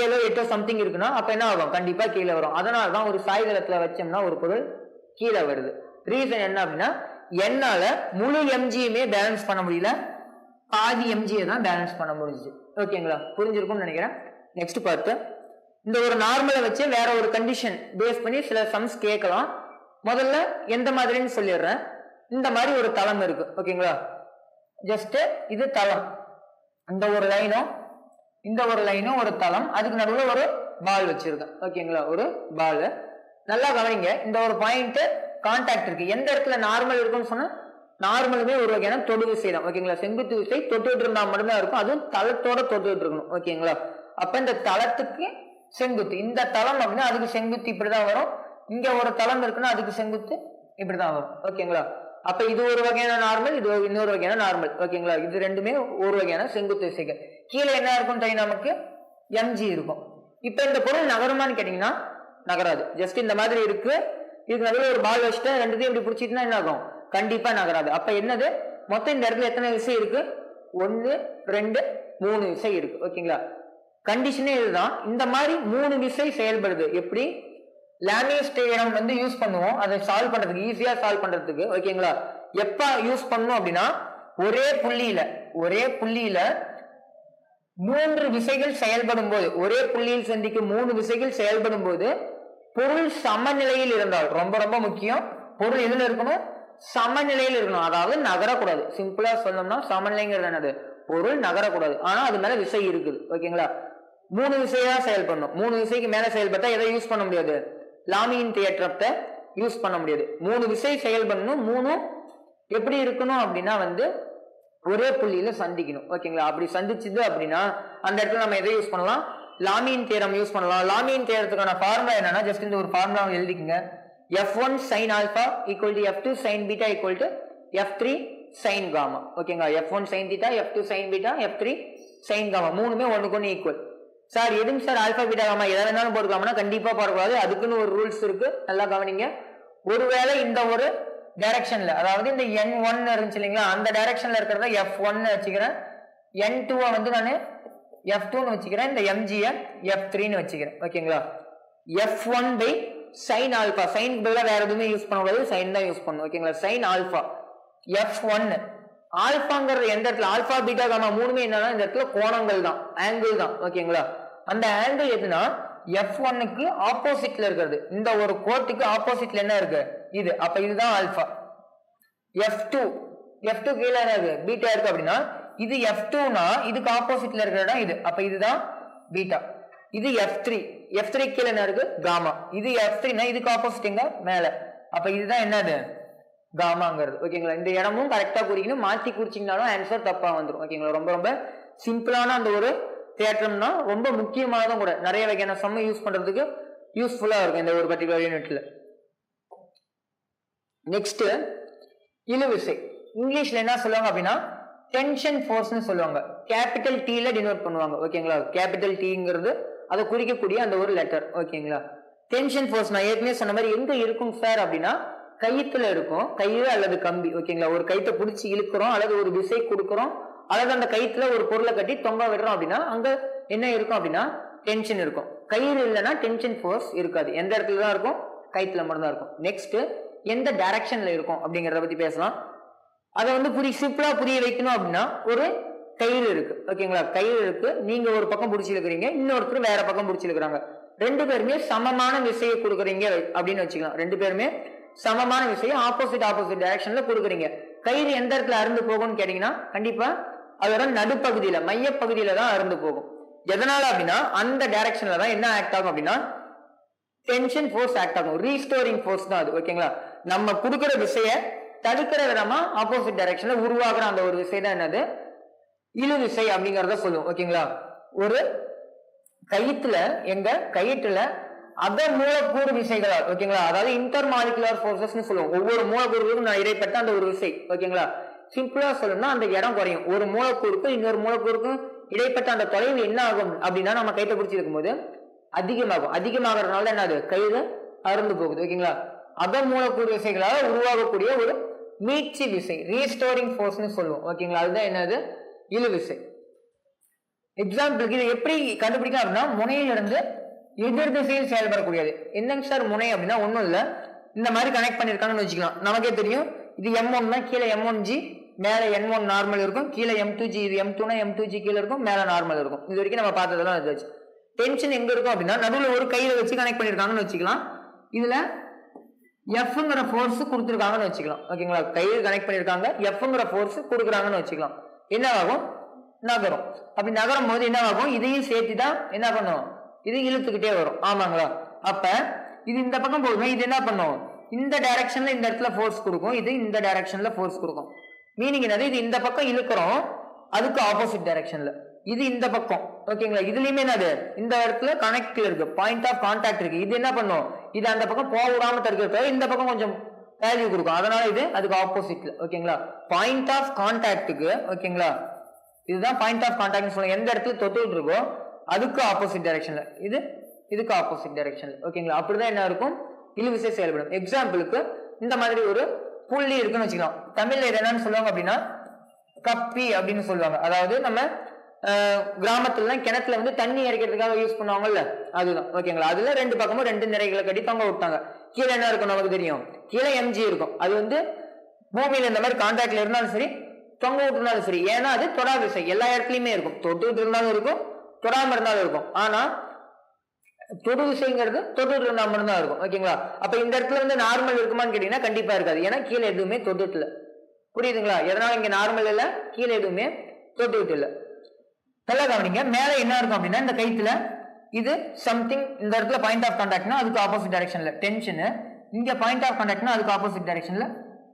7 8 சம்திங் இருக்குன்னா அப்ப என்ன ஆகும், கண்டிப்பா கீழே வரும். அதனாலதான் ஒரு சாய்தளத்துல வச்சோம்னா ஒரு பொருள் கீழே வருது. ரீசன் என்ன அப்படின்னா என்னால முழு எம்ஜியுமே பேலன்ஸ் பண்ண முடியல, பாதி எம்ஜியை தான் பேலன்ஸ் பண்ண முடிஞ்சு ஓகேங்களா. புரிஞ்சிருக்கும்னு நினைக்கிறேன். நெக்ஸ்ட் பார்த்து இந்த ஒரு நார்மலை வச்சு வேற ஒரு கண்டிஷன் பேஸ் பண்ணி சில சம்ஸ் கேட்கலாம். முதல்ல எந்த மாதிரின்னு சொல்லிடுறேன். இந்த மாதிரி ஒரு தளம் இருக்கு ஓகேங்களா. ஜஸ்ட் இது தளம், இந்த ஒரு லைனும் இந்த ஒரு லைனும் ஒரு தளம், அதுக்கு நடுவில் ஒரு பால் வச்சிருக்கேன் ஓகேங்களா. ஒரு பால் நல்லா கவனிங்க, இந்த ஒரு பாயிண்ட் கான்டாக்ட் இருக்கு. எந்த இடத்துல நார்மல் இருக்குன்னு சொன்னா நார்மலுமே ஒரு வகையான தொடு விசை தான் ஓகேங்களா. செங்குத்து விசை தொட்டுட்டு இருந்தா மட்டும்தான் இருக்கும், அதுவும் தளத்தோட தொட்டுட்டு இருக்கணும் ஓகேங்களா. அப்ப இந்த தளத்துக்கு செங்குத்து, இந்த தளம் அப்படின்னா அதுக்கு செங்குத்து இப்படிதான் வரும். இங்க ஒரு தளம் இருக்குன்னா அதுக்கு செங்குத்து இப்படிதான் வரும் ஓகேங்களா. அப்ப இது ஒரு வகையான நார்மல், இது இன்னொரு வகையான நார்மல் ஓகேங்களா. இது ரெண்டுமே ஒரு வகையான செங்குத்து விசைகள். கீழே என்ன இருக்கும் தெரியும், நமக்கு எம்ஜி இருக்கும். இப்ப இந்த பொருள் நகருமான்னு கேட்டீங்கன்னா நகராது. ஜஸ்ட் இந்த மாதிரி இருக்கு, இதுக்கு நடுவில் ஒரு பால் வச்சுட்டு ரெண்டுத்தையும் இப்படி பிடிச்சிட்டுனா என்ன ஆகும், கண்டிப்பா நகராது. அப்ப என்னது, மொத்தம் இந்த இடத்துல எத்தனை விசை இருக்கு, 1 2 3 விசை இருக்கு ஓகேங்களா. கண்டிஷனே இதுதான். இந்த மாதிரி 3 விசை செயல்படுது. எப்படி, லாமியஸ் தியரம் வந்து யூஸ் பண்ணுவோம் அதை சால்வ் பண்றதுக்கு, ஈஸியா சால்வ் பண்றதுக்கு ஓகேங்களா. எப்ப யூஸ் பண்ணணும் அப்படின்னா ஒரே புள்ளியில 3 விசைகள் செயல்படும் போது, ஒரே புள்ளியில் சந்திக்கும் 3 விசைகள் செயல்படும் போது பொருள் சமநிலையில் இருந்தால், ரொம்ப ரொம்ப முக்கியம், பொருள் எதுல இருக்கணும், சமநிலையில் இருக்கணும். அதாவது நகரக்கூடாது. சிம்பிளா சொல்லணும்னா சமநிலைங்கிறது என்னது, பொருள் நகரக்கூடாது, ஆனா அது மேல விசை இருக்குது ஓகேங்களா. 3 விசையா செயல்படணும். 3 விசைக்கு மேல செயல்பட்டா எதை யூஸ் பண்ண முடியாது, லாமியின் தேற்றத்தை யூஸ் பண்ண முடியாது. 3 விசை செயல்படணும். 3 எப்படி இருக்கணும் அப்படின்னா வந்து ஒரே புள்ளியில சந்திக்கணும் ஓகேங்களா. அப்படி சந்திச்சுது அப்படின்னா அந்த இடத்துல நம்ம எதை யூஸ் பண்ணலாம், லாமியின் தேரம் யூஸ் பண்ணலாம். லாமியின் தேரத்துக்கான ஃபார்முலா என்னன்னா, ஜஸ்ட் இந்த ஒரு formula எழுதிக்கங்க. F1 sin alpha equal to F2 sin beta equal to F3 sin gamma. ஓகேங்களா, F1 sin theta, F2 sin beta, F3 sin gamma மூணுமே ஒண்ணுக்கு ஒன்று ஈக்குவல். சார் எதுவும் சார் ஆல்பா பீட்டா காமா எதை வேணாலும் போட்டுக்கலாம்னா கண்டிப்பா போடக்கூடாது. அதுக்குன்னு ஒரு ரூல்ஸ் இருக்கு, நல்லா கவனிங்க. ஒருவேளை இந்த ஒரு டைரக்ஷன்ல, அதாவது இந்த N1 இருந்துச்சு இல்லைங்களா, அந்த டைரக்ஷன்ல இருக்கிறத F1 வச்சுக்கிறேன், N2 வந்து நான் F2 வச்சுக்கிறேன், இந்த MG F3 வச்சுக்கிறேன். ஓகேங்களா, F1 by sin alpha, sin பதிலா வேற எதுவுமே யூஸ் பண்ணக்கூடாது, சைன் தான் யூஸ் பண்ணணும். ஓகேங்களா, sin alpha F1 ஆல்பாங்கிறது எந்த இடத்துல, ஆல்பா பீட்டா காமா மூணுமே என்னன்னா இந்த இடத்துல கோணங்கள் தான், ஆங்கிள் தான். ஓகேங்களா, அந்த ஆங்கிள் எதுனா F1க்கு ஆப்போசிட்ல இருக்கிறது, இந்த ஒரு கோட்டுக்கு ஆப்போசிட்ல என்ன இருக்கு இது, அப்ப இதுதான் ஆல்பா. F2 கீழே என்ன இருக்கு, பீட்டா இருக்கு அப்படின்னா இது F2னா இதுக்கு ஆப்போசிட்ல இருக்கிற இடம் இது, அப்ப இதுதான் பீட்டா. இது F3 கீழே என்ன இருக்கு, காமா. இது F3னா இதுக்கு ஆப்போசிட் எங்க, மேல, அப்ப இதுதான் என்னது, காமாங்கிறது. ஓகேங்களா, இந்த இடமும் கரெக்டா குறிக்கணும், மாத்தி குறிச்சிங்கனாலும் ஆன்சர் தப்பா வந்துடும். ஓகேங்களா, ரொம்ப ரொம்ப சிம்பிளான அந்த ஒரு தேற்றம்னா ரொம்ப முக்கியமானதும் கூட, நிறைய வகையான சம்ம யூஸ் பண்றதுக்கு யூஸ்ஃபுல்லா இருக்கும் இந்த ஒரு பர்டிகுலர் யூனிட்ல. நெக்ஸ்ட் இழுவிசை. இங்கிலீஷ்ல என்ன சொல்லுவாங்க அப்படின்னா டென்ஷன் ஃபோர்ஸ்னு சொல்லுவாங்க, கேபிட்டல் டீல டினோட் பண்ணுவாங்க. ஓகேங்களா, கேபிட்டல் டீங்கிறது அதை குறிக்கக்கூடிய அந்த ஒரு லெட்டர். ஓகேங்களா, டென்ஷன் ஃபோர்ஸ் நான் ஏற்கனவே சொன்ன மாதிரி எங்க இருக்கும் சார் அப்படின்னா கயித்துல இருக்கும், கயிறு அல்லது கம்பி. ஓகேங்களா, ஒரு கயிற்றை பிடிச்சி இழுக்கிறோம் அல்லது ஒரு விசை கொடுக்கிறோம் அல்லது அந்த கயிற்றுல ஒரு பொருளை கட்டி தொங்க விடுறோம் அப்படின்னா அங்க என்ன இருக்கும் அப்படின்னா டென்ஷன் இருக்கும். கயிறு இல்லைன்னா டென்ஷன் ஃபோர்ஸ் இருக்காது. எந்த இடத்துல தான் இருக்கும், கயிற்றுல மட்டும் தான் இருக்கும். நெக்ஸ்ட் எந்த டைரக்ஷன்ல இருக்கும் அப்படிங்கறத பத்தி பேசலாம். அதை வந்து சிம்பிளா புரிய வைக்கணும் அப்படின்னா ஒரு கயிறு இருக்கு. ஓகேங்களா, கயிறு இருக்கு, நீங்க ஒரு பக்கம் பிடிச்சி இழுக்கிறீங்க, இன்னொருத்தர் வேற பக்கம் பிடிச்சி இழுக்கிறாங்க, ரெண்டு பேருமே சமமான விசையை கொடுக்குறீங்க அப்படின்னு வச்சுக்கலாம். ரெண்டு பேருமே சமமான விசையை ஆப்போசிட் டைரக்ஷன்ல கொடுக்குறீங்க. கயிறு எந்த இடத்துல அறுந்து போகும்னு கேட்டீங்கன்னா கண்டிப்பா அதோட நடுப்பகுதியில, மையப்பகுதியில தான் அறுந்து போகும். எதனால அப்படின்னா அந்த டைரக்ஷன்ல தான் என்ன ஆக்ட் ஆகும் அப்படின்னா டென்ஷன் ஃபோர்ஸ் ஆக்ட் ஆகும், ரீஸ்டோரிங் ஃபோர்ஸ் தான் அது. ஓகேங்களா, நம்ம கொடுக்குற விசையை தடுக்கிற விதமா ஆப்போசிட் டைரக்ஷன்ல உருவாக்குற அந்த ஒரு விசை தான் என்னது, இழு விசை அப்படிங்கறத சொல்லுவோம். ஓகேங்களா, ஒரு கயிற்றுல அத மூலக்கூறு விசைகளால், ஓகேங்களா, அதாவது இன்டர் மாலிகுலர் ஃபோர்ஸஸ் சொல்லுவோம். ஒவ்வொரு மூலக்கூறுக்கும் நான் இடைப்பட்ட அந்த ஒரு விசை. ஓகேங்களா, சிம்பிளா சொல்லணும்னா அந்த இடம் குறையும். ஒரு மூலக்கூறுக்கும் இன்னொரு மூலக்கூறுக்கும் இடைப்பட்ட அந்த தொலைவு என்ன ஆகும் அப்படின்னா நம்ம கைத்தை பிடிச்சிருக்கும் போது அதிகமாகறதுனால என்னது, கயிறு அறுந்து போகுது. ஓகேங்களா, அக மூலக்கூறு விசைகளால் உருவாகக்கூடிய ஒரு மீட்சி விசை, ரீஸ்டோரிங் ஃபோர்ஸ்னு சொல்லுவோம். ஓகேங்களா, அதுதான் என்னது, இழு விசை. எக்ஸாம்பிளுக்கு இதை எப்படி கண்டுபிடிக்கலாம் அப்படின்னா முனையிலிருந்து எதிர் திசையில் செயல்படக்கூடியது. என்னங்க சார் முனை அப்படின்னா ஒன்றும் இல்லை, இந்த மாதிரி கனெக்ட் பண்ணியிருக்காங்கன்னு வச்சுக்கலாம். நமக்கே தெரியும் இது M1 கீழே M1G, மேல N1 நார்மல் இருக்கும், கீழே M2G, இது M2னா M2G கீழே இருக்கும், மேல நார்மல் இருக்கும். இது வரைக்கும் நம்ம பார்த்ததெல்லாம் வச்சு டென்ஷன் எங்க இருக்கும் அப்படின்னா நடுவில் ஒரு கையில வச்சு கனெக்ட் பண்ணியிருக்காங்கன்னு வச்சுக்கலாம். இதுல Fங்கிற ஃபோர்ஸ் கொடுத்துருக்காங்கன்னு வச்சுக்கலாம். ஓகேங்களா, கயிறு கனெக்ட் பண்ணியிருக்காங்க, Fங்கிற ஃபோர்ஸ் கொடுக்குறாங்கன்னு வச்சுக்கலாம். என்ன ஆகும், நகரும். அப்படி நகரும் போது என்ன ஆகும், இதையும் சேர்த்து தான் என்ன பண்ணும், இது இழுத்துக்கிட்டே வரும். ஆமாங்களா, அப்ப இது இந்த பக்கம் போகுது, இது என்ன பண்ணும், இந்த டைரக்ஷன்ல இந்த இடத்துல ஃபோர்ஸ் கொடுக்கும், இது இந்த டைரக்ஷன்ல ஃபோர்ஸ் கொடுக்கும். மீனிங் என்னது, இது இந்த பக்கம் இழுக்கிறோம், அதுக்கு ஆப்போசிட் டைரக்ஷன்ல இது இந்த பக்கம். ஓகேங்களா, இதுலயுமே என்னது, இந்த இடத்துல கனெக்ட் இருக்கு, பாயிண்ட் ஆஃப் கான்டாக்ட் இருக்கு, இது என்ன பண்ணும், இது அந்த பக்கம் போக விடாம தடுக்கிறது, இந்த பக்கம் கொஞ்சம் வேல்யூ கொடுக்கும், அதனால இது அதுக்கு ஆப்போசிட்ல. ஓகேங்களா, பாயிண்ட் ஆஃப் கான்டாக்டுக்கு, ஓகேங்களா, இதுதான் பாயிண்ட் ஆஃப் கான்டாக்ட் சொல்லுங்க, எந்த இடத்துல தொட்டுட்டு இருக்கோ அதுக்கு ஆப்போசிட் டைரக்ஷன்ல, இது இதுக்கு ஆப்போசிட் டைரக்ஷன்ல. ஓகேங்களா, அப்படிதான் என்ன இருக்கும், இழுவிசை செயல்படும். எக்ஸாம்பிளுக்கு இந்த மாதிரி ஒரு புள்ளி இருக்குன்னு வச்சுக்கலாம். தமிழ்ல இது என்னன்னு சொல்லுவாங்க அப்படின்னா கப்பி அப்படின்னு சொல்லுவாங்க. அதாவது நம்ம கிராமத்துல கிணத்துல வந்து தண்ணி இறைக்கிறதுக்காக யூஸ் பண்ணுவாங்கல்ல, அதுதான். ஓகேங்களா, அதுல ரெண்டு பக்கமும் ரெண்டு நிறைகளை கட்டி தொங்க விட்டாங்க. கீழே என்ன இருக்கும் நமக்கு தெரியும், கீழே MG இருக்கும். அது வந்து பூமியில இந்த மாதிரி கான்டாக்ட்ல இருந்தாலும் சரி, தொங்க விட்டுருந்தாலும் சரி, ஏன்னா அது தொடா விசை எல்லா இடத்துலயுமே இருக்கும், தொட்டு இருந்தாலும் இருக்கும், தொடாம இருந்தாலும் இருக்கும். ஆனா தொடு விசைங்கிறது தொட்டுட்டு இருந்தா மட்டும்தான் இருக்கும். ஓகேங்களா, அப்ப இந்த இடத்துல வந்து நார்மல் இருக்குமான்னு கேட்டீங்கன்னா கண்டிப்பா இருக்காது, ஏன்னா கீழே எதுவுமே தொட்டுட்டு இல்ல. புரியுதுங்களா, எதனால இங்க நார்மல் இல்ல, கீழே எதுவுமே தொட்டுட்டு இல்ல. நல்லா கவனிங்க, மேல என்ன இருக்கும் அப்படின்னா இந்த கைத்துல இது சம்திங், இந்த இடத்துல பாயிண்ட் ஆஃப் கான்டாக்ட்னா அதுக்கு ஆப்போசிட் டைரக்ஷன்ல டென்ஷன், இங்க பாயிண்ட் ஆஃப் கான்டாக்ட்னா அதுக்கு ஆப்போசிட் டைரக்ஷன்ல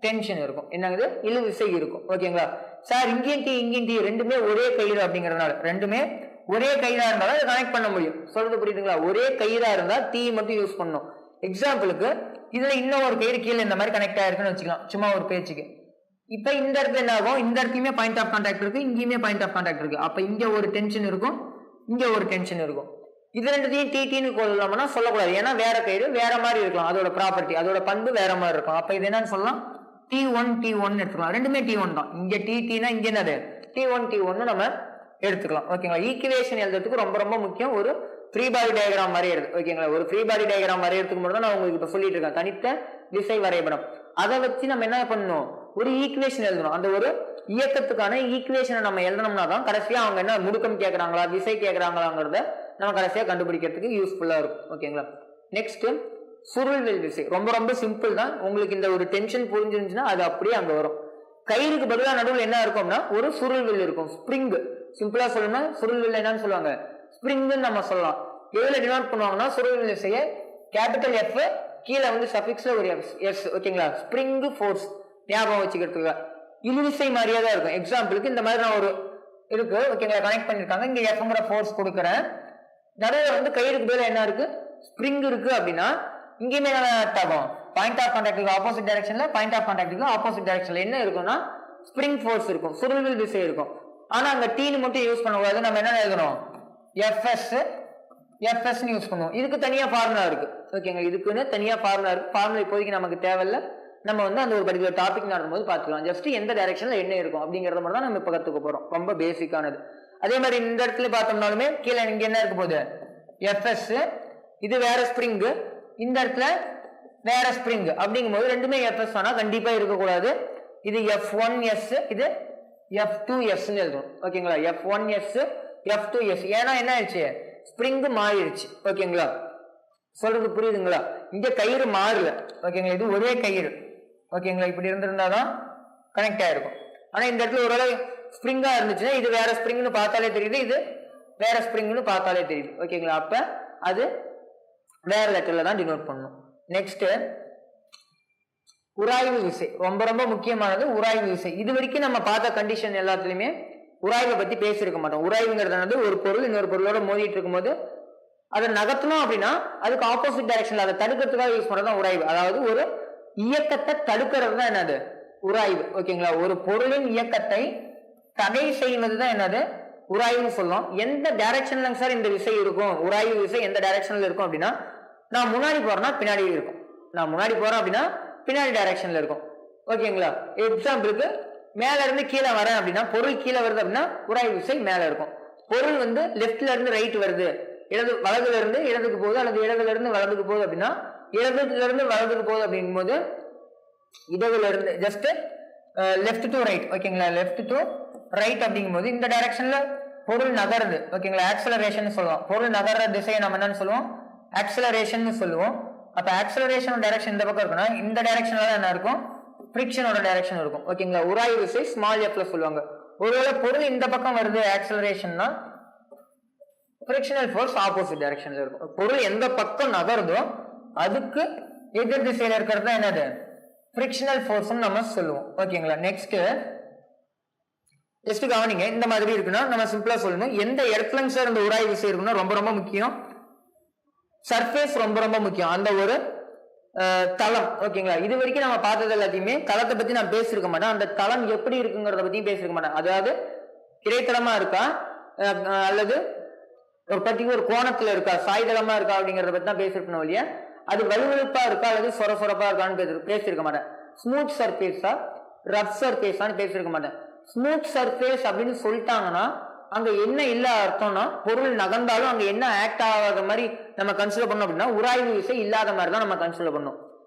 டென்ஷன் இருக்கும். என்னது, இழு விசை இருக்கும். ஓகேங்களா சார், இங்கேயும் டி ரெண்டுமே ஒரே கயிறு அப்படிங்கறதுனால, ரெண்டுமே ஒரே கயிறா இருந்தாலும் அதை கனெக்ட் பண்ண முடியும். சொல்றது புரியுதுங்களா, ஒரே கயிறா இருந்தா டீ மட்டும் யூஸ் பண்ணணும். எக்ஸாம்பிளுக்கு இதுல இன்னும் ஒரு கயிறு கீழே இந்த மாதிரி கனெக்ட் ஆயிருக்குன்னு வச்சுக்கலாம், சும்மா ஒரு பேச்சுக்கு. இப்ப இந்த இடத்துல என்ன ஆகும், இந்த இடத்துலயுமே பாயிண்ட் ஆஃப் கான்டாக்ட் இருக்கு, இங்கேயுமே பாயிண்ட் ஆஃப் கான்டாக்ட் இருக்கு. அப்ப இங்க ஒரு டென்ஷன் இருக்கும், இங்க ஒரு டென்ஷன் இருக்கும். இது ரெண்டுத்தையும் டிடின்னு கொள்ளலாம்னா சொல்லக்கூடாது, ஏன்னா வேற கயிறு வேற மாதிரி இருக்கலாம், அதோட ப்ராப்பர்ட்டி அதோட பண்பு வேற மாதிரி இருக்கும். அப்ப இது என்னன்னு சொல்லலாம், T1 T1 எடுத்துக்கலாம். ரெண்டுமே T1 தான். இங்க TTனா இங்க என்னது T1 T1 நம்ம எடுத்துக்கலாம். ஓகேங்களா. ஈக்குவேஷன் எழுதுறதுக்கு ரொம்ப ரொம்ப முக்கியம் ஒரு ஃப்ரீ பாடி டயக்ராம் வரையிறது. ஓகேங்களா. ஒரு ஃப்ரீ பாடி டயக்ராம் வரையறதுக்கு மட்டும் தான் நான் உங்களுக்கு இப்ப சொல்லிட்டு இருக்கேன், தனித்த விசை வரைபடம். அதை வச்சு நம்ம என்ன பண்ணணும், ஒரு ஈக்குவேஷன் எழுதணும். அந்த ஒரு இயக்கத்துக்கான ஈக்குவேஷனை நம்ம எழுதணும்னா தான் கடைசியா அவங்க என்ன முடுக்கம் கேட்கறாங்களா விசை கேட்கறாங்களாங்கிறத நம்ம கடைசியா கண்டுபிடிக்கிறதுக்கு யூஸ்ஃபுல்லா இருக்கும். ஓகேங்களா. நெக்ஸ்ட் சுருள்வில் விசை. ரொம்ப ரொம்ப சிம்பிள் தான். உங்களுக்கு இந்த ஒரு டென்ஷன் புரிஞ்சிருந்துச்சுன்னா அது அப்படியே அங்க வரும். கயிறுக்கு பதிலாக நடுவில் என்ன இருக்கும்னா ஒரு சுருள்வில் இருக்கும், ஸ்ப்ரிங். சிம்பிளா சொல்லணும்னா சுருள்வில் என்னன்னு சொல்லுவாங்க, ஸ்ப்ரிங்னு நம்ம சொல்லலாம். எதுல டினோட் பண்ணுவாங்கன்னா சுருள்வில் விசையை கேபிட்டல் எஃப் கீழே வந்து சஃபிக்ஸ்ல ஒரு எஸ். ஓகேங்களா. ஸ்ப்ரிங் ஃபோர்ஸ் ஞாபகம் வச்சுக்கிறதுக்கு இழுவிசை மாதிரியே தான் இருக்கும். எக்ஸாம்பிளுக்கு இந்த மாதிரி நான் ஒரு இருக்கு, ஓகேங்களா, கனெக்ட் பண்ணிருக்காங்க. இங்க எஃப்ங்கிற ஃபோர்ஸ் கொடுக்குறேன், நடுவில் வந்து கயிறுக்கு பதிலாக என்ன இருக்கு, ஸ்ப்ரிங் இருக்கு. அப்படின்னா இங்கேயுமே என்ன ஆகும், பாயிண்ட் ஆஃப் கான்டாக்டுக்கு ஆப்போசிட் டைரக்ஷன்ல பாயிண்ட் ஆஃப் கான்டாக்டுக்கு ஆப்போசிட் டைரக்ஷன்ல என்ன இருக்கும்னா ஸ்ப்ரிங் ஃபோர்ஸ் இருக்கும், சுருள்வில் விசை இருக்கும். ஆனா அங்க டீனு மட்டும் யூஸ் பண்ணக்கூடாது, நம்ம என்ன எழுதணும், எஃப்எஸ் யூஸ் பண்ணுவோம். இதுக்கு தனியா ஃபார்முலா இருக்கு. ஓகேங்க, இதுக்குன்னு தனியா ஃபார்முலா இருக்கு. ஃபார்முலா இப்போதைக்கு நமக்கு தேவையில்லை, நம்ம வந்து அந்த ஒரு பர்டிகுலர் டாபிக் நடக்கும்போது பார்த்துக்கலாம். ஜஸ்ட் எந்த டைரக்ஷன்ல என்ன இருக்கும் அப்படிங்கறத மட்டும் தான் நம்ம இப்ப கத்துக்க போறோம். ரொம்ப பேசிக்கானது. அதே மாதிரி இந்த இடத்துல பார்த்தோம்னாலுமே கீழே இங்க என்ன இருக்க போகுது, எஃப்எஸ். இது வேற ஸ்ப்ரிங், இந்த இடத்துல வேற ஸ்ப்ரிங். அப்படிங்கும் போது ரெண்டுமே எஃப்எஸ் ஆனா கண்டிப்பா இருக்கக்கூடாது. இது F1S, இது F2S எழுதும். ஓகேங்களா. F1S F2S. ஏன்னா என்ன ஆயிடுச்சு, ஸ்ப்ரிங் மாறிடுச்சு. ஓகேங்களா. சொல்றது புரியுதுங்களா. இங்க கயிறு மாறல. ஓகேங்களா. இது ஒரே கயிறு. ஓகேங்களா. இப்படி இருந்திருந்தாதான் கனெக்ட் ஆயிருக்கும். ஆனா இந்த இடத்துல ஒரு ஸ்ப்ரிங்கா இருந்துச்சுன்னா இது வேற ஸ்ப்ரிங்னு பார்த்தாலே தெரியுது, இது வேற ஸ்ப்ரிங்னு பார்த்தாலே தெரியுது. ஓகேங்களா. அப்ப அது வேற லெட்டர்ல தான் டினோட் பண்ணணும். நெக்ஸ்ட் உராய்வு விசை. ரொம்ப ரொம்ப முக்கியமானது உராய்வு விசை. இது வரைக்கும் நம்ம பார்த்த கண்டிஷன் எல்லாத்துலயுமே உராய்வை பத்தி பேசியிருக்க மாட்டோம். உராய்வுங்கிறது ஒரு பொருள் இன்னொரு பொருளோட மோதிட்டு இருக்கும் போது அதை நகர்த்தணும் அப்படின்னா அதுக்கு ஆப்போசிட் டைரக்ஷன்ல அதை தடுக்கிறதுக்காக யூஸ் பண்றதுதான் உராய்வு. அதாவது ஒரு இயக்கத்தை தடுக்கிறது தான் என்னது, உராய்வு. ஓகேங்களா. ஒரு பொருளின் இயக்கத்தை தடை செய்வதுதான் என்னது, உராய்வு சொல்லலாம். எந்த டைரக்ஷன்ல சார் இந்த விசை இருக்கும், உராய்வு விசை எந்த டைரக்ஷன்ல இருக்கும் அப்படின்னா, நான் முன்னாடி போறேன்னா பின்னாடி இருக்கும், நான் முன்னாடி போறேன் அப்படின்னா பின்னாடி டைரக்ஷன்ல இருக்கும். ஓகேங்களா. எக்ஸாம்பிளுக்கு மேல இருந்து கீழே வரேன் அப்படின்னா, பொருள் கீழே வருது அப்படின்னா உராய்வு விசை மேல இருக்கும். பொருள் வந்து லெப்ட்ல இருந்து ரைட் வருது, வலதுல இருந்து இடதுக்கு போகுது, அல்லது இடதுல இருந்து வலதுக்கு போகுது அப்படின்னா, இடதுல இருந்து வலதுக்கு போகுது அப்படிங்கும் போது இடதுல இருந்து ஜஸ்ட் லெஃப்ட் டு ரைட். ஓகேங்களா. லெஃப்ட் டு ரைட் அப்படிங்கும் போது இந்த டைரக்ஷன்ல பொருள் நகருது. ஓகேங்களா. ஆக்சலரேஷன் சொல்லுவோம். பொருள் நகர்ற திசையை நம்ம என்னன்னு சொல்லுவோம், ஆக்சலரேஷன் சொல்லுவோம். அப்ப ஆக்சலரேஷன் டைரக்ஷன் இந்த பக்கம் இருக்குன்னா இந்த டைரக்ஷன்ல என்ன இருக்கும், ஃபிரிக்ஷனோட டைரக்ஷன் இருக்கும். ஓகேங்களா. உராய்வு விசை ஸ்மால் எஃப்ல சொல்லுவாங்க. ஒருவேளை பொருள் இந்த பக்கம் வருது ஆக்சலரேஷன்னா ஃபிரிக்ஷனல் ஃபோர்ஸ் ஆப்போசிட் டைரக்ஷன்ல இருக்கும். பொருள் எந்த பக்கம் நகருதோ அதுக்கு எதிர் திசையில இருக்கிறது தான் என்னது, ஃபிரிக்ஷனல் ஃபோர்ஸ் நம்ம சொல்லுவோம். ஓகேங்களா. நெக்ஸ்ட் ஜஸ்ட் கவனிங்க. இந்த மாதிரி இருக்குன்னா நம்ம சிம்பிளா சொல்லணும், எந்த இடத்துல சார் இந்த உராய்வு விசை இருக்குன்னா ரொம்ப ரொம்ப முக்கியம், சர்ஃபேஸ் ரொம்ப ரொம்ப முக்கியம், அந்த ஒரு தளம். ஓகேங்களா. இது வரைக்கும் நம்ம பார்த்தது எல்லாத்தையுமே தளத்தை பத்தி நான் பேசிருக்க மாட்டேன், அந்த தளம் எப்படி இருக்குங்கிறத பத்தியும் பேசிருக்க மாட்டேன். அதாவது கிடைத்தளமா இருக்கா அல்லது ஒரு பர்டிகுலர் கோணத்துல இருக்கா, சாய்தளமா இருக்கா அப்படிங்கறத பத்தி தான் பேசிருக்கணும் இல்லையா. அது வலுவழுப்பா இருக்கா அல்லது சொரசொரப்பா இருக்கான்னு பேசிருக்க மாட்டேன். ஸ்மூத் சர்ஃபேஸா ரஃப் சர்ஃபேஸான்னு பேசிருக்க மாட்டேன். ஸ்மூத் சர்ஃபேஸ் அப்படின்னு சொல்லிட்டாங்கன்னா அங்க என்ன இல்ல அர்த்தம்னா, பொருள் நகர்ந்தாலும் அங்க என்ன ஆக்ட் ஆகாத மாதிரி நம்ம கன்சிடர் பண்ணோம் அப்படின்னா உராய்வு விசை இல்லாத மாதிரி தான் நம்ம கன்சிடர் பண்ணோம்.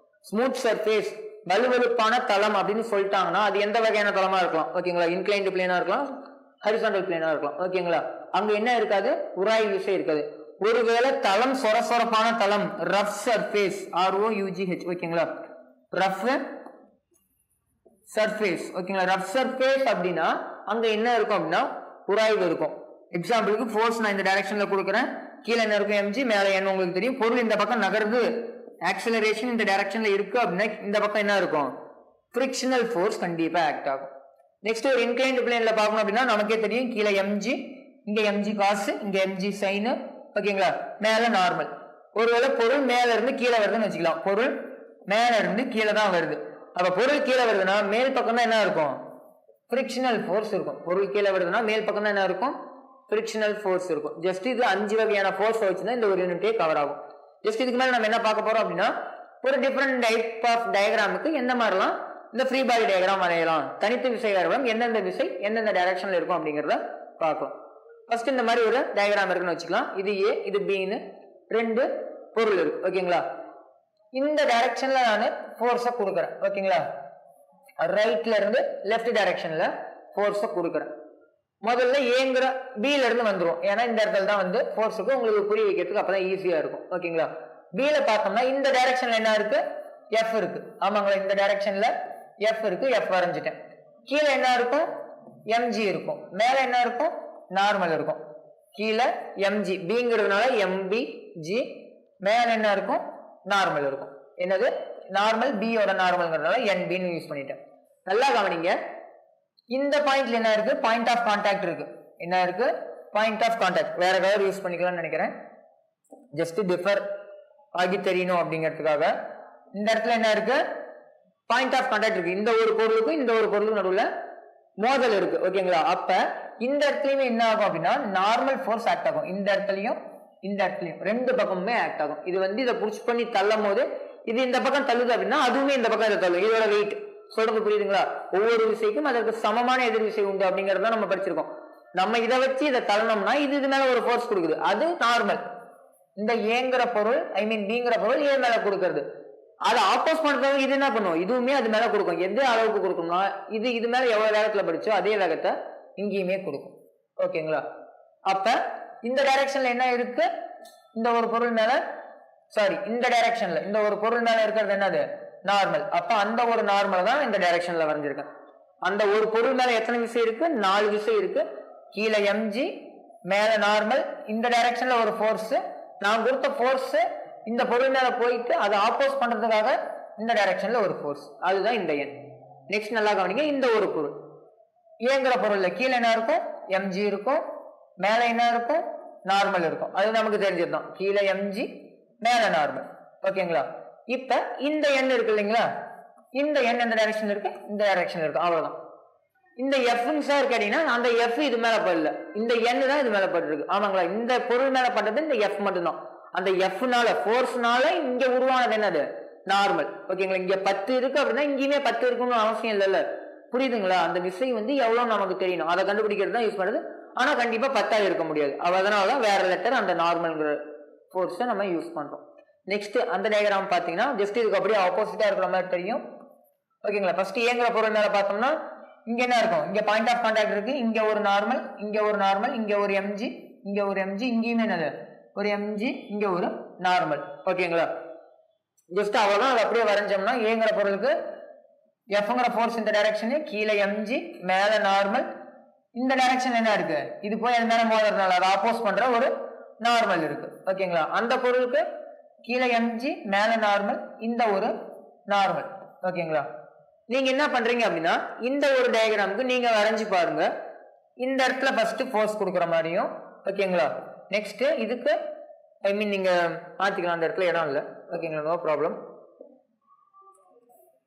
ஸ்மூத் சர்ஃபேஸ் வலுவழுப்பான தளம் அப்படின்னு சொல்லிட்டாங்கன்னா அது எந்த வகையான தளமா இருக்கலாம். ஓகேங்களா. இன்க்ளைன்டு பிளேனா இருக்கலாம், ஹரிசாண்டல் பிளேனா இருக்கலாம். ஓகேங்களா. அங்க என்ன இருக்காது, உராய்வு விசை இருக்காது. ஒருவேளை தளம் சொரசொரப்பான தளம் ரஃப் சர்ஃபேஸ் ROUGH. ஓகேங்களா. Rough surface. ஓகேங்களா. ரஃப் சர்ஃபேஸ் அப்படின்னா அங்க என்ன இருக்கும் அப்படின்னா உராய்வு இருக்கும். எக்ஸாம்பிளுக்கு ஃபோர்ஸ் நான் இந்த டைரக்ஷன்ல கொடுக்குறேன், கீழே என்ன இருக்கும் mg, மேல என்ன உங்களுக்கு தெரியும். பொருள் இந்த பக்கம் நகருது, ஆக்சலரேஷன் இந்த டைரக்ஷன்ல இருக்கு அப்படின்னா இந்த பக்கம் என்ன இருக்கும், ஃபிரிக்ஷனல் ஃபோர்ஸ் கண்டிப்பா ஆக்ட் ஆகும். நெக்ஸ்ட் ஒரு இன்க்ளைன்டு பிளேன்ல பார்க்கணும் அப்படின்னா நமக்கே தெரியும், கீழே mg, இங்க mg cos, இங்க mg sin. ஓகேங்களா. மேல நார்மல். ஒருவேளை பொருள் மேல இருந்து கீழே வருதுன்னு வச்சுக்கலாம். பொருள் மேல இருந்து கீழே தான் வருது. அப்ப பொருள் கீழே வருதுன்னா மேல் பக்கம் தான் என்ன இருக்கும், ஃபிரிக்ஷனல் ஃபோர்ஸ் இருக்கும். பொருள் கீழே வருதுன்னா மேல் பக்கம் தான் என்ன இருக்கும், ஃபிரிக்ஷனல் ஃபோர்ஸ் இருக்கும். ஜஸ்ட் இது 5 வகையான ஃபோர்ஸ் வச்சுதான் இந்த ஒரு யூனிட்டே கவர் ஆகும். ஜஸ்ட் இதுக்கு மேல நம்ம என்ன பார்க்க போறோம் அப்படின்னா, ஒரு டிஃபரெண்ட் டைப் ஆஃப் டயக்ராமுக்கு எந்த மாதிரிலாம் இந்த ஃப்ரீ பாடி டயக்ராம் வரையலாம், தனித்து விசை வரையலாம், எந்தெந்த விசை எந்தெந்த டைரக்ஷன்ல இருக்கும் அப்படிங்கிறத பார்க்கலாம். ஃபர்ஸ்ட் இந்த மாதிரி ஒரு டயக்ராம் இருக்குன்னு வச்சுக்கலாம். இது ஏ, இது பின்னு 2 பொருள் இருக்கு. ஓகேங்களா, இந்த டைரக்ஷன்ல நான் ஃபோர்ஸை கொடுக்குறேன். ஓகேங்களா, ரைட்ல இருந்து லெஃப்ட் டைரக்ஷன்ல ஃபோர்ஸை கொடுக்குறேன். முதல்ல ஏங்கிற பில இருந்து வந்துடும். ஏன்னா இந்த இடத்துல தான் வந்து ஃபோர்ஸுக்கு உங்களுக்கு புரிய வைக்கிறதுக்கு அப்பதான் ஈஸியா இருக்கும். ஓகேங்களா, பில பார்த்தோம்னா இந்த டைரக்ஷன்ல என்ன இருக்கு, எஃப் இருக்கு. ஆமாங்களா, இந்த டைரக்ஷன்ல எஃப் இருக்கு, எஃப் வரைஞ்சிட்டேன். கீழே என்ன இருக்கும், எம்ஜி இருக்கும். மேல என்ன இருக்கும், நார்மல் இருக்கும். கீழே எம்ஜி பிங்கிறதுனால எம்பி ஜி, மேல என்ன இருக்கும், நார்மல் இருக்கும். என்னது, நார்மல், பியோட நார்மல்ங்கிறதுனால என்பின்னு யூஸ் பண்ணிட்டேன். நல்லா கவனிங்க, இந்த பாயிண்ட்ல என்ன இருக்கு, பாயிண்ட் ஆஃப் கான்டாக்ட் இருக்கு. என்ன இருக்கு, பாயிண்ட் ஆஃப் கான்டாக்ட். வேற கலர் யூஸ் பண்ணிக்கலாம்னு நினைக்கிறேன், ஜஸ்ட் டிஃபர் ஆகி தெரியணும் அப்படிங்கிறதுக்காக. இந்த இடத்துல என்ன இருக்கு, பாயிண்ட் ஆஃப் கான்டாக்ட் இருக்கு. இந்த ஒரு பொருளுக்கும் இந்த ஒரு பொருளுக்கும் நடுவுல மோதல் இருக்கு. ஓகேங்களா, அப்ப இந்த இடத்துலயுமே என்ன ஆகும் அப்படின்னா நார்மல் ஃபோர்ஸ் ஆக்ட் ஆகும். இந்த இடத்துலயும் இந்த இடத்துலயும் 2 பக்கமுமே ஆக்ட் ஆகும். இது வந்து இதை புஷ் பண்ணி தள்ளும் போது இது இந்த பக்கம் தள்ளுது அப்படின்னா அதுவுமே இந்த பக்கம் இதை தள்ளும். இதோட வெயிட் சொல்றது புரியுதுங்களா? ஒவ்வொரு விசைக்கும் அதற்கு சமமான எதிர் விசை உண்டு அப்படிங்கறத நம்ம படிச்சிருக்கோம். நம்ம இதை வச்சு இதை தள்ளணும்னா இது மேல ஒரு ஃபோர்ஸ் கொடுக்குது, அது நார்மல். இந்த ஏங்கிற பொருள் பிங்கிற பொருள் ஏ மேல கொடுக்கறது. அதை ஆப்போஸ் பண்றவங்க இது என்ன பண்ணும், இதுவுமே அது மேல கொடுக்கும். எந்த அளவுக்கு கொடுக்கும்னா இது மேல எவ்வளவு வேகத்துல படிச்சோ அதே வேகத்தை இங்கேயுமே கொடுக்கும். ஓகேங்களா, அப்ப இந்த டைரக்ஷன்ல என்ன இருக்கு, இந்த ஒரு பொருள் மேல இந்த டைரக்ஷன்ல இந்த ஒரு பொருள் மேல இருக்கிறது என்னது, நார்மல். அப்ப அந்த ஒரு நார்மல் தான் இந்த டைரக்ஷன்ல வரைஞ்சிருக்கேன். அந்த ஒரு பொருள் மேல எத்தனை விசை இருக்கு, 4 விசை இருக்கு. கீழே எம்ஜி, மேல நார்மல். இந்த டைரக்ஷன்ல ஒரு ஃபோர்ஸ், நான் கொடுத்த ஃபோர்ஸ் இந்த பொருள் மேல போயிட்டு அதை ஆப்போஸ் பண்றதுக்காக இந்த டைரக்ஷன்ல ஒரு ஃபோர்ஸ், அதுதான் இந்த எண். நெக்ஸ்ட் நல்லா கவனிங்க, இந்த ஒரு பொருள் ஏங்கிற பொருள்ல கீழே என்ன இருக்கும், எம்ஜி இருக்கும். மேல என்ன இருக்கும், நார்மல் இருக்கும். அது நமக்கு தெரிஞ்சதுதான், கீழே எம்ஜி மேல நார்மல். ஓகேங்களா, இப்ப இந்த எண் இருக்கு இல்லைங்களா, இந்த எண் எந்த டைரக்ஷன் இருக்கு, இந்த டைரக்ஷன் இருக்கு. அவ்வளவுதான். இந்த எஃப் சார் கேட்டீங்கன்னா அந்த எஃப் இது மேல படல, இந்த எண் தான் இது மேல பட்டிருக்கு. ஆமாங்களா, இந்த பொருள் மேல பட்டது இந்த எஃப் மட்டும்தான். அந்த எஃப்னால ஃபோர்ஸ்னால இங்க உருவானது என்னது, நார்மல். ஓகேங்களா, இங்க 10 இருக்கு அப்படின்னா இங்கேயுமே 10 இருக்குன்னு அவசியம் இல்லைல்ல. புரியுதுங்களா, அந்த விசை வந்து எவ்வளவு நமக்கு தெரியணும், அதை கண்டுபிடிக்கிறது தான் யூஸ் பண்ணுது. ஆனா கண்டிப்பா 10 இருக்க முடியாது. அதனாலதான் வேற லெட்டர் அந்த நார்மல்ங்கிற ஃபோர்ஸை நம்ம யூஸ் பண்றோம். நெக்ஸ்ட் அந்த டயக்ராம் பாத்தீங்கன்னா ஜஸ்ட் இதுக்கு அப்படியே ஆப்போசிட்டா இருக்கிற மாதிரி தெரியும். ஓகேங்களா, ஃபர்ஸ்ட் ஏங்கிற பொருள் மேல பார்த்தோம்னா இங்க என்ன இருக்கும், இங்க பாயிண்ட் ஆஃப் கான்டாக்ட் இருக்கு. இங்க ஒரு நார்மல், இங்க ஒரு நார்மல், இங்க ஒரு எம்ஜி, இங்க ஒரு எம்ஜி, இங்கேயுமே என்னது ஒரு எம்ஜி, இங்க ஒரு நார்மல். ஓகேங்களா, ஜஸ்ட் அவ்வளவுதான். அது அப்படியே வரைஞ்சோம்னா ஏங்கிற பொருளுக்கு எஃப்ங்கிற ஃபோர்ஸ் இந்த டைரக்ஷனு, கீழே எம்ஜி மேல நார்மல். இந்த டைரக்ஷன் என்ன இருக்கு, இது போய் அது மேல மோதுறதுனால அதை ஆப்போஸ் பண்ற ஒரு நார்மல் இருக்கு. ஓகேங்களா, அந்த பொருளுக்கு கீழே எம்ஜி மேல நார்மல், இந்த ஒரு நார்மல். ஓகேங்களா, நீங்க என்ன பண்றீங்க அப்படின்னா இந்த ஒரு டயக்ராமுக்கு நீங்க வரைஞ்சு பாருங்க. இந்த இடத்துல ஃபர்ஸ்ட் ஃபோர்ஸ் கொடுக்குற மாதிரியும். ஓகேங்களா, நெக்ஸ்ட் இதுக்கு நீங்க மாத்திக்கலாம், அந்த இடத்துல இடம் இல்லை. ஓகேங்களா, நோ ப்ராப்ளம்.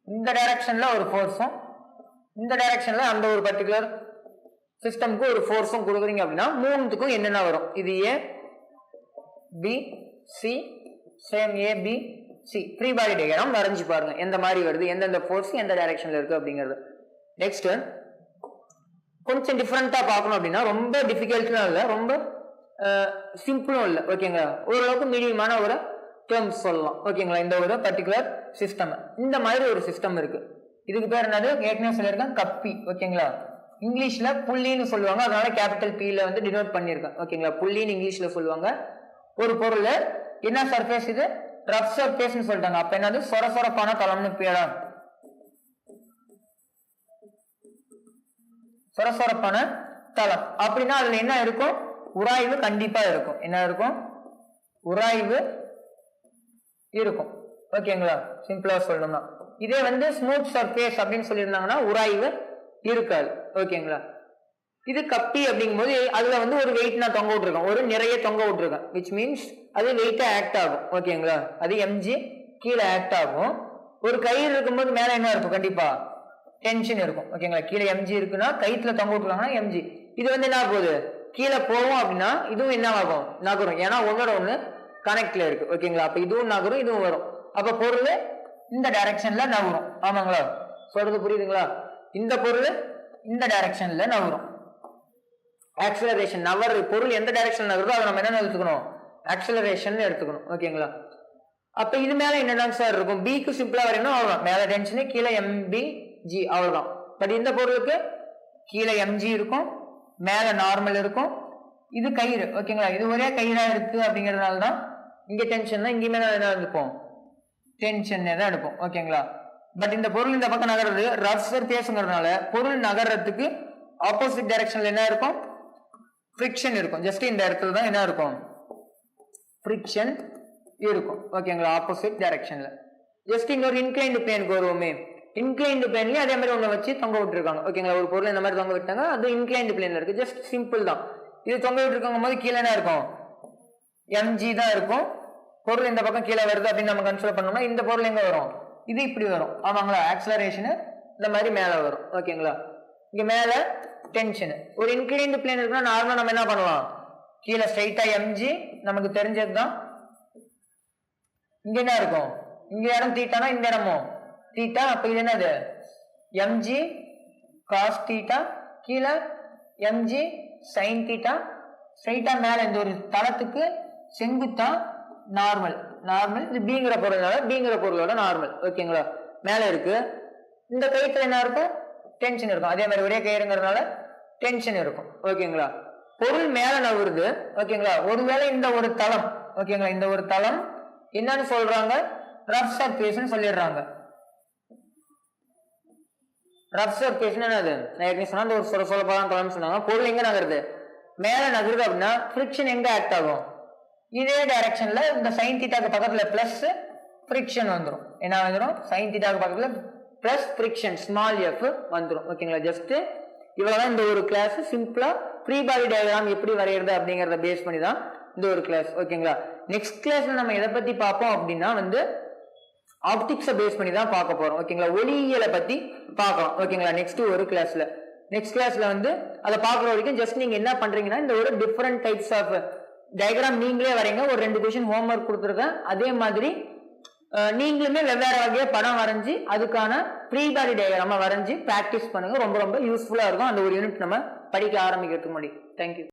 இந்த டைரக்ஷன்ல ஒரு ஃபோர்ஸும் இந்த டைரக்ஷன்ல அந்த ஒரு பர்டிகுலர் சிஸ்டம்க்கு ஒரு ஃபோர்ஸும் கொடுக்குறீங்க அப்படின்னா மூணுத்துக்கும் என்னென்ன வரும், இது A B C, same A B C. Free body diagram வரைஞ்சு பாருங்க எந்த மாதிரி வருது, எந்தெந்த ஃபோர்ஸ் எந்த டைரக்ஷன்ல இருக்கு அப்படிங்கிறது. நெக்ஸ்ட் கொஞ்சம் டிஃப்ரெண்டா பார்க்கணும் அப்படின்னா ரொம்ப டிஃபிகல்ட்லாம் இல்லை, ரொம்ப சிம்பிளும் இல்லை. ஓகேங்களா, ஓரளவுக்கு மீடியமான ஒரு டேர்ம்ஸ் சொல்லலாம். ஓகேங்களா, இந்த ஒரு பர்டிகுலர் சிஸ்டம், இந்த மாதிரி ஒரு சிஸ்டம் இருக்கு. இதுக்கு பேர் என்னது, ஏற்கனவே சொல்லியிருக்கேன், கப்பி. ஓகேங்களா, இங்கிலீஷ்ல புள்ளின்னு சொல்லுவாங்க, அதனால கேபிட்டல் பில வந்து டினோட் பண்ணியிருக்கேன். ஓகேங்களா, புள்ளின்னு இங்கிலீஷ்ல சொல்லுவாங்க. ஒரு பொருள் என்ன சர்ஃபேஸ், இது ரஃப் சர்ஃபேஸ்னு சொல்லிட்டாங்க. அப்ப என்னது, சொரசொரப்பான தளம்னு பேரா, சொரசொரப்பான தளம். அப்படின்னா அதுல என்ன இருக்கும், உராய்வு கண்டிப்பா இருக்கும். என்ன இருக்கும், உராய்வு இருக்கும். ஓகேங்களா, சிம்பிளா சொல்லணும்னா. இதே வந்து ஸ்மூத் சர்ஃபேஸ் அப்படின்னு சொல்லியிருந்தாங்கன்னா உராய்வு இருக்காது. ஓகேங்களா, இது கப்பி அப்படிங்கும் போது அதுல வந்து ஒரு வெயிட் நான் தொங்க விட்டுருக்கேன், ஒரு நிறைய தொங்க விட்டுருக்கேன், விச் மீன்ஸ் அது வெயிட்டா ஆக்ட் ஆகும். ஓகேங்களா, அது எம்ஜி கீழே ஆக்ட் ஆகும். ஒரு கயிறு இருக்கும்போது மேல என்ன இருக்கும்? கண்டிப்பா டென்ஷன் இருக்கும். ஓகேங்களா? கீழே mg இருக்குன்னா கயிற்றுல தொங்க விட்டுருக்காங்கன்னா mg. இது வந்து என்ன போகுது? கீழே போவோம் அப்படின்னா இதுவும் என்ன ஆகும்? நகரும். ஏன்னா ஒன்னோட ஒண்ணு கனெக்ட்ல இருக்கு. ஓகேங்களா? அப்ப இதுவும் நகரும், இதுவும் வரும். அப்ப பொருள் இந்த டைரக்ஷன்ல நகரும். ஆமாங்களா? சொல்றது புரியுதுங்களா? இந்த பொருள் இந்த டைரக்ஷன்ல நகரும். ஆக்சலரேஷன் நகர் பொருள் எந்த டைரக்ஷன் நகருதோ அதை நம்ம என்ன எடுத்துக்கணும்? ஆக்சலரேஷன் எடுத்துக்கணும். ஓகேங்களா? அப்ப இது மேல என்னதான் சார் இருக்கும்? பிக்கு சிம்பிளா வரணும், அவ்வளவுதான். மேல டென்ஷன், கீழே mbg, அவ்வளவுதான். பட் இந்த பொருளுக்கு கீழே mg இருக்கும், மேல நார்மல் இருக்கும். இது கயிறு. ஓகேங்களா? இது ஒரே கயிறா இருக்கு அப்படிங்கறதுனால தான் இங்க டென்ஷன், இங்க மேல என்ன இருக்கும்? டென்ஷன் தான் எடுப்போம். ஓகேங்களா? பட் இந்த பொருள் இந்த பக்கம் நகர்றது ரஃப் சர்ஃபேஸ்ங்கிறதுனால பொருள் நகர்றதுக்கு ஆப்போசிட் டைரக்ஷன்ல என்ன இருக்கும்? ஃப்ரிக்ஷன் இருக்கும். ஜஸ்ட் இந்த இடத்துல தான் என்ன இருக்கும்? ஃப்ரிக்ஷன் இருக்கும். ஓகேங்களா? ஆப்போசிட் டைரக்ஷன்ல. ஜஸ்ட் இங்க ஒரு இன்க்ளைன்டு பிளேனுக்கு வருவோமே, இன்க்ளைன்டு பிளேன்லயே அதே மாதிரி ஒண்ணு வச்சு தொங்க விட்டுருக்காங்க. ஓகேங்களா? ஒரு பொருள் இந்த மாதிரி தொங்க விட்டாங்க, அது இன்க்ளைன்டு பிளேன்ல இருக்கு. ஜஸ்ட் சிம்பிள் தான். இது தொங்க விட்டுருக்காங்க போது கீழே என்ன இருக்கும்? mg தான் இருக்கும். பொருள் இந்த பக்கம் கீழே வருது அப்படின்னு நம்ம கன்சிடர் பண்ணோம்னா இந்த பொருள் எங்க வரும்? இது இப்படி வரும். ஆமாங்களா? ஆக்சலரேஷன் இந்த மாதிரி மேல வரும். ஓகேங்களா? இங்க மேல டென்ஷன். ஒரு இன்க்ளைன்டு பிளேன் இருக்குன்னா நார்மலா நம்ம என்ன பண்ணலாம்? கீழே ஸ்ட்ரைட்டா mg நமக்கு தெரிஞ்சதுதான். இங்க என்ன இருக்கும்? இங்க இடம் தீட்டானா இந்த இடமும் தீட்டா. அப்ப இது என்னது? mg cos தீட்டா, கீழே mg sin தீட்டா. ஸ்ட்ரைட்டா மேல இந்த ஒரு தளத்துக்கு செங்குத்தா நார்மல். நார்மல் இது பிங்கிற பொருளால பிங்கிற பொருளோட நார்மல். ஓகேங்களா? மேல இருக்கு. இந்த கயிற்றுல என்ன இருக்கும்? டென்ஷன் இருக்கும். அதே மாதிரி ஒரே கயிறுங்கிறதுனால டென்ஷன் இருக்கும். ஓகேங்களா? பொருள் மேல நகருது. ஓகேங்களா? ஒருவேளை இந்த ஒரு தளம், ஓகேங்களா, இந்த ஒரு தளம் என்னன்னு சொல்றாங்க? ரஃப் சர்ஃபேஸ்னு சொல்லிடுறாங்க. ரஃப் சர்ஃபேஸ் என்னது? நான் ஏற்கனவே சொன்னா இந்த ஒரு சொல்லப்பதான் தளம்னு சொன்னாங்க. பொருள் எங்க நகருது? மேல நகருது அப்படின்னா ஃப்ரிக்ஷன் எங்க ஆக்ட் ஆகும்? இதே டைரக்ஷன்ல இந்த சைன் தீட்டாக்கு பக்கத்துல பிளஸ் ஃப்ரிக்ஷன் வந்துடும். என்ன வந்துடும்? சைன் தீட்டாக்கு பக்கத்துல பிளஸ் ஃப்ரிக்ஷன் ஸ்மால் எஃப் வந்துடும். ஓகேங்களா? ஜஸ்ட் இவ்வளவுதான் இந்த ஒரு கிளாஸ். சிம்பிளா ஃப்ரீ பாடி டயக்ராம் எப்படி வரைகிறது அப்படிங்கறத பேஸ் பண்ணி தான் இந்த ஒரு கிளாஸ். ஓகேங்களா? நெக்ஸ்ட் கிளாஸ்ல நம்ம எதை பத்தி பார்ப்போம் அப்படின்னா வந்து ஆப்டிக்ஸை பேஸ் பண்ணி தான் பார்க்க போறோம். ஓகேங்களா? ஒளியியலை பத்தி பார்க்கலாம். ஓகேங்களா? நெக்ஸ்ட் ஒரு கிளாஸ்ல நெக்ஸ்ட் கிளாஸ்ல வந்து அதை பார்க்குற வரைக்கும் ஜஸ்ட் நீங்க என்ன பண்றீங்கன்னா இந்த ஒரு டிஃப்ரெண்ட் டைப்ஸ் ஆஃப் டயக்ராம் நீங்களே வரைங்க. ஒரு 2 கொஸ்டின் ஹோம்ஒர்க் கொடுத்துருக்கேன். அதே மாதிரி நீங்களுமே வெவ்வேறு வகையை படம் வரைஞ்சி அதுக்கான ப்ரீ பாடி டயக்ராமா வரைஞ்சி பிராக்டிஸ் பண்ணுங்க. ரொம்ப ரொம்ப யூஸ்ஃபுல்லா இருக்கும் அந்த ஒரு யூனிட் நம்ம படிக்க ஆரம்பிக்கிறதுக்கு முன்னாடி. தேங்க்யூ.